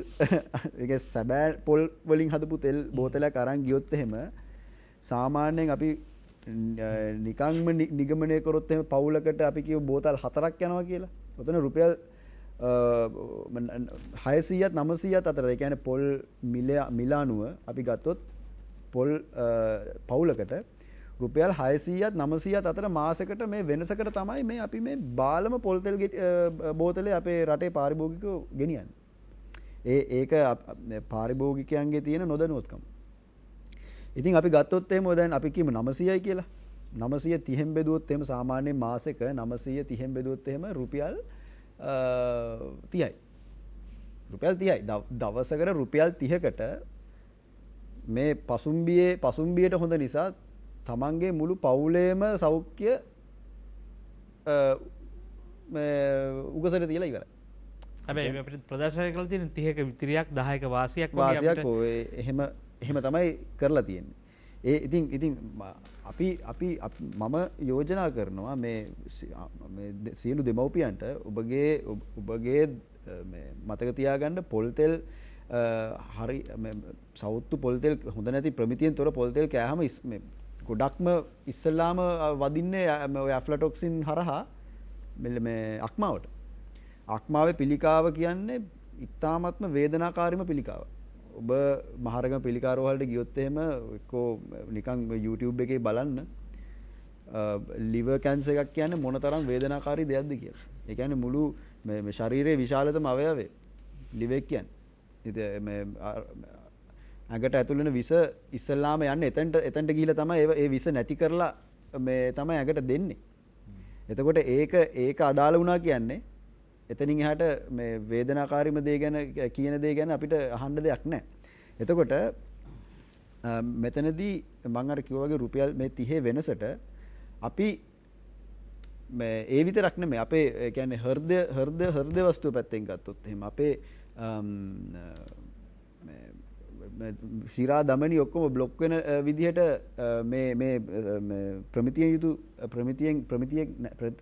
ඒක සැබෑ පොල් වලින් හදපු තෙල් බෝතලයක් අරන් ගියොත් එහෙම සාමාන්‍යයෙන් අපි නිකන්ම නිගමනය කරොත් එහෙම පවුලකට අපි කියව බෝතල් 4ක් යනවා කියලා. ඔතන රුපියල් 600ත් 900ත් අතර ඒ කියන්නේ පොල් මිල අනුව අපි ගත්තොත් පොල් පවුලකට රුපියල් 600ත් 900ත් අතර මාසෙකට මේ වෙනසකට තමයි මේ අපි මේ බාලම පොල් තෙල් බෝතලේ අපේ රටේ පාරිභෝගිකයෝ ගෙනියන්නේ. ඒක පාරිභෝගිකයන්ගේ තියෙන නොදැනුවත්කම. ඉතින් අපි ගත්තොත් එහෙම දැන් අපි කියමු 900යි කියලා. 930න් බෙදුවොත් එහෙම සාමාන්‍යයෙන් මාසෙක 930න් බෙදුවොත් එහෙම රුපියල් 30යි. රුපියල් 30යි. දවසකට රුපියල් 30කට මේ පසුම්බියට හොඳ නිසා තමන්ගේ මුළු පවුලේම සෞඛ්‍ය උගසට තියලා ඉවරයි. හැබැයි අපිට ප්‍රදර්ශනය කරලා තියෙන 30ක විතරියක් 10ක වාසියක් එහෙම තමයි කරලා තියෙන්නේ. ඉතින් මම යෝජනා කරනවා මේ සියලු දෙමව්පියන්ට ඔබගේ මතක තියාගන්න පොල් තෙල් හරි සෞත්තු පොල් තෙල් හොඳ නැති ප්‍රමිතියෙන් තොර පොල් තෙල් කෑහම ගොඩක්ම ඉස්සල්ලාම වදින්නේ ඔය ඇෆ්ලටොක්සින් හරහා මේ අක්මාවට. අක්මාවේ පිළිකාව කියන්නේ ඉතාමත්ම වේදනාකාරීම පිළිකාව. ඔබ මහරගම පිළිකාරෝහලට ගියොත් එහෙම එක්කෝ නිකන් YouTube එකේ බලන්න liver cancer එකක් කියන්නේ මොනතරම් වේදනාකාරී දෙයක්ද කියලා. ඒ කියන්නේ මුළු මේ ශරීරයේ විශාලතම අවයවය liver කියන්නේ. ඉතින් මේ ඇඟට ඇතුළේ වෙන විස ඉස්සල්ලාම යන්නේ එතනට ගිහිලා තමයි ඒ විස නැති කරලා මේ තමයි ඇඟට දෙන්නේ. එතකොට ඒක අදාළ වුණා කියන්නේ එතනින් එහාට මේ වේදනාකාරීම දේ ගැන කියන දේ ගැන අපිට අහන්න දෙයක් නැහැ. එතකොට මෙතනදී මම අර කිව්වා වගේ රුපියල් මේ 30 වෙනසට අපි මේ ඒ විතරක් නෙමෙයි අපේ ඒ කියන්නේ හෘද වස්තුව පැත්තෙන් ගත්තොත් එහෙම අපේ ශිරා දමනි ඔක්කොම බ්ලොක් වෙන විදිහට මේ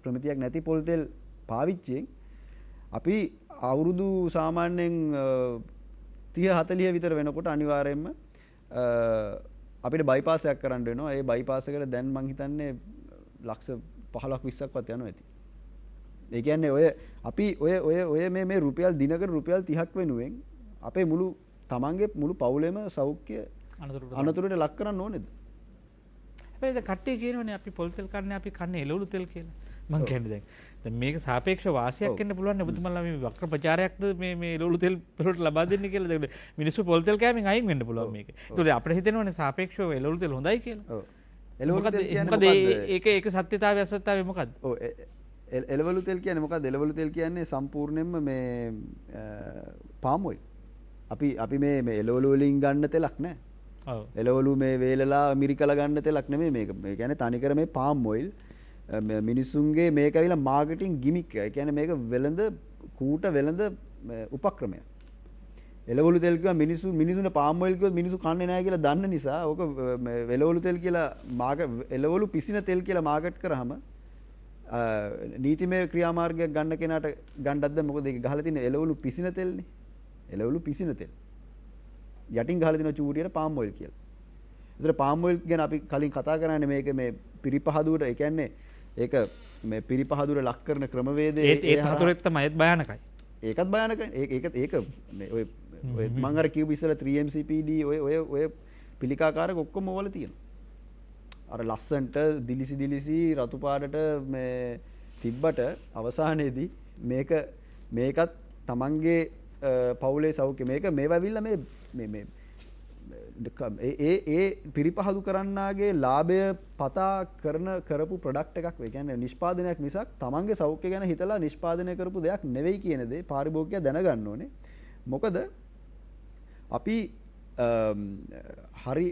ප්‍රමිතියක් නැති පොල් තෙල් පාවිච්චියෙන් අපි අවුරුදු සාමාන්‍යයෙන් 30-40 විතර වෙනකොට අනිවාර්යයෙන්ම අපිට බයිපාස් එකක් කරන්න වෙනවා. ඒ බයිපාස් එකට දැන් මං හිතන්නේ ලක්ෂ 15-20ක්වත් යනවා ඇති. ඒ කියන්නේ ඔය මේ රුපියල් දිනකට රුපියල් 30ක් වෙනුවෙන් අපේ තමන්ගේ මුළු පවුලේම සෞඛ්‍ය අනතුරට ලක් කරන්න ඕනේද? හැබැයි කට්ටිය කියනවනේ අපි පොල් තෙල් කන්නේ අපි කන්නේ එළවලු තෙල් කියලා. මං කියන්නේ දැන් මේක සාපේක්ෂ වාසියක් වෙන්න පුළුවන් නේ ඔබතුමාලා මේ වක්‍ර ප්‍රචාරයක්ද මේ එළවලු තෙල් වලට ලබා දෙන්නේ කියලා. දැන් මිනිස්සු පොල් තෙල් කෑමෙන් අයින් වෙන්න පුළුවන් මේක. ඒතකොට අපිට හිතෙනවනේ සාපේක්ෂව එළවලු තෙල් හොඳයි කියලා. ඔව්. එළවලු තෙල් කියන්නේ මොකද ඒක සත්‍යතාවය අසත්‍යතාවය මොකද්ද? ඔව් එළවලු තෙල් කියන්නේ මොකද්ද? එළවලු තෙල් කියන්නේ සම්පූර්ණයෙන්ම මේ පාම් ඔයිල්. අපි මේ එළවලු වලින් ගන්න තෙලක් නෑ. ඔව්. එළවලු මේ වේලලා මිරිකලා ගන්න තෙලක් නෙමෙයි මේක. මේ කියන්නේ තනිකර මේ පාම් ඔයිල් මිනිසුන්ගේ මේක ඇවිල්ලා මාකටිං ගිමික් එක. ඒ කියන්නේ මේක වෙළඳ උපක්‍රමයක්. එළවලු තෙල් කිව්වා මිනිසුන්ට පාම් ඔයිල් කිව්වොත් මිනිසු කන්නේ නැහැ කියලා දන්න නිසා ඕක එළවලු තෙල් කියලා එළවලු පිසින තෙල් කියලා මාකට් කරාම නීතිමය ක්‍රියාමාර්ගයක් ගන්න කෙනාට ගන්නත්ද මොකද ඒක ගහලා තියෙන එළවලු පිසින තෙල්නේ. එළවලු පිසින තෙල්. යටින් ගහලා තියෙන චූටියට පාම් ඔයිල් කියලා. ඒතර පාම් ඔයිල් ගැන අපි කලින් කතා කරන්නේ මේක මේ පිරිපහදුවට ඒ කියන්නේ ඒක මේ පිරිපහදුර ලක් කරන ක්‍රමවේදය ඒ හතරෙත් තමයි ඒත් භයානකයි. ඒකත් භයානකයි. ඒක මේ ඔය මම අර කිව්ව ඉස්සෙල්ලා 3MCPD ඔය පිළිකාකාරක ඔක්කොම වල තියෙනවා. අර ලස්සන්ට දිලිසි රතු පාටට මේ තිබ්බට අවසානයේදී මේකත් තමන්ගේ පවුලේ සෞඛ්‍ය මේවා ඇවිල්ලා මේ ඒ පිරිපහදු කරන්නාගේ ලාභය පතා කරපු ප්‍රොඩක්ට් එකක්. ඒ කියන්නේ නිෂ්පාදනයක් මිසක් තමන්ගේ සෞඛ්‍ය ගැන හිතලා නිෂ්පාදනය කරපු දෙයක් නෙවෙයි කියන දේ පාරිභෝගිකයා දැනගන්න ඕනේ. මොකද අපි හරි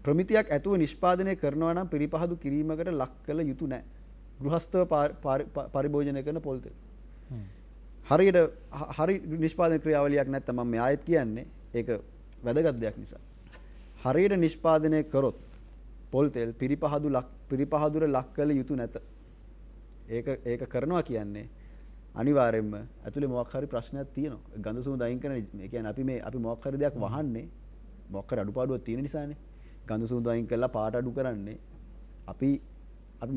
ප්‍රමිතියක් ඇතුව නිෂ්පාදනය කරනවා නම් පිරිපහදු කිරීමකට ලක් කළ යුතු නැහැ. ගෘහස්ථව පරිභෝජනය කරන පොල් තෙල්. හරියට හරි නිෂ්පාදන ක්‍රියාවලියක් නැත්නම් මම මේ ආයෙත් කියන්නේ ඒක වැදගත් දෙයක් නිසා. හරියට නිෂ්පාදනය කරොත් පොල් තෙල් පිරිපහදුර ලක් කළ යුතු නැත. ඒක කරනවා කියන්නේ අනිවාර්යයෙන්ම ඇතුලේ මොකක් හරි ප්‍රශ්නයක් තියෙනවා. ගඳ සුවඳ අයින් කරන ඒ කියන්නේ අපි මොකක් හරි දෙයක් වහන්නේ මොකක් හරි අඩුපාඩුවක් තියෙන නිසානේ. ගඳ සුවඳ අයින් කරලා පාට අඩු කරන්නේ අපි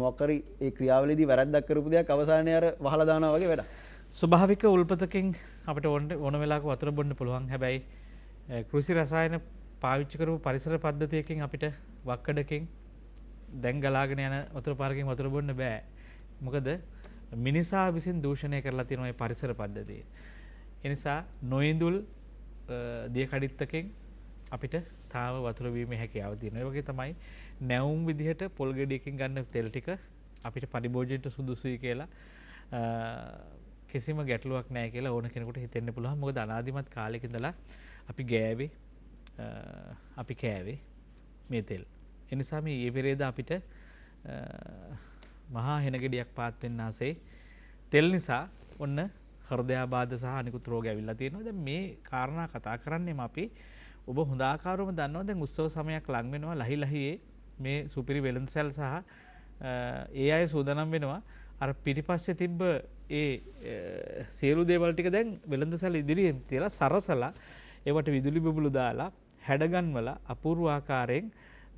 මොකක් හරි ඒ ක්‍රියාවලියේදී වැරද්දක් කරපු දෙයක් අවසානයේ අර වහලා දානවා වගේ වැඩක්. ස්වභාවික උල්පතකින් අපිට ඕන වෙලාවක වතුර බොන්න පුළුවන්. හැබැයි කෘෂි රසායන පාවිච්චි කරපු පරිසර පද්ධතියකින් අපිට වක්කඩකින් දැන් ගලාගෙන යන වතුර පාරකින් වතුර බොන්න බෑ. මොකද මිනිසා විසින් දූෂණය කරලා තියෙන මේ පරිසර පද්ධතිය. ඒ නිසා නොඉඳුල් දිය කඩਿੱත්තකින් අපිට තාම වතුර බීමේ හැකියාව තියෙනවා. ඒ වගේ තමයි නැවුම් විදිහට පොල් ගෙඩියකින් ගන්න තෙල් ටික අපිට පරිභෝජනයට සුදුසුයි කියලා කිසිම ගැටලුවක් නැහැ කියලා ඕන කෙනෙකුට හිතෙන්න පුළුවන්. මොකද අනාදිමත් කාලෙක ඉඳලා අපි ගෑවේ අපි කෑවේ මේ තෙල්. ඒ නිසා මේ ඊයේ පෙරේද අපිට මහා හෙන ගෙඩියක් පාත් වෙන්න ආසේ තෙල් නිසා ඔන්න හෘදයාබාධ සහ අනිකුත් රෝග ඇවිල්ලා තියෙනවා. දැන් මේ කාරණා කතා කරන්නේම අපි ඔබ හොඳ ආකාරවම දන්නවා දැන් උත්සව සමයක් ලඟ වෙනවා. ලහි ලහියේ මේ සුපිරි වෙළඳසැල් සහ ඒ අය සූදානම් වෙනවා අර පිටිපස්සේ තිබ්බ ඒ සියලු දේවල් ටික දැන් වෙළඳසැල ඉදිරියෙන් තියලා සරසලා ඒවට විදුලි බබළු දාලා හැඩගන්වලා අපූර්ව ආකාරයෙන්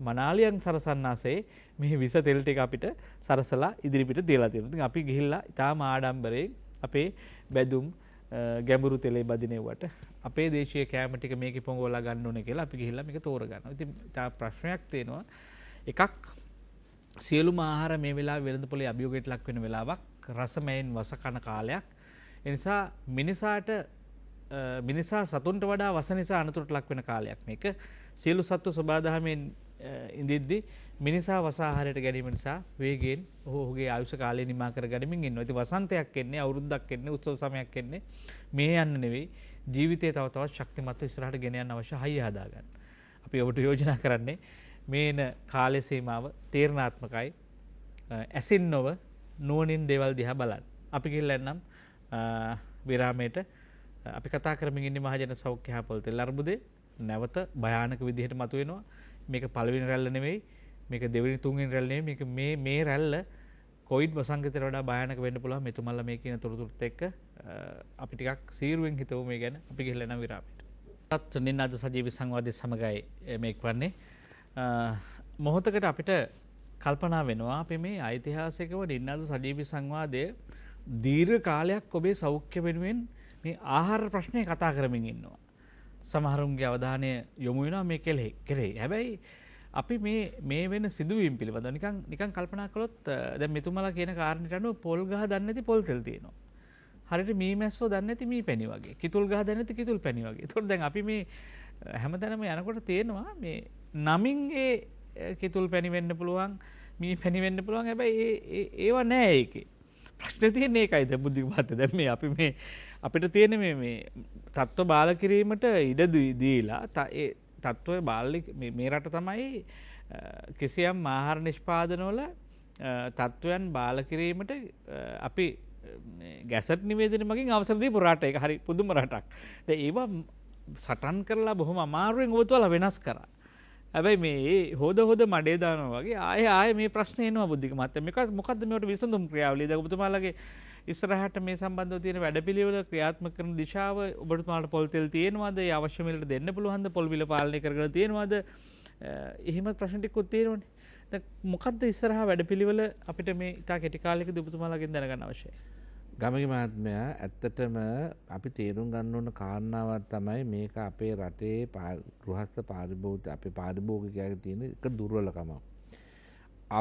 මනාලියන් සරසන්නාසේ මේ විස තෙල් ටික අපිට සරසලා ඉදිරිපිට තියලා තියෙනවා. ඉතින් අපි ගිහිල්ලා ඉතාම ආඩම්බරයෙන් අපේ බැදුම් ගැඹුරු තෙලේ බදිනෙවට අපේ දේශීය කෑම ටික මේකේ පොඟවලා ගන්න ඕනේ කියලා අපි ගිහිල්ලා මේක තෝරගන්නවා. ඉතින් තා ප්‍රශ්නයක් තියෙනවා. එකක් සියලුම ආහාර මේ වෙලාවේ වෙළඳපොලේ අභියෝගයට ලක් වෙන වෙලාවක් රසමයෙන් වස කන කාලයක්. ඒ නිසා මිනිසා සතුන්ට වඩා වස නිසා අනතුරට ලක් වෙන කාලයක් මේක. සියලු සත්තු සබාදහමෙන් ඉඳිද්දි මිනිසා වස ආහාරයට ගැනීම නිසා වේගයෙන් ඔහුගේ ආයුෂ කාලය නිමා කර ගනිමින් ඉන්නවා. ඉතින් වසන්තයක් එන්නේ, අවුරුද්දක් එන්නේ, උත්සව සමයක් එන්නේ. මේ යන්න නෙවෙයි ජීවිතේ තව තවත් ශක්තිමත්ව ඉස්සරහට ගෙන යන්න අවශ්‍ය හයිය හදාගන්න. අපි ඔබට යෝජනා කරන්නේ මේන කාලය සීමාව තීරණාත්මකයි. ඇසින් නොව නුවණින් දේවල් දිහා බලන්න. අපි ගිහිල්ලා එන්නම් විරාමයට. අපි කතා කරමින් ඉන්නේ මහජන සෞඛ්‍ය හා පොල්තෙල් අර්බුදේ නැවත භයානක විදිහට මතුවෙනවා. මේක පළවෙනි රැල්ල නෙවෙයි, මේක දෙවෙනි තුන්වෙනි රැල්ල නෙවෙයි, මේක මේ රැල්ල කොවිඩ් වසංගතයට වඩා භයානක වෙන්න පුළුවන්. මෙතුමල්ලා මේ කියන තොරතුරුත් එක්ක අපි ටිකක් සීරුවෙන් හිතමු මේ ගැන. අපි ගිහිල්ලා එනවා විරාමයට. තත් නිනාද සජීවී සංවාදයේ සමගයි මේක වන්නේ. මොහොතකට අපිට කල්පනා වෙනවා අපි මේ ඓතිහාසිකව නිනාද සජීවී සංවාදයේ දීර්ඝ කාලයක් ඔබේ සෞඛ්‍ය වෙනුවෙන් මේ ආහාර ප්‍රශ්නේ කතා කරමින් ඉන්නවා. සමහරුන්ගේ අවධානය යොමු වෙනවා මේ කෙරෙහි. හැබැයි අපි මේ වෙන සිදුවීම් පිළිබඳව නිකන් කල්පනා කළොත් දැන් මෙතුමලා කියන කාරණේට අනුව පොල් ගහ දන්නේ නැති පොල් තෙල් තියෙනවා. හරියට මී මැස්සෝ දන්නේ නැති මී පැණි වගේ. කිතුල් ගහ දන්නේ නැති කිතුල් පැණි වගේ. ඒතකොට දැන් අපි මේ හැමතැනම යනකොට තේනවා මේ නමින් ඒ කිතුල් පැණි වෙන්න පුළුවන්, මී පැණි වෙන්න පුළුවන්. හැබැයි ඒවා නෑ ඒකේ. ප්‍රශ්නේ තියෙන්නේ ඒකයිද බුද්ධික මහත්තයා. දැන් මේ අපි මේ අපිට තියෙන මේ තත්ත්ව බාල කිරීමට ඉඩ දීලා ඒ තත්ත්වය මේ රට තමයි කිසියම් ආහාර නිෂ්පාදනවල තත්ත්වයන් බාල කිරීමට අපි ගැසට් නිවේදනය මගින් අවසර දීපු රට. ඒක හරි පුදුම රටක්. දැන් ඒවා සටන් කරලා බොහොම අමාරුවෙන් ඔබතුමාලා වෙනස් කරා. හැබැයි මේ හොද මඩේ දානවා වගේ ආයෙ මේ ප්‍රශ්නේ එනවා බුද්ධික මහත්තයා. මොකද්ද මේකට විසඳුම් ක්‍රියාවලිය? දැන් ඔබතුමාලගේ ඉස්සරහට මේ සම්බන්ධව තියෙන වැඩපිළිවෙල ක්‍රියාත්මක කරන දිශාව ඔබතුමාලට පොල් තෙල් තියෙනවද? ඒ අවශ්‍ය මිලට දෙන්න පුළුවන්ද? පොල් බිල පාලනය කරගෙන තියෙනවද? එහෙම ප්‍රශ්න ටිකකුත් තියෙනවනේ. දැන් මොකද්ද ඉස්සරහා වැඩපිළිවෙල අපිට මේ ඉතා කෙටි කාලයකදී ඔබතුමාලගෙන් දැනගන්න අවශ්‍යයි? ගමගේ මහත්මයා ඇත්තටම අපි තේරුම් ගන්න ඕන කාරණාවක් තමයි මේක අපේ රටේ ගෘහස්ත අපේ පාරිභෝගිකයාගේ තියෙන එක දුර්වලකම.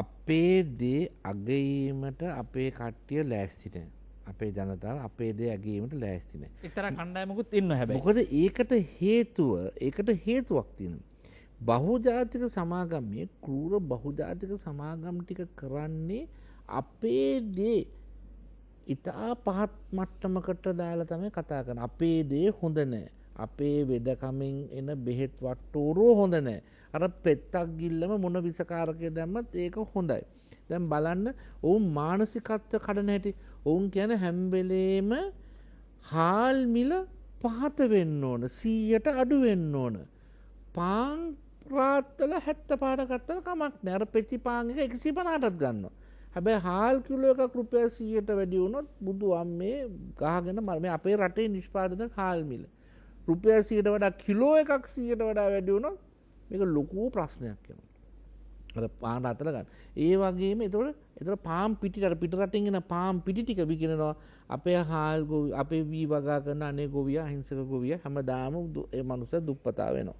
අපේ දේ අගීමට අපේ කට්ටිය ලෑස්ති නැහැ. අපේ ජනතාව අපේ දේ අගීමට ලෑස්ති නැහැ. එක්තරා කණ්ඩායමකුත් ඉන්නවා හැබැයි. මොකද ඒකට හේතුවක් තියෙනවා. බහුජාතික සමාගමේ කෲර බහුජාතික සමාගම් ටික කරන්නේ අපේ දේ ඉතා පහත් මට්ටමකට දාලා තමයි කතා කරන. අපේ දේ හොඳ නෑ. අපේ වෙදකමින් එන බෙහෙත් වට්ටෝරුව හොඳ නෑ. අර පෙත්තක් ගිල්ලම මොන විසකාරකය දැම්මත් ඒක හොඳයි. දැන් බලන්න ඔවුන් මානසිකත්ව කඩන හැටි. ඔවුන් කියන්නේ හැම වෙලේම හාල් මිල පහත වෙන්න ඕන, 100ට අඩු වෙන්න ඕන. පාන් රාත්තල 70 පාට ගත්තම කමක් නෑ. අර පෙති පාන් එක 150ටත් ගන්නවා. හැබැයි හාල් කිලෝ එකක් රුපියල් 100ට වැඩි වුණොත් බුදු අම්මේ ගහගෙන මේ අපේ රටේ නිෂ්පාදන හාල් මිල රුපියල් 100ට වඩා කිලෝ එකක් 100ට වඩා වැඩි වුණොත් මේක ලොකු ප්‍රශ්නයක් වෙනවා. අර පාන් රතල ගන්න. ඒ වගේම එතකොට පාම් පිටිට අර පිට රටින් එන පාම් පිටි ටික විකිනනවා. අපේ හාල් ගොවි අපේ වී වගා කරන අනේ ගොවියා අහිංසක ගොවියා හැමදාම ඒ මනුස්සයා දුප්පතා වෙනවා.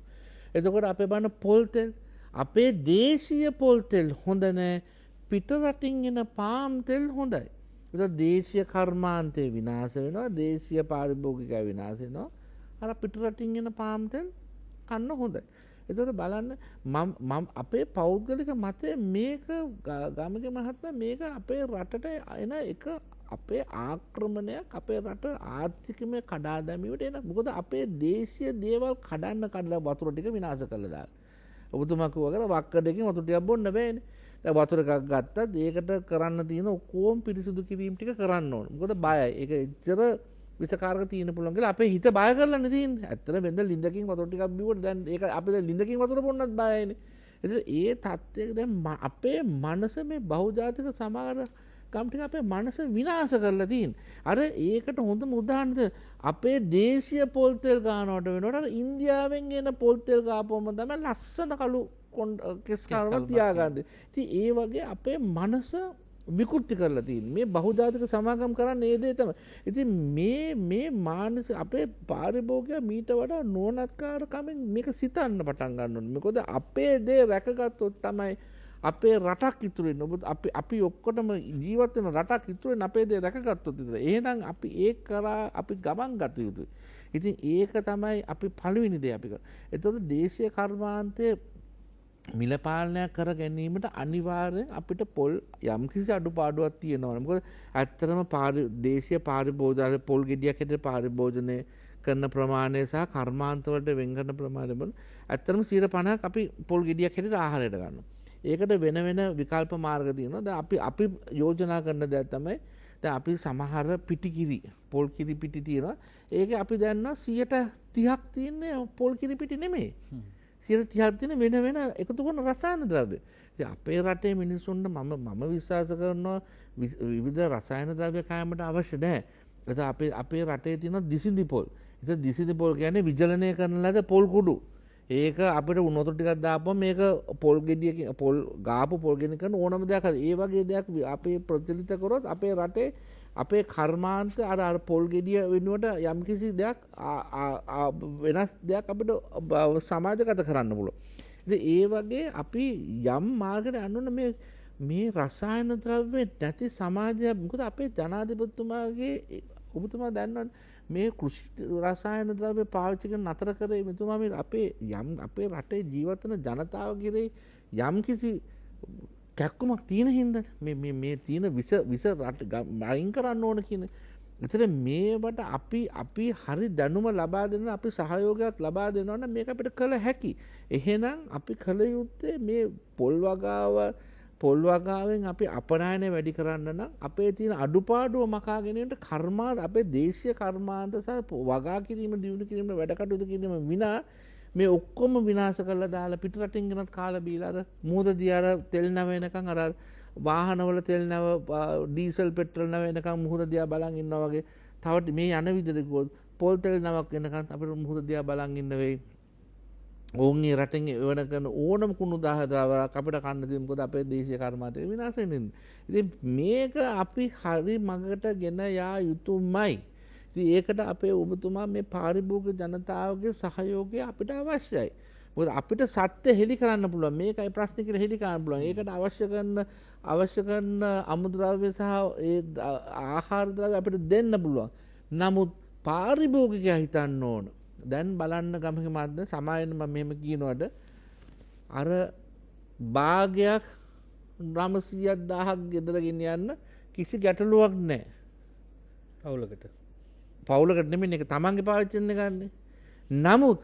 එතකොට අපේ බලන්න පොල් තෙල් අපේ දේශීය පොල් තෙල් හොඳ නැහැ. පිට රටින් එන පාම් තෙල් හොඳයි. ඒක දේශීය කර්මාන්තේ විනාශ වෙනවා. දේශීය පාරිභෝගිකය විනාශ වෙනවා. අර පිට රටින් එන පාම් තෙල් කන්න හොඳයි. එතකොට බලන්න මම අපේ පෞද්ගලික මතය මේක ගමගේ මහත්මයා මේක අපේ රටට එන එක අපේ ආක්‍රමණයක් අපේ රට ආර්ථිකමය කඩා දැමීමට එන මොකද අපේ දේශීය දේවල් කඩලා වතුර ටික විනාශ කරලා දාලා. ඔබතුමා කිව්වා වක්කඩකින් වතුර ටිකක් බොන්න බෑනේ. දැන් වතුර එකක් ගත්තත් ඒකට කරන්න තියෙන ඔක්කොම පිරිසුදු කිරීම ටික කරන්න ඕන. මොකද බයයි. ඒක එච්චර විසකාරක තියෙන පුළුවන් කියලා අපේ හිත බය කරලානේ තියෙන්නේ. ඇත්තට වෙන්ද ලින්දකින් වතුර ටිකක් බිව්වට දැන් ඒක අපිට ලින්දකින් වතුර බොන්නත් බයයිනේ. ඉතින් ඒ තත්ත්වයක දැන් අපේ මනස මේ බහුජාතික සමාගම් ටික අපේ මනස විනාශ කරලා තියෙන්නේ. අර ඒකට හොඳම උදාහරණද අපේ දේශීය පොල් තෙල් ගන්නවට වෙනකොට අර ඉන්දියාවෙන් එන පොල් තෙල් ගාපුවම තමයි ලස්සන කළු කෙස් කාරවත් තියාගන්න. ඉතින් ඒ වගේ අපේ මනස විකෘති කරලා තියෙන්නේ. මේ බහුජාතික සමාගම් කරන්නේ ඒ දේ තමයි. ඉතින් මේ මානසික අපේ පාරිභෝගිකයා මීට වඩා නොනත්කාරකමින් මේක සිතන්න පටන් ගන්න ඕනේ. මොකද අපේ දේ රැකගත්තොත් තමයි අපේ රටක් ඉතුරු වෙන්නේ. ඔබ අපි ඔක්කොටම ජීවත් වෙන රටක් ඉතුරු වෙන අපේ දේ රැකගත්තොත් විතර. එහෙනම් අපි ඒක කරා අපි ගමන් ගත යුතුයි. ඉතින් ඒක තමයි අපි පළවෙනි දේ අපි කරන්නේ. එතකොට දේශීය කර්මාන්තයේ මිල පාලනයක් කර ගැනීමට අනිවාර්යෙන් අපිට පොල් යම්කිසි අඩුපාඩුවක් තියෙනවා. මොකද ඇත්තටම දේශීය පාරිභෝජන පොල් ගෙඩියක් හැටියට පරිභෝජනය කරන ප්‍රමාණය සහ කර්මාන්ත වලට වෙන් කරන ප්‍රමාණය බලන ඇත්තටම 50% අපි පොල් ගෙඩියක් හැටියට ආහාරයට ගන්නවා. ඒකට වෙන විකල්ප මාර්ග තියෙනවා. දැන් අපි යෝජනා කරන දේ තමයි දැන් අපි සමහර පිටිකිරි පොල් කිරි පිටි තියෙනවා. ඒක අපි දන්නවා 30%ක් තියෙන්නේ පොල් කිරි පිටි නෙමෙයි. 30% තියෙන වෙන එකතු කරන රසායන ද්‍රව්‍ය. ඉතින් අපේ රටේ මිනිස්සුන්ට මම විශ්වාස කරනවා විවිධ රසායන ද්‍රව්‍ය කෑමට අවශ්‍ය නැහැ. ඒක අපේ රටේ තියෙන දිසිඳි පොල්. ඉතින් දිසිඳි පොල් කියන්නේ විජලනය කරන ලද පොල් කුඩු. ඒක අපිට උණු වතුර ටිකක් දාපුවම මේක පොල් ගෙඩියකින් පොල් ගාපු පොල් ගෙඩිය කරන ඕනම දෙයක් ඒ වගේ දෙයක් අපේ ප්‍රචලිත කරොත් අපේ රටේ අපේ කර්මාන්ත අර පොල් ගෙඩිය වෙනුවට යම්කිසි දෙයක් වෙනස් දෙයක් අපිට සමාජගත කරන්න පුළුවන්. ඉතින් ඒ වගේ අපි යම් මාර්ගයකට යන්න ඕන මේ රසායන ද්‍රව්‍ය නැති සමාජයක්. මොකද අපේ ජනාධිපතිතුමාගේ ඔබතුමා දන්නවනේ මේ කෘෂි රසායන ද්‍රව්‍ය පාවිච්චි කරන නතර කරේ මෙතුමා මේ අපේ රටේ ජීවත් වෙන ජනතාව කෙරෙහි යම්කිසි කැක්කුමක් තියෙන හින්දා මේ තියෙන විස රට අයින් කරන්න ඕන කියන. ඒතර මේවට අපි හරි දැනුම ලබා දෙන්න අපි සහයෝගයක් ලබා දෙනවා නම් මේක අපිට කළ හැකි. එහෙනම් අපි කළ යුත්තේ මේ පොල් වගාවෙන් අපි අපනයනය වැඩි කරන්න නම් අපේ තියෙන අඩුපාඩුව මකා ගැනීමට කර්මාන්ත අපේ දේශීය කර්මාන්ත සහ වගා කිරීම දියුණු කිරීම වැඩ කටයුතු කිරීම විනා මේ ඔක්කොම විනාශ කරලා දාලා පිට රටින් ගෙනත් කාලා බීලා අර මූද දිහා තෙල් නැව වෙනකන් අර වාහනවල තෙල් නැව ඩීසල් පෙට්‍රල් නැව වෙනකන් මුහුද දිහා බලන් ඉන්නවා වගේ තව මේ යන විදිහට ගියොත් පොල් තෙල් නැවක් වෙනකන් අපිට මුහුද දිහා බලන් ඉන්න වෙයි. ඕන්ගේ රටෙන් එවන කරන ඕනම කුණු දාහදාවක් අපිට කන්න තියෙන මොකද අපේ දේශීය කර්මාන්තය විනාශ වෙන්නේ. ඉතින් මේක අපි හරි මගට ගෙන යා යුතුමයි. ඉතින් ඒකට අපේ ඔබතුමා මේ පාරිභෝගික ජනතාවගේ සහයෝගය අපිට අවශ්‍යයි. මොකද අපිට සත්‍ය හෙළි කරන්න පුළුවන්. මේකයි ප්‍රශ්නේ කියලා හෙළි කරන්න පුළුවන්. ඒකට අවශ්‍ය කරන අමුද්‍රව්‍ය සහ ඒ ආහාර ද්‍රව්‍ය අපිට දෙන්න පුළුවන්. නමුත් පාරිභෝගිකයා හිතන්න ඕන. දැන් බලන්න ගමක මාත්ද සමායන මම මෙහෙම කියනවාට අර භාගයක් 900,000ක් ගෙදර ගෙනියන්න කිසි ගැටලුවක් නැහැ. පවුලකට නෙමෙයි ඒක තමන්ගේ පාවිච්චි වෙන්න ගන්න. නමුත්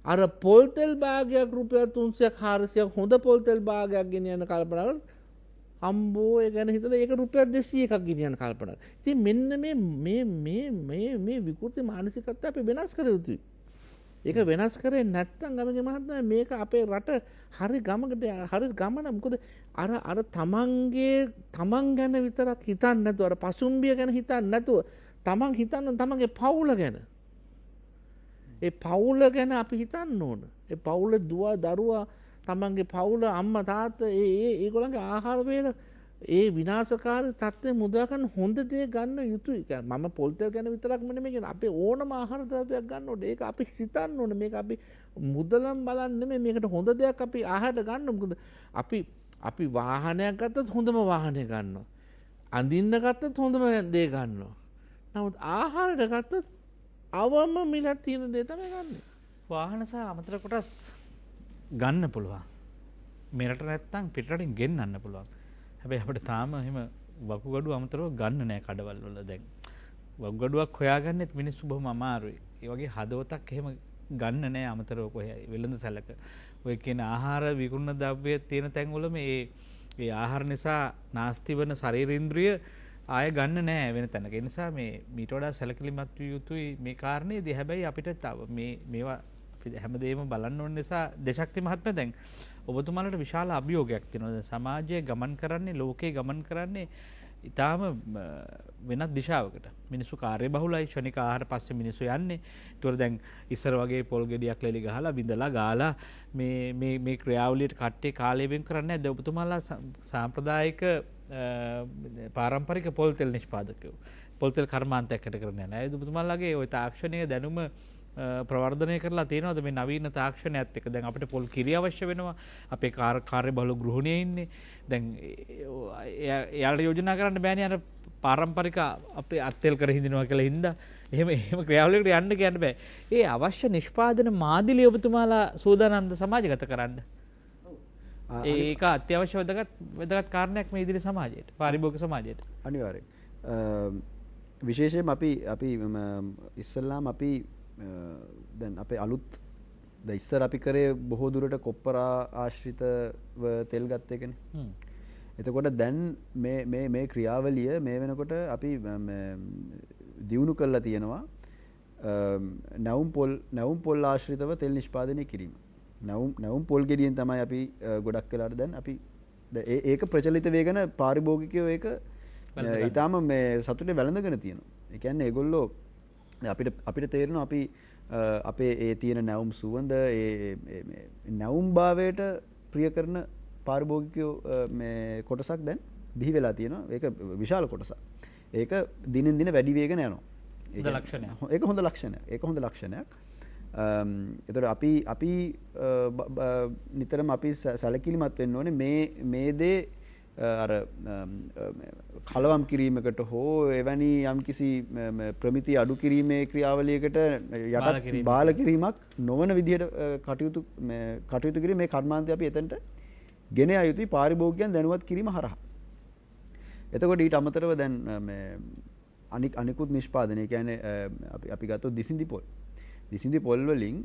අර පොල් තෙල් භාගයක් රුපියල් 300ක් 400ක් හොඳ පොල් තෙල් භාගයක් ගෙනියන්න කල්පනා කරලා අම්බෝ ඒ ගැන හිතලා ඒක රුපියල් 200ක් ගෙනියන්න කල්පනා කරලා. ඉතින් මෙන්න මේ විකෘති මානසිකත්වය අපි වෙනස් කර යුතුයි. ඒක වෙනස් කරේ නැත්නම් ගමගේ මහත්මයා මේක අපේ රට හරි ගමකට හරි ගමන. මොකද අර තමන් ගැන විතරක් හිතන්නේ නැතුව අර පසුම්බිය ගැන හිතන්නේ නැතුව තමන් හිතන්න තමන්ගේ පවුල ගැන. ඒ පවුල ගැන අපි හිතන්න ඕන. ඒ පවුල දුව දරුවා තමන්ගේ පවුල අම්මා තාත්තා ඒගොල්ලන්ගේ ආහාර වේල ඒ විනාශකාරී තත්ත්වය මුදා ගන්න හොඳ දේ ගන්න යුතුයි. මම පොල් තෙල් ගැන විතරක් නෙමෙයි කියන්නේ අපේ ඕනම ආහාර ද්‍රව්‍යයක් ගන්න ඕනේ. ඒක අපි හිතන්න ඕනේ. මේක අපි මුදලම් බලන්න නෙමෙයි. මේකට හොඳ දෙයක් අපි ආහාරට ගන්න. මොකද අපි වාහනයක් ගත්තත් හොඳම වාහනය ගන්නවා. අඳින්න ගත්තත් හොඳම දේ ගන්නවා. නමුත් ආහාරයට ගත්තත් අවම මිලට තියෙන දේ තමයි ගන්න. වාහන සහ අමතර කොටස් ගන්න පුළුවන්. මෙරට නැත්තම් පිටරටින් ගෙන්නන්න පුළුවන්. හැබැයි අපිට තාම එහෙම වකුගඩු අමතරව ගන්න නෑ කඩවල් වල දැන්. වකුගඩුවක් හොයාගන්නෙත් මිනිස්සු බොහොම අමාරුයි. ඒ වගේ හදවතක් එහෙම ගන්න නෑ අමතරව කොහේ වෙළඳ සැලක. ඔය කියන ආහාර විකුණන ද්‍රව්‍ය තියෙන තැන්වල මේ ආහාර නිසා නාස්ති වෙන ශරීරේන්ද්‍රිය ආය ගන්න නෑ වෙන තැනක. ඒ නිසා මේ මීට වඩා සැලකිලිමත් විය යුතුයි මේ කාරණේදී. හැබැයි අපිට තව මේවා අපි හැමදේම බලන්න ඕන නිසා දේශක්ති මහත්මයා දැන් ඔබතුමාලට විශාල අභියෝගයක් තියෙනවා. දැන් සමාජය ගමන් කරන්නේ ලෝකේ ගමන් කරන්නේ ඊටාම වෙනත් දිශාවකට. මිනිස්සු කාර්යබහුලයි ක්ෂණික ආහාර පස්සේ මිනිස්සු යන්නේ. ඒතකොට දැන් ඉස්සර වගේ පොල් ගෙඩියක් ලෙලි ගහලා බිඳලා ගාලා මේ ක්‍රියාවලියට කට්ටේ කාලය වෙන් කරන්නේ නැද්ද? ඔබතුමාලා සාම්ප්‍රදායික පාරම්පරික පොල් තෙල් නිෂ්පාදකයෝ. පොල් තෙල් කර්මාන්තයකට කරන්නේ නැහැ. ඒ ඔබතුමාලාගේ ওই තාක්ෂණීය දැනුම ප්‍රවර්ධනය කරලා තියෙනවද මේ නවීන තාක්ෂණයත් එක්ක? දැන් අපිට පොල් කිරි අවශ්‍ය වෙනවා. අපේ කාර්යබහුල ගෘහණියේ ඉන්නේ. දැන් එයාලට යෝජනා කරන්න බෑනේ අර පාරම්පරික අපේ අත්තෙල් කර හිඳිනවා කියලා හින්දා. එහෙම ක්‍රියාවලියකට යන්න කියන්න බෑ. ඒ අවශ්‍ය නිෂ්පාදන මාදිලිය ඔබතුමාලා සූදානම්ද සමාජගත කරන්න? ඒක අත්‍යවශ්‍ය වැදගත් කාරණයක් මේ ඉදිරි සමාජයට, පාරිභෝගික සමාජයට. අනිවාර්යෙන්. විශේෂයෙන් අපි ඉස්සල්ලාම අපි දැන් අපේ අලුත් ඉස්සර අපි කරේ බොහෝ දුරට කොප්පරා ආශ්‍රිතව තෙල් ගත්ත එකනේ. එතකොට දැන් මේ ක්‍රියාවලිය මේ වෙනකොට අපි දියුණු කරලා තියෙනවා නැවුම් පොල් ආශ්‍රිතව තෙල් නිෂ්පාදනය කිරීම. නැවුම් පොල් ගෙඩියෙන් තමයි අපි ගොඩක් වෙලාට දැන් අපි ඒක ප්‍රචලිත වේගන පාරිභෝගිකයෝ ඒක ඊටාම මේ සතුටේ වැළඳගෙන තියෙනවා. ඒ කියන්නේ ඒගොල්ලෝ අපිට තේරෙනවා අපි අපේ ඒ තියෙන නැවුම් සුවඳ නැවුම් භාවයට ප්‍රිය කරන පාරිභෝගිකයෝ මේ කොටසක් දැන් බිහි වෙලා තියෙනවා. ඒක විශාල කොටසක්. ඒක දිනෙන් දින වැඩි වෙගෙන යනවා. ඒක හොඳ ලක්ෂණයක්. ඒක හොඳ ලක්ෂණයක්. එතකොට අපි නිතරම අපි සැලකිලිමත් වෙන්න ඕනේ මේ දේ අර කලවම් කිරීමකට හෝ එවැනි යම්කිසි ප්‍රමිති අඩු කිරීමේ ක්‍රියාවලියකට යට බාල කිරීමක් නොවන විදිහට කටයුතු කිරීම මේ කර්මාන්තය අපි එතනට ගෙන යා යුතුයි පාරිභෝගිකයන් දැනුවත් කිරීම හරහා. එතකොට ඊට අමතරව දැන් අනිකුත් නිෂ්පාදනය කියන්නේ අපි ගත්තොත් දිසිඳි පොල් වලින්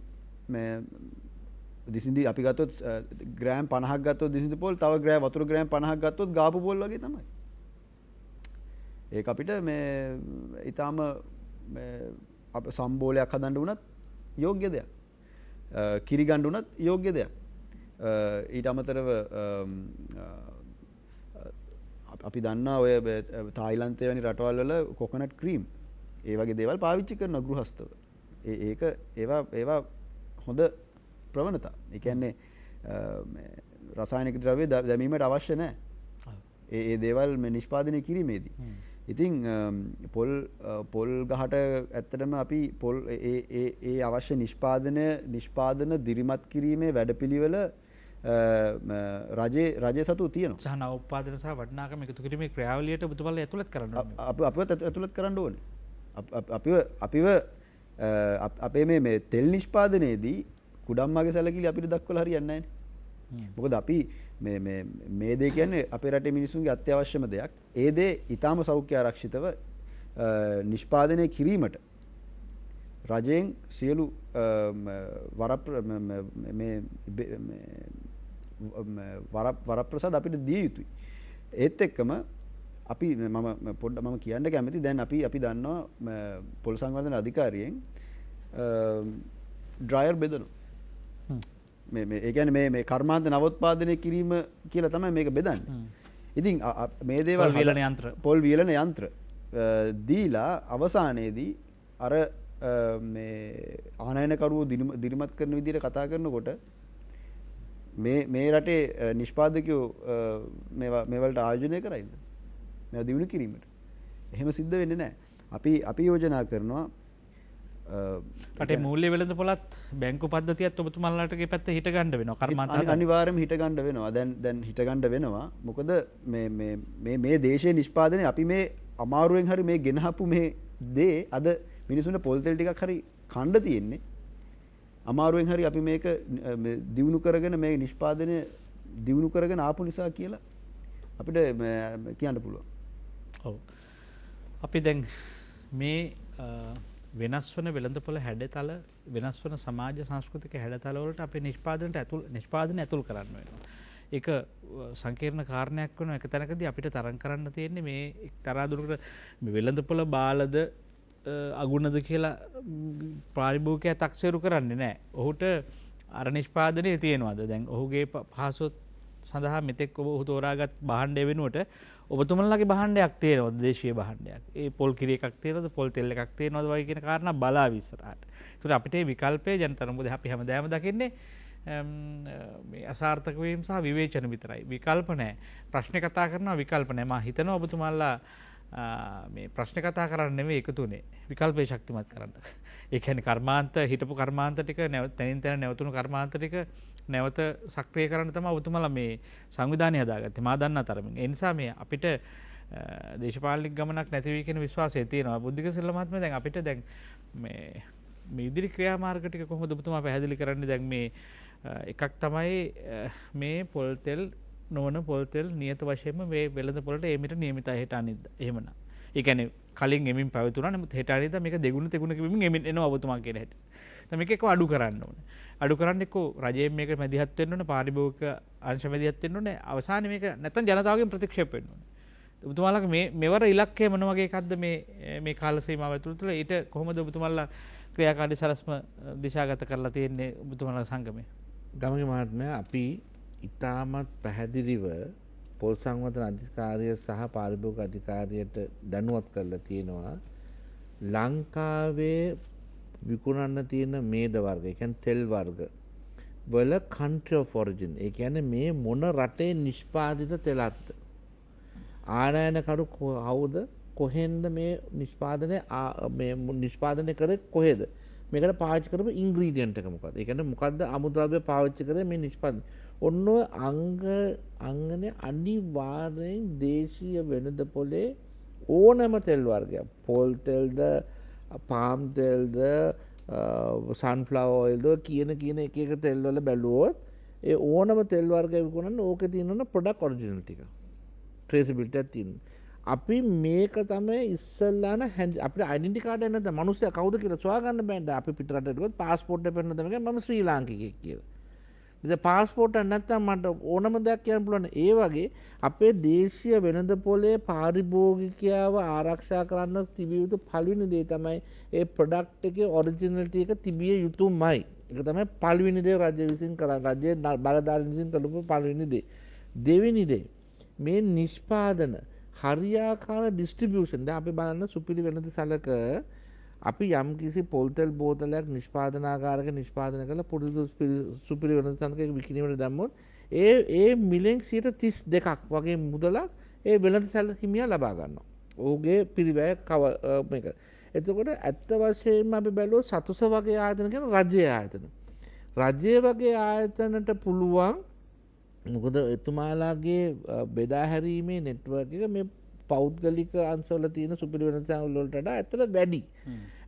දිසිඳි අපි ගත්තොත් ග්‍රෑම් 50ක් ගත්තොත් දිසිඳි පොල් තව වතුර ග්‍රෑම් 50ක් ගත්තොත් ගාපු පොල් වගේ තමයි. ඒක අපිට මේ ඊටාම අප සම්බෝලයක් හදන්න උනත් යෝග්‍ය දෙයක්. කිරි ගන්න උනත් යෝග්‍ය දෙයක්. ඊට අමතරව අපි දන්නා ඔය තායිලන්තය වැනි රටවල් වල කොකොනට් ක්‍රීම් ඒ වගේ දේවල් පාවිච්චි කරන ගෘහස්තව. ඒක ඒවා හොඳ ප්‍රවණතා. ඒ කියන්නේ රසායනික ද්‍රව්‍ය දැමීමට අවශ්‍ය නැහැ. ඒ දේවල් මේ නිෂ්පාදනය කිරීමේදී. ඉතින් පොල් ගහට ඇත්තටම අපි පොල් ඒ අවශ්‍ය නිෂ්පාදන දිරිමත් කිරීමේ වැඩපිළිවෙල රජය සතු තියෙනවා. සහ නව උත්පාදන සහ වටිනාකම එකතු කිරීමේ ක්‍රියාවලියට ඔබතුමාලා ඇතුළත් කරන්න ඕනේ. අපිව ඇතුළත් කරන්න ඕනේ. අපිව අපේ මේ තෙල් නිෂ්පාදනයේදී කුඩම්මගේ සැලකිලි අපිට දක්වලා හරියන්නේ නැහැ. මොකද අපි මේ දේ කියන්නේ අපේ රටේ මිනිසුන්ගේ අත්‍යවශ්‍යම දෙයක්. ඒ දේ ඊටාම සෞඛ්‍ය ආරක්ෂිතව නිෂ්පාදනය කිරීමට රජයෙන් සියලු වරප්‍රසාද අපිට දිය යුතුයි. ඒත් එක්කම අපි මම කියන්න කැමති දැන් අපි දන්නවා පොල් සංවර්ධන අධිකාරියෙන් ඩ්‍රයර් බෙදනවා. ඒ කියන්නේ මේ කර්මාන්ත නවෝත්පාදනය කිරීම කියලා තමයි මේක බෙදන්නේ. ඉතින් මේ දේවල් පොල් වියලන යන්ත්‍ර දීලා අවසානයේදී අර මේ ආනයනකරුවෝ දිරිමත් කරන විදිහට කතා කරනකොට මේ රටේ නිෂ්පාදකයෝ මේවලට ආයෝජනය කරයිද මේ දියුණු කිරීමට එහෙම සිද්ධ වෙන්නේ නැහැ. අපි යෝජනා කරනවා රටේ මූල්‍ය වෙළඳ පොළත් බැංකු පද්ධතියත් ඔබතුමාලටගේ පැත්තේ හිට ගන්න වෙනවා. කර්මාන්ත අනිවාර්යයෙන්ම හිට ගන්න වෙනවා. දැන් හිට ගන්න වෙනවා. මොකද මේ දේශීය නිෂ්පාදනය අපි මේ අමාරුවෙන් හරි මේ ගෙනහපු මේ දේ අද මිනිසුන්ට පොල් තෙල් ටිකක් හරි කණ්ඩ තියෙන්නේ. අමාරුවෙන් හරි අපි මේක දියුණු කරගෙන මේ නිෂ්පාදනය දියුණු කරගෙන ආපු නිසා කියලා අපිට කියන්න පුළුවන්. ඔව්. අපි දැන් මේ වෙනස් වන වෙළඳපොළ හැඩතල වෙනස් වන සමාජ සංස්කෘතික හැඩතල වලට අපේ නිෂ්පාදනය ඇතුල් කරන්න වෙනවා. ඒක සංකීර්ණ කාරණයක් වෙනවා. එක තැනකදී අපිට තරම් කරන්න තියෙන්නේ මේ එක්තරා දුරකට මේ වෙළඳපොළ බාලද අගුණද කියලා පාරිභෝගිකයා තක්සේරු කරන්නේ නැහැ. ඔහුට අර නිෂ්පාදනයේ තියෙනවාද? දැන් ඔහුගේ පහසුව සඳහා මෙතෙක් ඔහු තෝරාගත් භාණ්ඩය වෙනුවට ඔබතුමන්ලාගේ භාණ්ඩයක් තියෙනවද? දේශීය භාණ්ඩයක්. ඒ පොල් කිරි එකක් තියෙනවද? පොල් තෙල් එකක් තියෙනවද? වගේ කියන කාරණා බලාවි ඉස්සරහට. ඒකට අපිට මේ විකල්පය ජනතර මොකද අපි හැමදාම දකින්නේ මේ අසාර්ථක වීම සහ විවේචන විතරයි. විකල්ප නැහැ. ප්‍රශ්න කතා කරනවා විකල්ප නැහැ. මම හිතනවා ඔබතුමාලා මේ ප්‍රශ්න කතා කරන්න නෙවෙයි එකතුනේ විකල්පේ ශක්තිමත් කරන්න. ඒ කියන්නේ කර්මාන්ත හිටපු කර්මාන්ත ටික තනින් තන නැවතුණු කර්මාන්ත ටික නැවත සක්‍රිය කරන්න තමයි ඔබතුමාලා මේ සංවිධානය හදාගත්තේ. මා දන්නා තරමින්. ඒ නිසා මේ අපිට දේශපාලනික ගමනක් නැති වෙයි කියන විශ්වාසය තියෙනවා. බුද්ධික සිල්ල මහත්මයා දැන් අපිට දැන් මේ ඉදිරි ක්‍රියාමාර්ග ටික කොහොමද ඔබතුමා පැහැදිලි කරන්නේ? දැන් මේ එකක් තමයි මේ පොල් තෙල් නොවන පොල් තෙල් නියත වශයෙන්ම මේ වෙළඳ පොළට එමිට නියමිතයි හෙට අනිද්දා. එහෙමනම්. ඒ කියන්නේ කලින් එමින් පැවතුණා. නමුත් හෙට අනිද්දා මේක දෙගුණ තෙගුණ කිව්වමින් එමින් එනවා ඔබතුමා කියන හැටි. දැන් මේක එක්ක අඩු කරන්න ඕනේ. අඩු කරන්න එක්ක රජයෙන් මේක මැදිහත් වෙන්න ඕනේ. පාරිභෝගික අංශ මැදිහත් වෙන්න ඕනේ. අවසානයේ මේක නැත්තම් ජනතාවගෙන් ප්‍රතික්ෂේප වෙන්න ඕනේ. ඔබතුමාලගේ මෙවර ඉලක්කය මොන වගේ එකක්ද මේ කාල සීමාව ඇතුළත ඊට කොහොමද ඔබතුමාලා ක්‍රියාකාරී සලස්ම දිශාගත කරලා තියෙන්නේ ඔබතුමාලා සංගමේ? ගමගේ මහත්මයා අපි ඉතාමත් පැහැදිලිව පොල් සංවර්ධන අධිකාරිය සහ පාරිභෝගික අධිකාරියට දැනුවත් කරලා තියෙනවා ලංකාවේ විකුණන්න තියෙන මේද වර්ග, ඒ කියන්නේ තෙල් වර්ග වල country of origin, ඒ කියන්නේ මේ මොන රටේ නිෂ්පාදිත තෙලක්ද, ආනයනකරු කවුද, කොහෙන්ද මේ නිෂ්පාදනය කරේ, කොහෙද මේකට පාවිච්චි කරපු ඉන්ග්‍රීඩියන්ට් එක මොකක්ද, ඒ කියන්නේ මොකක්ද අමුද්‍රව්‍ය පාවිච්චි කරේ මේ නිෂ්පාදනය. ඔන්න අංගනේ අනිවාර්යෙන් දේශීය වෙළඳ පොලේ ඕනෑම තෙල් වර්ගයක්, පොල් තෙල්ද, පාම් තෙල්ද, සන්ෆ්ලවර් ඔයිල්ද කියන එක තෙල් වල බැලුවොත් ඒ ඕනම තෙල් වර්ගයක් විකුණන්න ඕකේ තියෙන ප්‍රොඩක්ට් ඔරිජිනල් ටික ට්‍රේසබිලිටි එකක් තියෙනවා. අපි මේක තමයි ඉස්සල්ලාන අපිට ඩෙන්ටිටි කාඩ් එක නැත්නම් මිනිස්සයා කවුද කියලා සොයාගන්න බෑ. දැන් අපි පිටරටට ගියොත් පාස්පෝර්ට් එක පෙන්නන තමයි මම ශ්‍රී ලාංකිකයෙක් කියලා. ඉතින් පාස්පෝර්ට් එක නැත්නම් මට ඕනම දෙයක් කියන්න පුළුවන්. ඒ වගේ අපේ දේශීය වෙළඳ පොලේ පාරිභෝගිකයව ආරක්ෂා කරන්න තිබිය යුතු පළවෙනි දේ තමයි ඒ ප්‍රොඩක්ට් එකේ ඔරිජිනලිටි එක තිබිය යුතුමයි. ඒක තමයි පළවෙනි දේ රජය විසින් කරන්නේ. රජයේ බලධාරීන් විසින් කරපු පළවෙනි දේ. දෙවෙනි දේ මේ නිෂ්පාදන හරියාකාර ඩිස්ට්‍රිබියුෂන්. දැන් අපි බලන්න සුපිරි වෙළඳ සැලක අපි යම් කිසි පොල් තෙල් බෝතලයක් නිෂ්පාදනාගාරයක නිෂ්පාදනය කරලා පුරුදු සුපිරි වෙළඳ සැලකයක විකිණීමට දැම්මොත් ඒ මිලෙන් 32% වගේ මුදලක් ඒ වෙළඳ සැල හිමියා ලබා ගන්නවා. ඔහුගේ පිරිවැය මේක. එතකොට ඇත්ත වශයෙන්ම අපි බැලුවොත් සතුස වගේ ආයතන කියන රජයේ ආයතන. රජයේ වගේ ආයතනට පුළුවන් මොකද එතුමාලාගේ බෙදා හැරීමේ නෙට්වර්ක් එක මේ පෞද්ගලික අංශවල තියෙන සුපිරි වෙළඳ සැල වලට වඩා ඇත්තට වැඩි.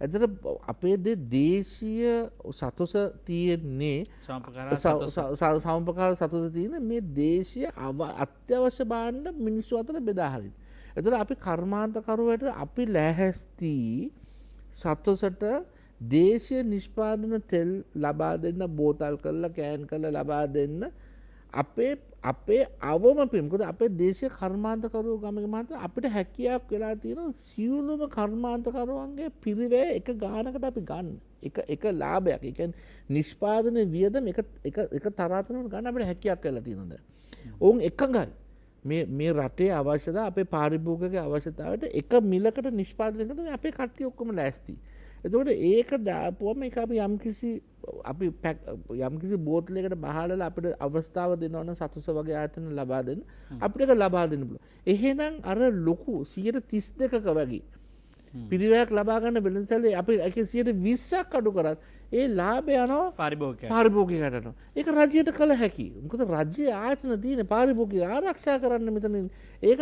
ඇත්තට අපේ දේශීය සතුස තියෙන්නේ සමපකාර සතුස තියෙන මේ දේශීය අත්‍යවශ්‍ය භාණ්ඩ මිනිස්සු අතර බෙදා හරින්න. එතකොට අපි කර්මාන්තකරුවට අපි ලැහැස්ති සතුසට දේශීය නිෂ්පාදන තෙල් ලබා දෙන්න, බෝතල් කරලා කෑන් කරලා ලබා දෙන්න අපේ අවම පින්කද අපේ දේශීය කර්මාන්තකරුවෝ ගමගේ මහත්තයා අපිට හැකියාවක් වෙලා තියෙන සියලුම කර්මාන්තකරුවන්ගේ පිරිවැය එක ගානකට අපි ගන්න. එක ලාභයක්. ඒ කියන්නේ නිෂ්පාදන වියදම එක තරාතනකට ගන්න අපිට හැකියාවක් වෙලා තියෙනවා. ඕන් එකඟයි. මේ රටේ අවශ්‍යතාව අපේ පාරිභෝගික අවශ්‍යතාවයට එක මිලකට නිෂ්පාදනය කරන අපේ කට්ටිය ඔක්කොම ලෑස්ති. එතකොට ඒක දාපුවම එක අපි යම්කිසි බෝතලයකට බහලලා අපිට අවස්ථාව දෙනවන සතුස වගේ ආයතන ලබා දෙන්න අපිට ඒක ලබා දෙන්න පුළුවන්. එහෙනම් අර ලොකු 132ක වගේ පිළිවෙලක් ලබා ගන්න වෙළඳසැලේ අපි 120ක් අඩු කරත් ඒ ලාභය යනවා පාරිභෝගිකයට යනවා. ඒක රජයට කළ හැකි. මොකද රජයේ ආයතන තියෙන පාරිභෝගික ආරක්ෂා කරන්න මෙතන. ඒක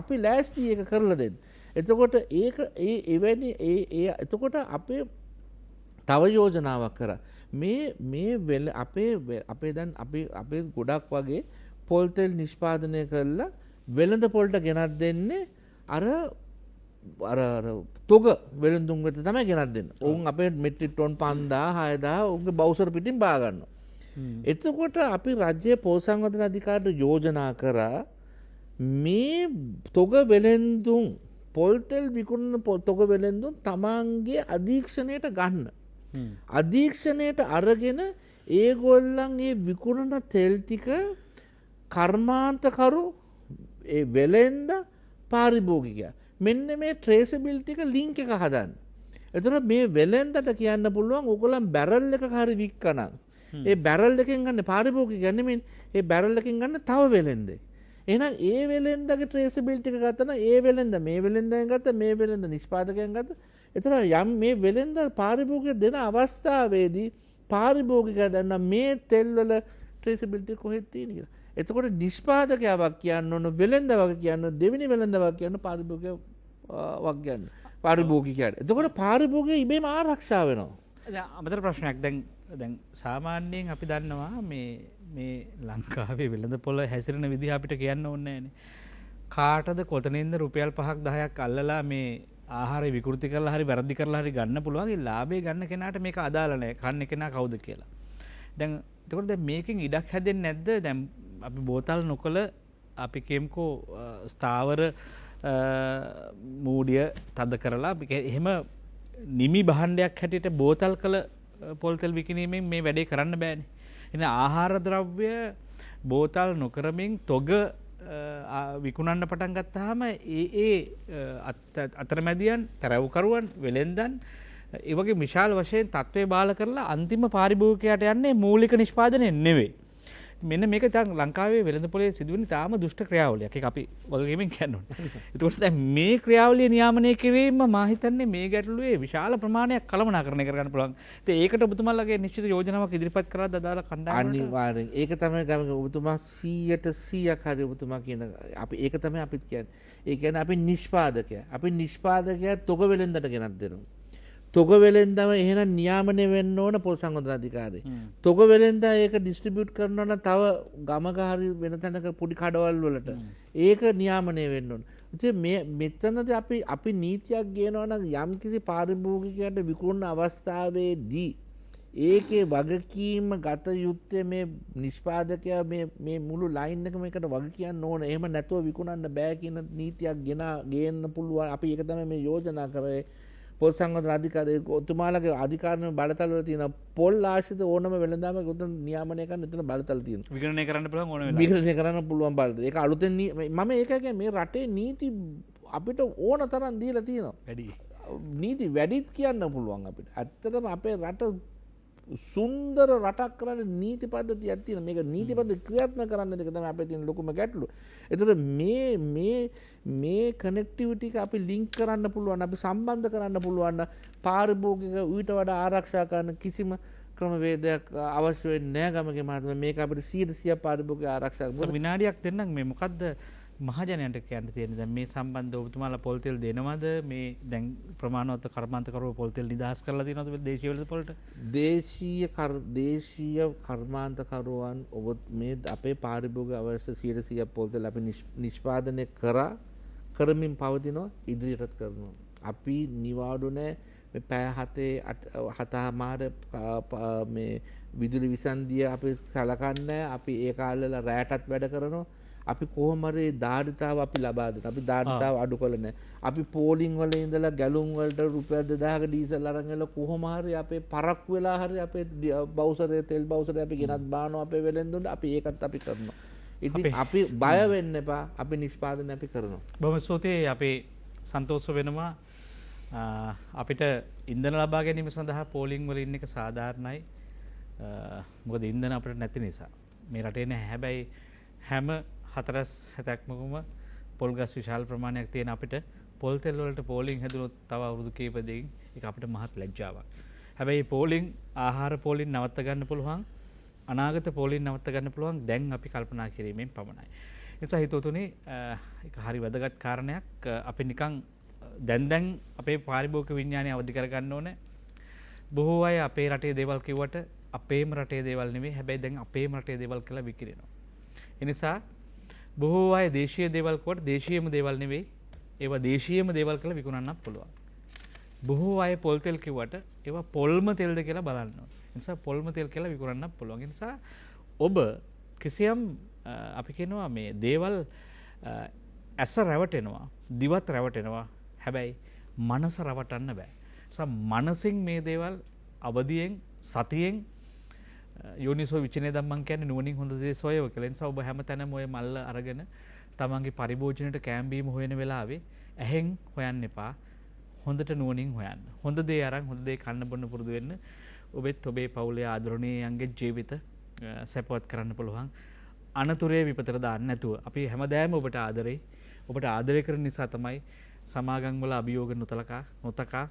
අපි ලෑස්ති ඒක කරලා දෙන්න. එතකොට ඒක එවැනි එතකොට අපේ තව යෝජනාවක් කරා. මේ අපේ දැන් අපේ ගොඩක් වගේ පොල් තෙල් නිෂ්පාදනය කරලා වෙළඳ පොල්ට ගෙනත් දෙන්නේ අර තොග වෙළඳුන්ගට තමයි ගෙනත් දෙන්න. ඔවුන් අපේ මෙට්‍රික් ටොන් 5000 6000 උන්ගේ බවුසර පිටින් බා ගන්නවා. එතකොට අපි රජයේ පොල් සංවර්ධන අධිකාරියට යෝජනා කරා මේ තොග වෙළඳුන් පොල් තෙල් විකුණන තොග වෙළඳුන් තමන්ගේ අධීක්ෂණයට ගන්න. අධීක්ෂණයට අරගෙන ඒගොල්ලන් ඒ විකුණන තෙල් ටික කර්මාන්තකරු ඒ වෙළෙන්ද පාරිභෝගිකයා මෙන්න මේ ට්‍රේසබිලිටි එක ලින්ක් එක හදන්න. එතකොට මේ වෙළෙන්දට කියන්න පුළුවන් ඕගොල්ලන් බැරල් එකක හරි වික්කනම් ඒ බැරල් එකෙන් ගන්න පාරිභෝගිකයා නෙමෙයි ඒ බැරල් එකෙන් ගන්න තව වෙළෙන්දේ. එහෙනම් ඒ වෙළෙන්දගේ ට්‍රේසබිලිටි එක ගත්තම ඒ වෙළෙන්ද මේ වෙළෙන්දෙන් ගත්ත මේ වෙළෙන්ද නිෂ්පාදකයන් ගත්ත. එතන යම් මේ වෙළෙන්ද පාරිභෝගිකය දෙන අවස්ථාවේදී පාරිභෝගිකයා දන්න මේ තෙල් වල ට්‍රේසබිලිටි කොහෙද තියෙන්නේ කියලා. එතකොට නිෂ්පාදකයාවක් කියන්න ඕන වෙළෙන්ද වගේ කියන්න දෙවෙනි වෙළෙන්ද වගේ කියන්න පාරිභෝගිකයා වගේ කියන්න පාරිභෝගිකයාට. එතකොට පාරිභෝගිකයා ඉබේම ආරක්ෂා වෙනවා. දැන් අමතර ප්‍රශ්නයක් දැන් සාමාන්‍යයෙන් අපි දන්නවා මේ ලංකාවේ වෙළඳ පොළ හැසිරෙන විදිහ අපිට කියන්න ඕනේ නැහැනේ. කාටද කොතනින්ද රුපියල් 5ක් 10ක් අල්ලලා මේ ආහාරය විකෘති කරලා හරි වැරදි කරලා හරි ගන්න පුළුවන්. ඒ ලාභය ගන්න කෙනාට මේක අදාළ නැහැ. කන්නේ කෙනා කවුද කියලා. දැන් එතකොට දැන් මේකෙන් ඉඩක් හැදෙන්නේ නැද්ද? දැන් අපි බෝතල් නොකල අපි කියමුකෝ ස්ථාවර මූඩිය තද කරලා එහෙම නිමි භාණ්ඩයක් හැටියට බෝතල් කළ පොල් තෙල් විකිණීමෙන් මේ වැඩේ කරන්න බෑනේ. එහෙනම් ආහාර ද්‍රව්‍ය බෝතල් නොකරමින් තොග විකුණන්න පටන් ගත්තාම ඒ අතරමැදියන් තරවුකරුවන් වෙළෙන්දන් ඒ වගේ විශාල වශයෙන් තත්ත්වය බාල කරලා අන්තිම පාරිභෝගිකයාට යන්නේ මූලික නිෂ්පාදනය නෙවෙයි. මෙන්න මේක දැන් ලංකාවේ වෙළඳ පොලේ සිදුවෙන තාම දුෂ්ට ක්‍රියාවලියක්. ඒක අපි වගකීමෙන් කියන්න ඕනේ. ඒකෝට දැන් මේ ක්‍රියාවලිය නියාමනය කිරීම මම හිතන්නේ මේ ගැටලුවේ විශාල ප්‍රමාණයක් කළමනාකරණය කරගන්න පුළුවන්. ඉතින් ඒකට ඔබතුමාලගේ නිශ්චිත යෝජනාවක් ඉදිරිපත් කරලා අදාළ කණ්ඩායමට අනිවාර්යෙන්. ඒක තමයි ගම ඔබතුමා 100% හරි ඔබතුමා කියන අපි ඒක තමයි අපිත් කියන්නේ. ඒ කියන්නේ අපි නිෂ්පාදකයා. අපි නිෂ්පාදකයා තොග වෙළෙන්දට ගෙනත් දෙනවා. තොග වෙළෙන්දම එහෙනම් නියාමනය වෙන්න ඕන පොල් සංවර්ධන අධිකාරිය. තොග වෙළෙන්ද ඒක ඩිස්ට්‍රිබියුට් කරනවා නම් තව ගමක හරි වෙන තැනක පොඩි කඩවල් වලට ඒක නියාමනය වෙන්න ඕන. ඉතින් මෙතනදී අපි නීතියක් ගේනවා නම් යම්කිසි පාරිභෝගිකයන්ට විකුණන අවස්ථාවේදී ඒකේ වගකීම ගත යුත්තේ මේ නිෂ්පාදකයා මේ මුළු ලයින් එකම එකට වග කියන්න ඕන. එහෙම නැතුව විකුණන්න බෑ කියන නීතියක් ගේන්න පුළුවන්. අපි ඒක තමයි මේ යෝජනා කරේ. පොල් සංවර්ධන අධිකාරිය ඔතුමාලගේ අධිකාරණ බලතල වල තියෙන පොල් ආශ්‍රිත ඕනම වෙළඳාම උතන නියාමනය කරන්න එතන බලතල තියෙනවා. විකරණය කරන්න පුළුවන් ඕන වෙලාවක. විකරණය කරන්න පුළුවන් බලතල. ඒක අලුතෙන් මම ඒක කියන්නේ මේ රටේ නීති අපිට ඕන තරම් දීලා තියෙනවා. වැඩි. නීති වැඩිත් කියන්න පුළුවන් අපිට. ඇත්තටම අපේ රට සුන්දර රටක් කරන්න නීති පද්ධතියක් තියෙනවා. මේක නීති පද්ධති ක්‍රියාත්මක කරන්න එක තමයි අපේ තියෙන ලොකුම ගැටලුව. ඒතර මේ කනෙක්ටිවිටි එක අපි ලින්ක් කරන්න පුළුවන්, අපි සම්බන්ධ කරන්න පුළුවන් පාරිභෝගික ඊට වඩා ආරක්ෂා කරන කිසිම ක්‍රමවේදයක් අවශ්‍ය වෙන්නේ නැහැ ගමගේ මහත්මයා. මේක අපිට 100% පාරිභෝගික ආරක්ෂා කරනවා. විනාඩියක් දෙන්නම් මේ මොකද්ද මහජනයන්ට කියන්න තියෙන දැන් මේ සම්බන්ධව ඔබතුමාලා පොල් තෙල් දෙනවද? මේ දැන් ප්‍රමාණවත් කර්මාන්තකරුවෝ පොල් තෙල් නිදහස් කරලා තියෙනවද දේශීය වෙළඳ පොළට? දේශීය කර්මාන්තකරුවන් ඔබ මේ අපේ පාරිභෝගික අවශ්‍ය 100% පොල් තෙල් අපි නිෂ්පාදනය කරමින් පවතිනවා, ඉදිරියටත් කරනවා. අපි නිවාඩු නැහැ. මේ පැය 7:00 මේ විදුලි විසන්දිය අපි සලකන්නේ. අපි ඒ කාලවල රැටත් වැඩ කරනවා. අපි කොහොම හරි ධාරිතාව අපි ලබා දෙනවා. අපි ධාරිතාව අඩු කළේ නැහැ. අපි පෝලිං වල ඉඳලා ගැලුම් වලට රුපියල් 2000ක ඩීසල් අරන් එලා කොහොම හරි අපේ පරක්කු වෙලා හරි අපේ බවුසරේ තෙල් බවුසරේ අපි ගෙනත් බානවා අපේ වෙලෙන්දුන්ට. අපි ඒකත් අපි කරනවා. ඉතින් අපි බය වෙන්න එපා. අපි නිෂ්පාදනය අපි කරනවා. බොහොම ස්තුතියි. අපි සන්තෝෂ වෙනවා අපිට ඉන්ධන ලබා ගැනීම සඳහා පෝලිං වල ඉන්න එක සාධාරණයි. මොකද ඉන්ධන අපිට නැති නිසා. මේ රටේ නැහැ. හැබැයි හැම 4/70ක්ම පොල් ගස් විශාල ප්‍රමාණයක් තියෙන අපිට පොල් තෙල් වලට පෝලිං හැදුනොත් තව අවුරුදු කිහිපයකින් ඒක අපිට මහත් ලැජ්ජාවක්. හැබැයි පෝලිං ආහාර පෝලිං නවත්ත ගන්න පුළුවන්. අනාගත පෝලිං නවත්ත ගන්න පුළුවන් දැන් අපි කල්පනා කිරීමෙන් පමණයි. ඒ නිසා හිතවතුනි ඒක හරි වැදගත් කාරණයක්. අපි නිකන් දැන් අපේ පාරිභෝගික විඥානය අවදි කරගන්න ඕනේ. බොහෝ අය අපේ රටේ දේවල් කිව්වට අපේම රටේ දේවල් නෙවෙයි. හැබැයි දැන් අපේම රටේ දේවල් කියලා විකිරෙනවා. ඒ නිසා බොහෝ අය දේශීය දේවල් කිව්වට දේශීයම දේවල් නෙවෙයි. ඒවා දේශීයම දේවල් කියලා විකුණන්නත් පුළුවන්. බොහෝ අය පොල් තෙල් කිව්වට ඒවා පොල්ම තෙල්ද කියලා බලන්න ඕනේ. ඒ නිසා පොල්ම තෙල් කියලා විකුණන්නත් පුළුවන්. ඒ නිසා ඔබ කිසියම් අපි කියනවා මේ දේවල් ඇස රැවටෙනවා, දිවත් රැවටෙනවා. හැබැයි මනස රවටන්න බෑ. නිසා මනසින් මේ දේවල් අවදියෙන් සතියෙන් යෝනිසෝ විචිනේ ධම්මං කියන්නේ නුවණින් හොඳ දේ සොයව කියලා. ඒ නිසා ඔබ හැමතැනම ඔය මල්ල අරගෙන තමන්ගේ පරිභෝජනයට කෑම බීම හොයන වෙලාවේ ඇහෙන් හොයන්න එපා. හොඳට නුවණින් හොයන්න. හොඳ දේ අරන් හොඳ දේ කන්න බොන්න පුරුදු වෙන්න. ඔබෙත් ඔබේ පවුලේ ආදරණීයයන්ගේ ජීවිත සැපවත් කරන්න පුළුවන්. අනතුරේ විපතට දාන්න නැතුව. අපි හැමදාම ඔබට ආදරෙයි. ඔබට ආදරය කරන නිසා තමයි සමාගම් වල අභියෝග නොතකා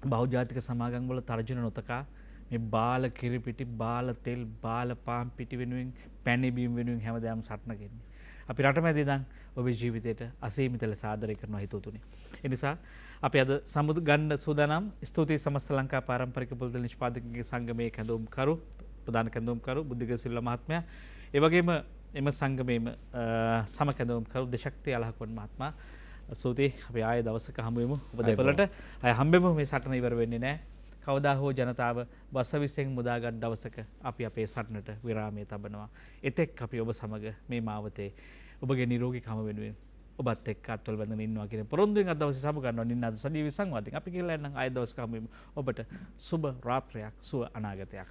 බහුජාතික සමාගම් වල තර්ජන නොතකා මේ බාල කිරිපිටි බාල තෙල් බාල පාන් පිටි වෙනුවෙන් පැණි බීම් වෙනුවෙන් හැමදාම සටන ගෙන්නේ. අපි රටමැද ඉඳන් ඔබේ ජීවිතයට අසීමිත ලෙස ආදරය කරනවා හිතවතුනි. ඒ නිසා අපි අද සමුදු ගන්න සූදානම්. ස්තුතියි සමස්ත ලංකා පාරම්පරික පොල්තෙල් නිෂ්පාදකගේ සංගමයේ කැඳවුම්කරු ප්‍රධාන කැඳවුම්කරු බුද්ධික සිල්වා මහත්මයා. ඒ වගේම එම සංගමයේම සම කැඳවුම්කරු දෙශක්ති අලහකොන් මහත්මයා. ස්තුතියි. අපි ආයෙ දවසක හමු වෙමු. ඔබ දෙපළට ආයෙ හම්බෙමු. මේ සටන ඉවර වෙන්නේ නැහැ. කවදා හෝ ජනතාව වසවිසෙන් මුදාගත් දවසක අපි අපේ සටනට විරාමය තබනවා. එතෙක් අපි ඔබ සමග මේ මාවතේ ඔබගේ නිරෝගීකම වෙනුවෙන් ඔබත් එක්ක අත්වල බැඳගෙන ඉන්නවා කියන පොරොන්දුවෙන් අද දවසේ සමු ගන්නවා. නින්නාද සජීවී සංවාදයෙන් අපි කියලා නම් ආයෙ දවසක හමු වෙමු. ඔබට සුබ රාත්‍රියක් සුව අනාගතයක්.